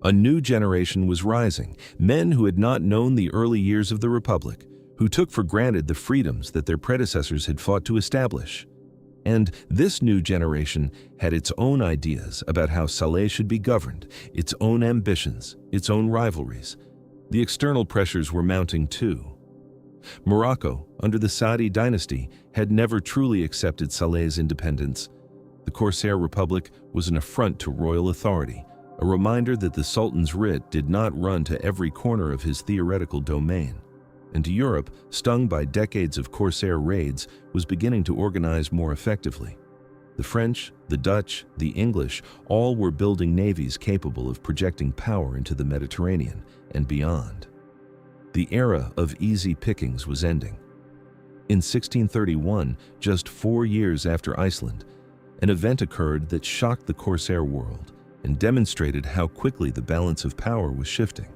A new generation was rising, men who had not known the early years of the Republic, who took for granted the freedoms that their predecessors had fought to establish. And this new generation had its own ideas about how Salé should be governed, its own ambitions, its own rivalries. The external pressures were mounting too. Morocco, under the Saadi dynasty, had never truly accepted Salé's independence. The Corsair Republic was an affront to royal authority, a reminder that the Sultan's writ did not run to every corner of his theoretical domain. And Europe, stung by decades of Corsair raids, was beginning to organize more effectively. The French, the Dutch, the English, all were building navies capable of projecting power into the Mediterranean and beyond. The era of easy pickings was ending. In 1631, just 4 years after Iceland, an event occurred that shocked the Corsair world and demonstrated how quickly the balance of power was shifting.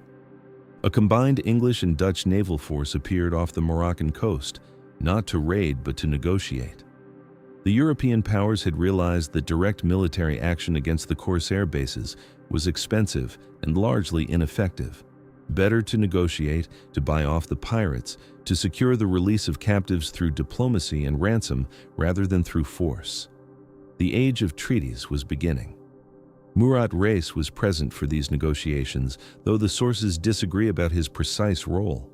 A combined English and Dutch naval force appeared off the Moroccan coast, not to raid but to negotiate. The European powers had realized that direct military action against the Corsair bases was expensive and largely ineffective. Better to negotiate, to buy off the pirates, to secure the release of captives through diplomacy and ransom rather than through force. The age of treaties was beginning. Murat Reis was present for these negotiations, though the sources disagree about his precise role.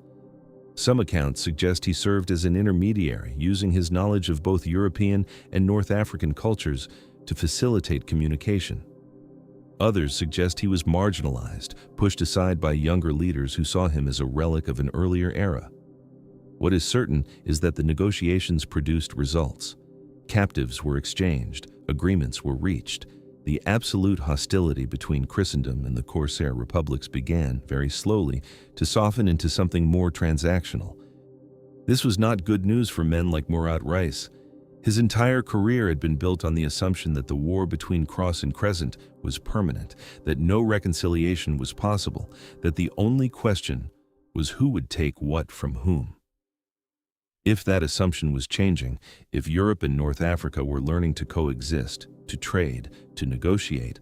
Some accounts suggest he served as an intermediary, using his knowledge of both European and North African cultures to facilitate communication. Others suggest he was marginalized, pushed aside by younger leaders who saw him as a relic of an earlier era. What is certain is that the negotiations produced results. Captives were exchanged, agreements were reached. The absolute hostility between Christendom and the corsair republics began, very slowly, to soften into something more transactional. This was not good news for men like Murat Reis. His entire career had been built on the assumption that the war between Cross and Crescent was permanent, that no reconciliation was possible, that the only question was who would take what from whom. If that assumption was changing, if Europe and North Africa were learning to coexist, to trade, to negotiate,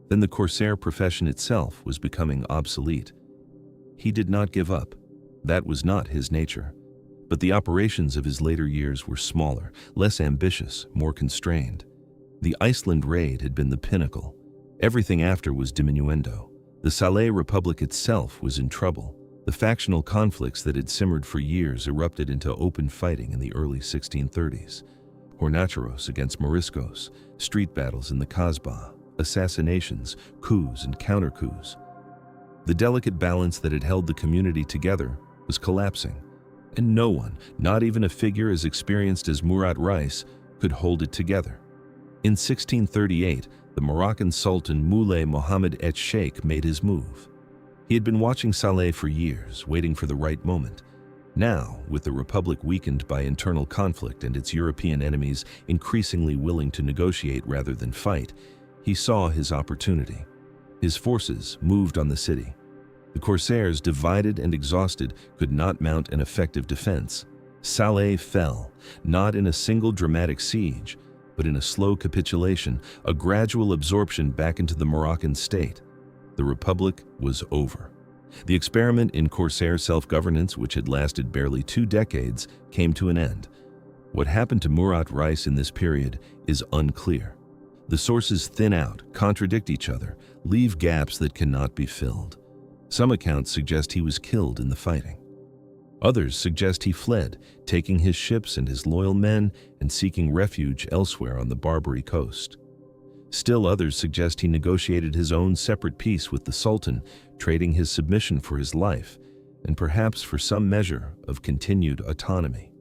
then the corsair profession itself was becoming obsolete. He did not give up. That was not his nature. But the operations of his later years were smaller, less ambitious, more constrained. The Iceland raid had been the pinnacle. Everything after was diminuendo. The Salé Republic itself was in trouble. The factional conflicts that had simmered for years erupted into open fighting in the early 1630s. Hornacheros against Moriscos, street battles in the Kasbah, assassinations, coups and counter-coups. The delicate balance that had held the community together was collapsing, and no one, not even a figure as experienced as Murat Reis, could hold it together. In 1638, the Moroccan Sultan Moulay Mohammed et Sheikh made his move. He had been watching Salé for years, waiting for the right moment. Now, with the Republic weakened by internal conflict and its European enemies increasingly willing to negotiate rather than fight, he saw his opportunity. His forces moved on the city. The corsairs, divided and exhausted, could not mount an effective defense. Salé fell, not in a single dramatic siege, but in a slow capitulation, a gradual absorption back into the Moroccan state. The Republic was over. The experiment in corsair self-governance, which had lasted barely 2 decades, came to an end. What happened to Murat Reis in this period is unclear. The sources thin out, contradict each other, leave gaps that cannot be filled. Some accounts suggest he was killed in the fighting. Others suggest he fled, taking his ships and his loyal men and seeking refuge elsewhere on the Barbary coast. Still others suggest he negotiated his own separate peace with the Sultan, trading his submission for his life, and perhaps for some measure of continued autonomy.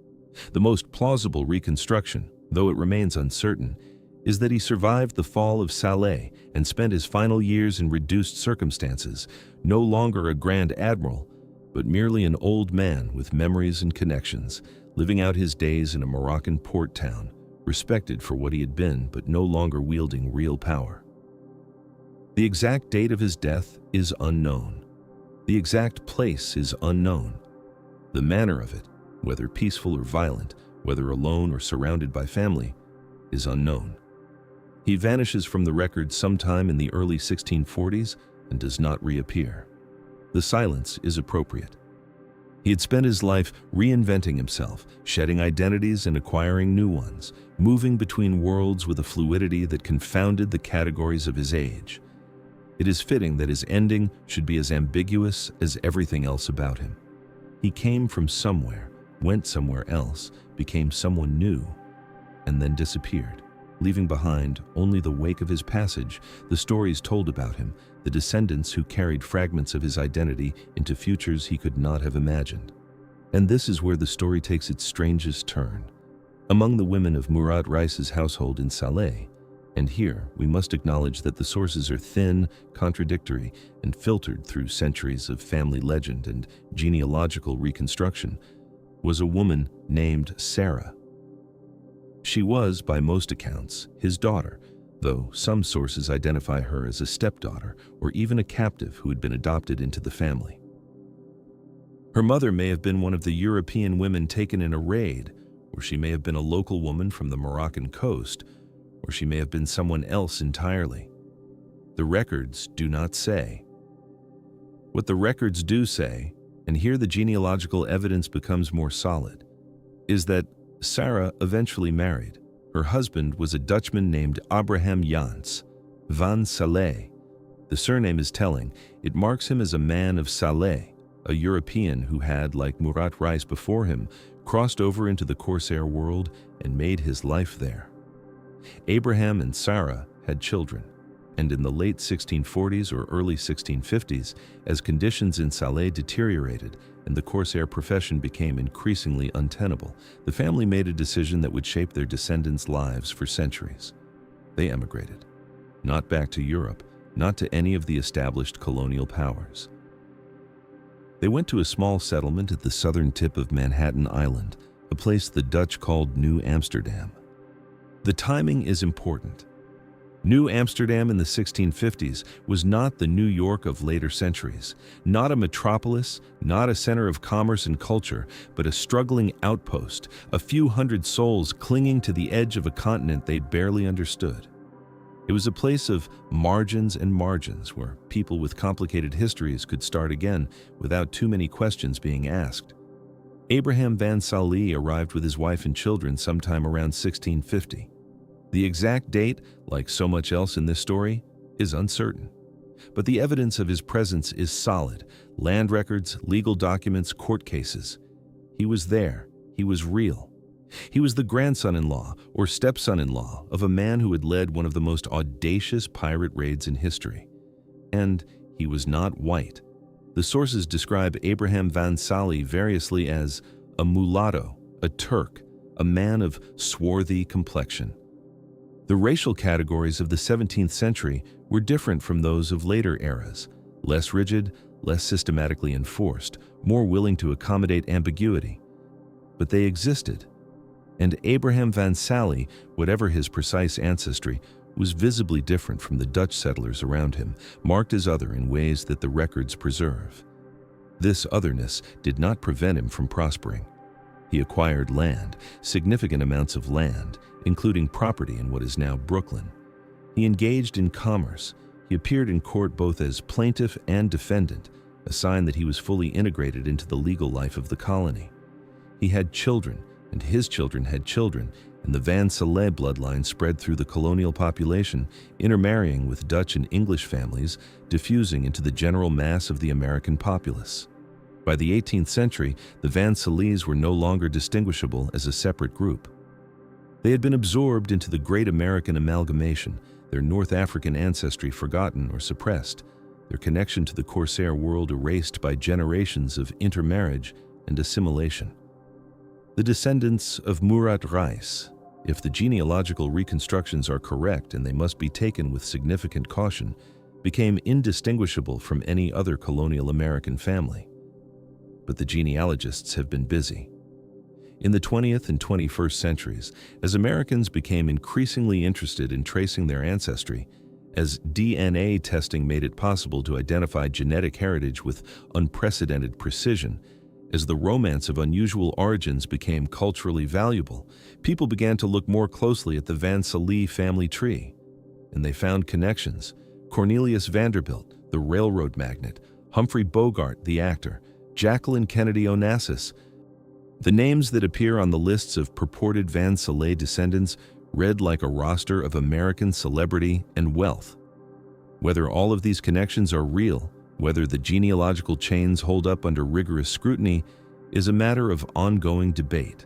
The most plausible reconstruction, though it remains uncertain, is that he survived the fall of Salé and spent his final years in reduced circumstances, no longer a grand admiral, but merely an old man with memories and connections, living out his days in a Moroccan port town, respected for what he had been, but no longer wielding real power. The exact date of his death is unknown. The exact place is unknown. The manner of it, whether peaceful or violent, whether alone or surrounded by family, is unknown. He vanishes from the record sometime in the early 1640s and does not reappear. The silence is appropriate. He had spent his life reinventing himself, shedding identities and acquiring new ones, moving between worlds with a fluidity that confounded the categories of his age. It is fitting that his ending should be as ambiguous as everything else about him. He came from somewhere, went somewhere else, became someone new, and then disappeared, leaving behind only the wake of his passage, the stories told about him, the descendants who carried fragments of his identity into futures he could not have imagined. And this is where the story takes its strangest turn. Among the women of Murat Reis's household in Salé, and here we must acknowledge that the sources are thin, contradictory, and filtered through centuries of family legend and genealogical reconstruction, was a woman named Sarah. She was, by most accounts, his daughter, though some sources identify her as a stepdaughter or even a captive who had been adopted into the family. Her mother may have been one of the European women taken in a raid, or she may have been a local woman from the Moroccan coast, or she may have been someone else entirely. The records do not say. What the records do say, and here the genealogical evidence becomes more solid, is that Sarah eventually married. Her husband was a Dutchman named Abraham Jans van Salé. The surname is telling. It marks him as a man of Salé, a European who had, like Murat Reis before him, crossed over into the corsair world and made his life there. Abraham and Sarah had children, and in the late 1640s or early 1650s, as conditions in Salé deteriorated and the corsair profession became increasingly untenable, the family made a decision that would shape their descendants' lives for centuries. They emigrated, not back to Europe, not to any of the established colonial powers. They went to a small settlement at the southern tip of Manhattan Island, a place the Dutch called New Amsterdam. The timing is important. New Amsterdam in the 1650s was not the New York of later centuries, not a metropolis, not a center of commerce and culture, but a struggling outpost, a few hundred souls clinging to the edge of a continent they barely understood. It was a place of margins and margins where people with complicated histories could start again without too many questions being asked. Abraham van Salé arrived with his wife and children sometime around 1650. The exact date, like so much else in this story, is uncertain. But the evidence of his presence is solid: land records, legal documents, court cases. He was there. He was real. He was the grandson-in-law or stepson-in-law of a man who had led one of the most audacious pirate raids in history. And he was not white. The sources describe Abraham van Salé variously as a mulatto, a Turk, a man of swarthy complexion. The racial categories of the 17th century were different from those of later eras, less rigid, less systematically enforced, more willing to accommodate ambiguity. But they existed. And Abraham van Salé, whatever his precise ancestry, was visibly different from the Dutch settlers around him, marked as other in ways that the records preserve. This otherness did not prevent him from prospering. He acquired land, significant amounts of land, including property in what is now Brooklyn. He engaged in commerce. He appeared in court both as plaintiff and defendant, a sign that he was fully integrated into the legal life of the colony. He had children, and his children had children, and the Van Salé bloodline spread through the colonial population, intermarrying with Dutch and English families, diffusing into the general mass of the American populace. By the 18th century, the Van Salés were no longer distinguishable as a separate group. They had been absorbed into the Great American Amalgamation, their North African ancestry forgotten or suppressed, their connection to the corsair world erased by generations of intermarriage and assimilation. The descendants of Murat Reis, if the genealogical reconstructions are correct, and they must be taken with significant caution, became indistinguishable from any other colonial American family. But the genealogists have been busy. In the 20th and 21st centuries, as Americans became increasingly interested in tracing their ancestry, as DNA testing made it possible to identify genetic heritage with unprecedented precision, as the romance of unusual origins became culturally valuable, people began to look more closely at the Van Salé family tree. And they found connections: Cornelius Vanderbilt, the railroad magnate; Humphrey Bogart, the actor; Jacqueline Kennedy Onassis. The names that appear on the lists of purported Van Salé descendants read like a roster of American celebrity and wealth. Whether all of these connections are real, whether the genealogical chains hold up under rigorous scrutiny, is a matter of ongoing debate.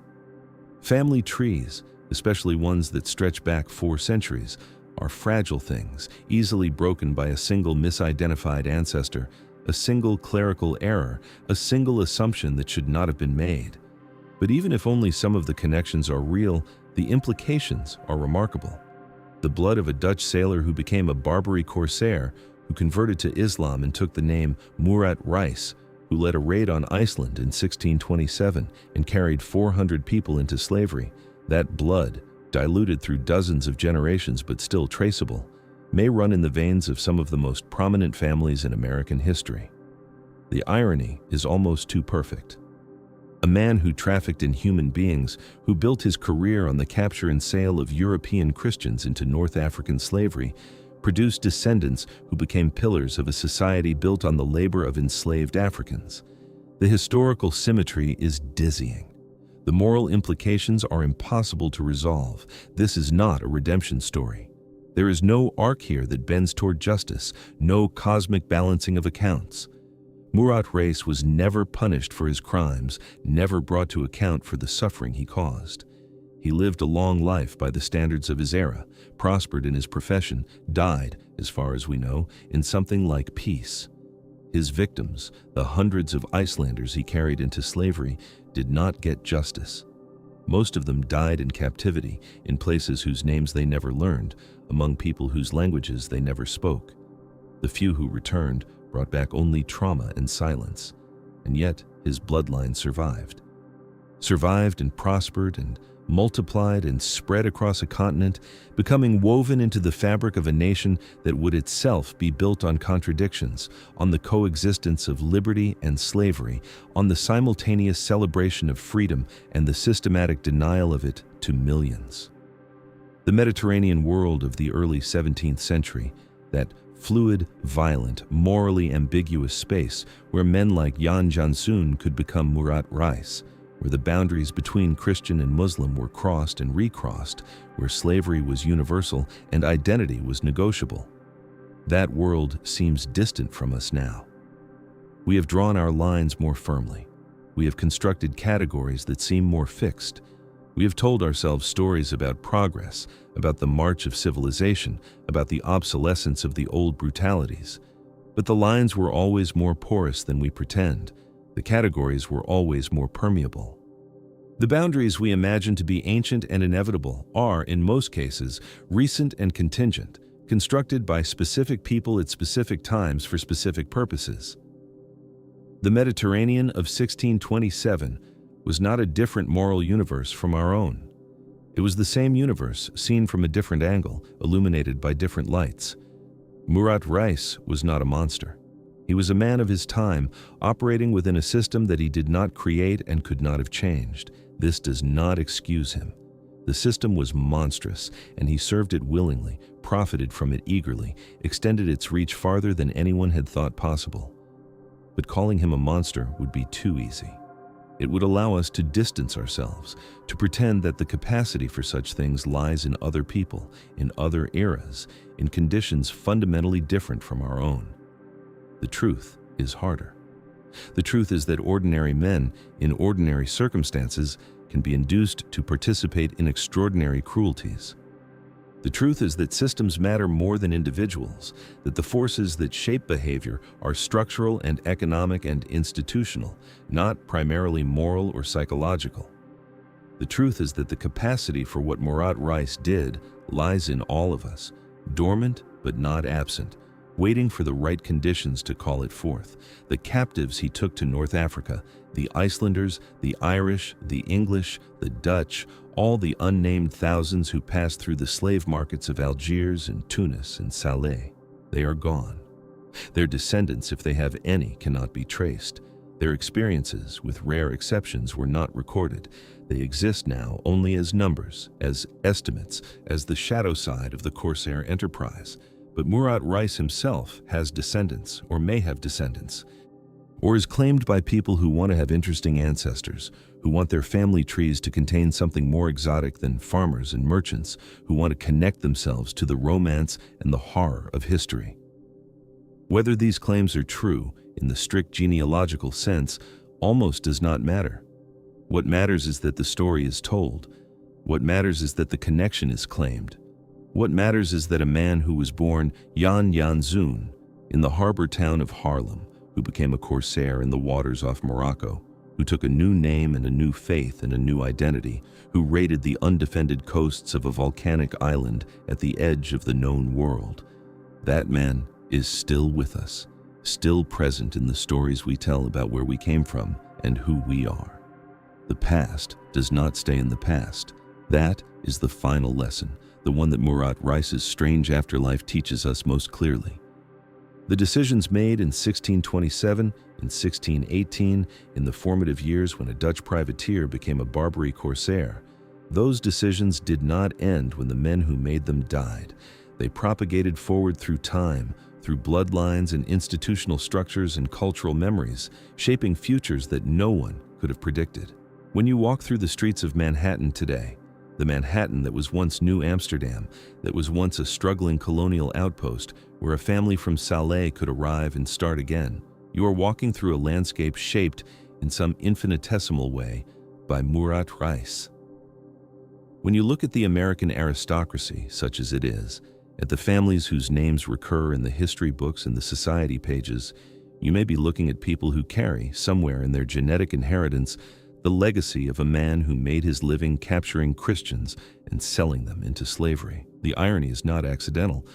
Family trees, especially ones that stretch back 4 centuries, are fragile things, easily broken by a single misidentified ancestor, a single clerical error, a single assumption that should not have been made. But even if only some of the connections are real, the implications are remarkable. The blood of a Dutch sailor who became a Barbary corsair, who converted to Islam and took the name Murat Reis, who led a raid on Iceland in 1627 and carried 400 people into slavery, that blood, diluted through dozens of generations but still traceable, may run in the veins of some of the most prominent families in American history. The irony is almost too perfect. A man who trafficked in human beings, who built his career on the capture and sale of European Christians into North African slavery, produced descendants who became pillars of a society built on the labor of enslaved Africans. The historical symmetry is dizzying. The moral implications are impossible to resolve. This is not a redemption story. There is no arc here that bends toward justice, no cosmic balancing of accounts. Murat Reis was never punished for his crimes, never brought to account for the suffering he caused. He lived a long life by the standards of his era, prospered in his profession, died, as far as we know, in something like peace. His victims, the hundreds of Icelanders he carried into slavery, did not get justice. Most of them died in captivity, in places whose names they never learned, among people whose languages they never spoke. The few who returned brought back only trauma and silence, and yet his bloodline survived. Survived and prospered and multiplied and spread across a continent, becoming woven into the fabric of a nation that would itself be built on contradictions, on the coexistence of liberty and slavery, on the simultaneous celebration of freedom and the systematic denial of it to millions. The Mediterranean world of the early 17th century, that fluid, violent, morally ambiguous space where men like Jan Janszoon could become Murat Reis, where the boundaries between Christian and Muslim were crossed and recrossed, where slavery was universal and identity was negotiable. That world seems distant from us now. We have drawn our lines more firmly. We have constructed categories that seem more fixed. We have told ourselves stories about progress, about the march of civilization, about the obsolescence of the old brutalities. But the lines were always more porous than we pretend. The categories were always more permeable. The boundaries we imagine to be ancient and inevitable are, in most cases, recent and contingent, constructed by specific people at specific times for specific purposes. The Mediterranean of 1627 was not a different moral universe from our own. It was the same universe, seen from a different angle, illuminated by different lights. Murat Reis was not a monster. He was a man of his time, operating within a system that he did not create and could not have changed. This does not excuse him. The system was monstrous, and he served it willingly, profited from it eagerly, extended its reach farther than anyone had thought possible. But calling him a monster would be too easy. It would allow us to distance ourselves, to pretend that the capacity for such things lies in other people, in other eras, in conditions fundamentally different from our own. The truth is harder. The truth is that ordinary men, in ordinary circumstances, can be induced to participate in extraordinary cruelties. The truth is that systems matter more than individuals, that the forces that shape behavior are structural and economic and institutional, not primarily moral or psychological. The truth is that the capacity for what Murat Reis did lies in all of us, dormant but not absent, waiting for the right conditions to call it forth. The captives he took to North Africa, the Icelanders, the Irish, the English, the Dutch, all the unnamed thousands who passed through the slave markets of Algiers and Tunis and Salé, they are gone. Their descendants, if they have any, cannot be traced. Their experiences, with rare exceptions, were not recorded. They exist now only as numbers, as estimates, as the shadow side of the corsair enterprise. But Murat Reis himself has descendants, or may have descendants, or is claimed by people who want to have interesting ancestors, who want their family trees to contain something more exotic than farmers and merchants, who want to connect themselves to the romance and the horror of history. Whether these claims are true, in the strict genealogical sense, almost does not matter. What matters is that the story is told. What matters is that the connection is claimed. What matters is that a man who was born Jan Janszoon in the harbor town of Haarlem, who became a corsair in the waters off Morocco, who took a new name and a new faith and a new identity, who raided the undefended coasts of a volcanic island at the edge of the known world. That man is still with us, still present in the stories we tell about where we came from and who we are. The past does not stay in the past. That is the final lesson, the one that Murat Reis's strange afterlife teaches us most clearly. The decisions made in 1627 and 1618, in the formative years when a Dutch privateer became a Barbary corsair, those decisions did not end when the men who made them died. They propagated forward through time, through bloodlines and institutional structures and cultural memories, shaping futures that no one could have predicted. When you walk through the streets of Manhattan today, the Manhattan that was once New Amsterdam, that was once a struggling colonial outpost where a family from Salé could arrive and start again, You are walking through a landscape shaped in some infinitesimal way by Murat Reis. When you look at the American aristocracy, such as it is, at the families whose names recur in the history books and the society pages, you may be looking at people who carry, somewhere in their genetic inheritance, the legacy of a man who made his living capturing Christians and selling them into slavery. The irony is not accidental.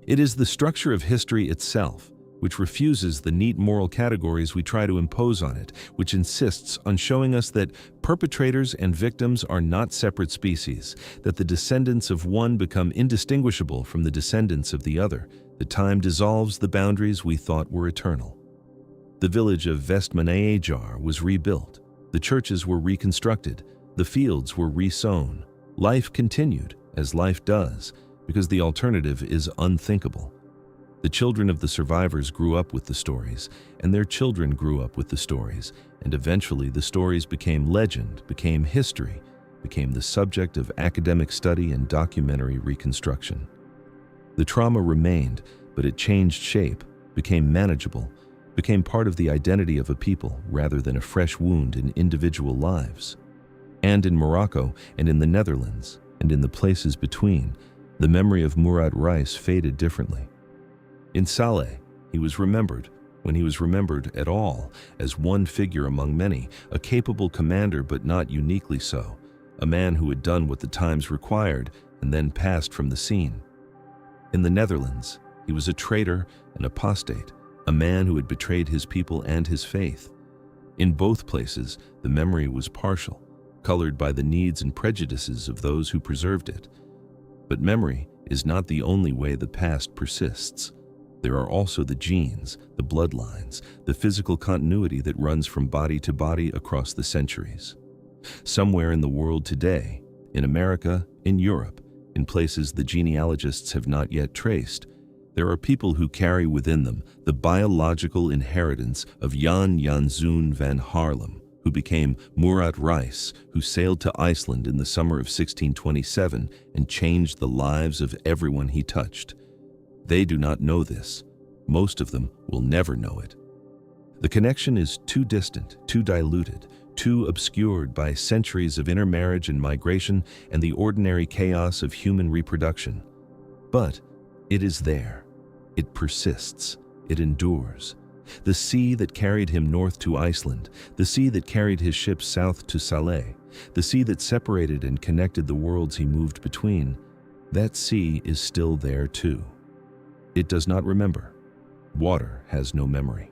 It is the structure of history itself, which refuses the neat moral categories we try to impose on it, which insists on showing us that perpetrators and victims are not separate species, that the descendants of one become indistinguishable from the descendants of the other, that time dissolves the boundaries we thought were eternal. The village of Vestmannaeyjar was rebuilt, the churches were reconstructed, the fields were resown. Life continued, as life does, because the alternative is unthinkable. The children of the survivors grew up with the stories, and their children grew up with the stories, and eventually the stories became legend, became history, became the subject of academic study and documentary reconstruction. The trauma remained, but it changed shape, became manageable, became part of the identity of a people rather than a fresh wound in individual lives. And in Morocco, and in the Netherlands, and in the places between, the memory of Murat Reis faded differently. In Salé, he was remembered, when he was remembered at all, as one figure among many, a capable commander but not uniquely so, a man who had done what the times required and then passed from the scene. In the Netherlands, he was a traitor, an apostate, a man who had betrayed his people and his faith. In both places, the memory was partial, colored by the needs and prejudices of those who preserved it. But memory is not the only way the past persists. There are also the genes, the bloodlines, the physical continuity that runs from body to body across the centuries. Somewhere in the world today, in America, in Europe, in places the genealogists have not yet traced, there are people who carry within them the biological inheritance of Jan Janszoon van Haarlem, who became Murat Reis, who sailed to Iceland in the summer of 1627 and changed the lives of everyone he touched. They do not know this. Most of them will never know it. The connection is too distant, too diluted, too obscured by centuries of intermarriage and migration and the ordinary chaos of human reproduction. But it is there. It persists. It endures. The sea that carried him north to Iceland, the sea that carried his ships south to Salé, the sea that separated and connected the worlds he moved between, that sea is still there too. It does not remember. Water has no memory.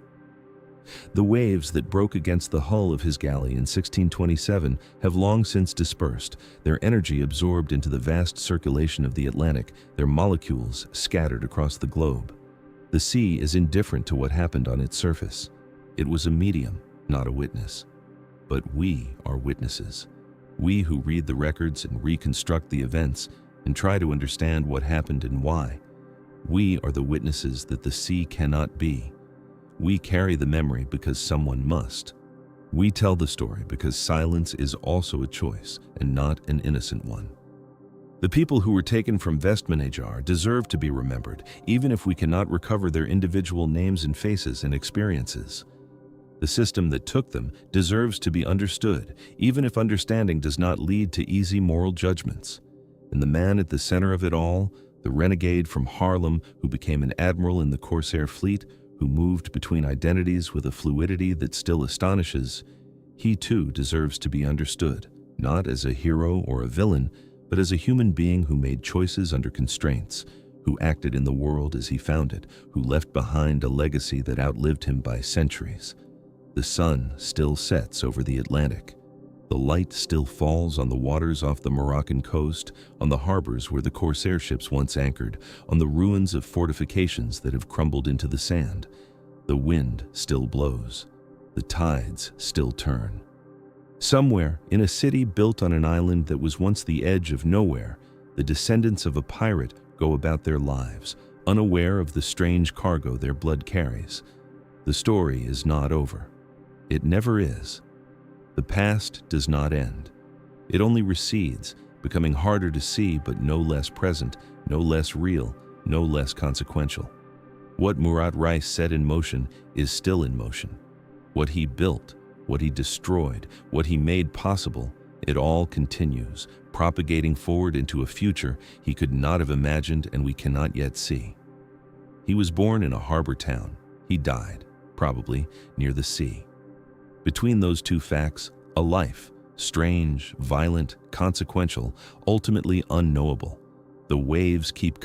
The waves that broke against the hull of his galley in 1627 have long since dispersed, their energy absorbed into the vast circulation of the Atlantic, their molecules scattered across the globe. The sea is indifferent to what happened on its surface. It was a medium, not a witness. But we are witnesses. We who read the records and reconstruct the events and try to understand what happened and why. We are the witnesses that the sea cannot be. We carry the memory because someone must. We tell the story because silence is also a choice and not an innocent one. The people who were taken from Vestmannaeyjar deserve to be remembered, even if we cannot recover their individual names and faces and experiences. The system that took them deserves to be understood, even if understanding does not lead to easy moral judgments. And the man at the center of it all, the renegade from Haarlem who became an admiral in the corsair fleet, who moved between identities with a fluidity that still astonishes, he too deserves to be understood, not as a hero or a villain, but as a human being who made choices under constraints, who acted in the world as he found it, who left behind a legacy that outlived him by centuries. The sun still sets over the Atlantic. The light still falls on the waters off the Moroccan coast, on the harbors where the corsair ships once anchored, on the ruins of fortifications that have crumbled into the sand. The wind still blows. The tides still turn. Somewhere, in a city built on an island that was once the edge of nowhere, the descendants of a pirate go about their lives, unaware of the strange cargo their blood carries. The story is not over. It never is. The past does not end. It only recedes, becoming harder to see but no less present, no less real, no less consequential. What Murat Reis set in motion is still in motion. What he built, what he destroyed, what he made possible, it all continues, propagating forward into a future he could not have imagined and we cannot yet see. He was born in a harbor town. He died, probably, near the sea. Between those two facts, a life, strange, violent, consequential, ultimately unknowable. The waves keep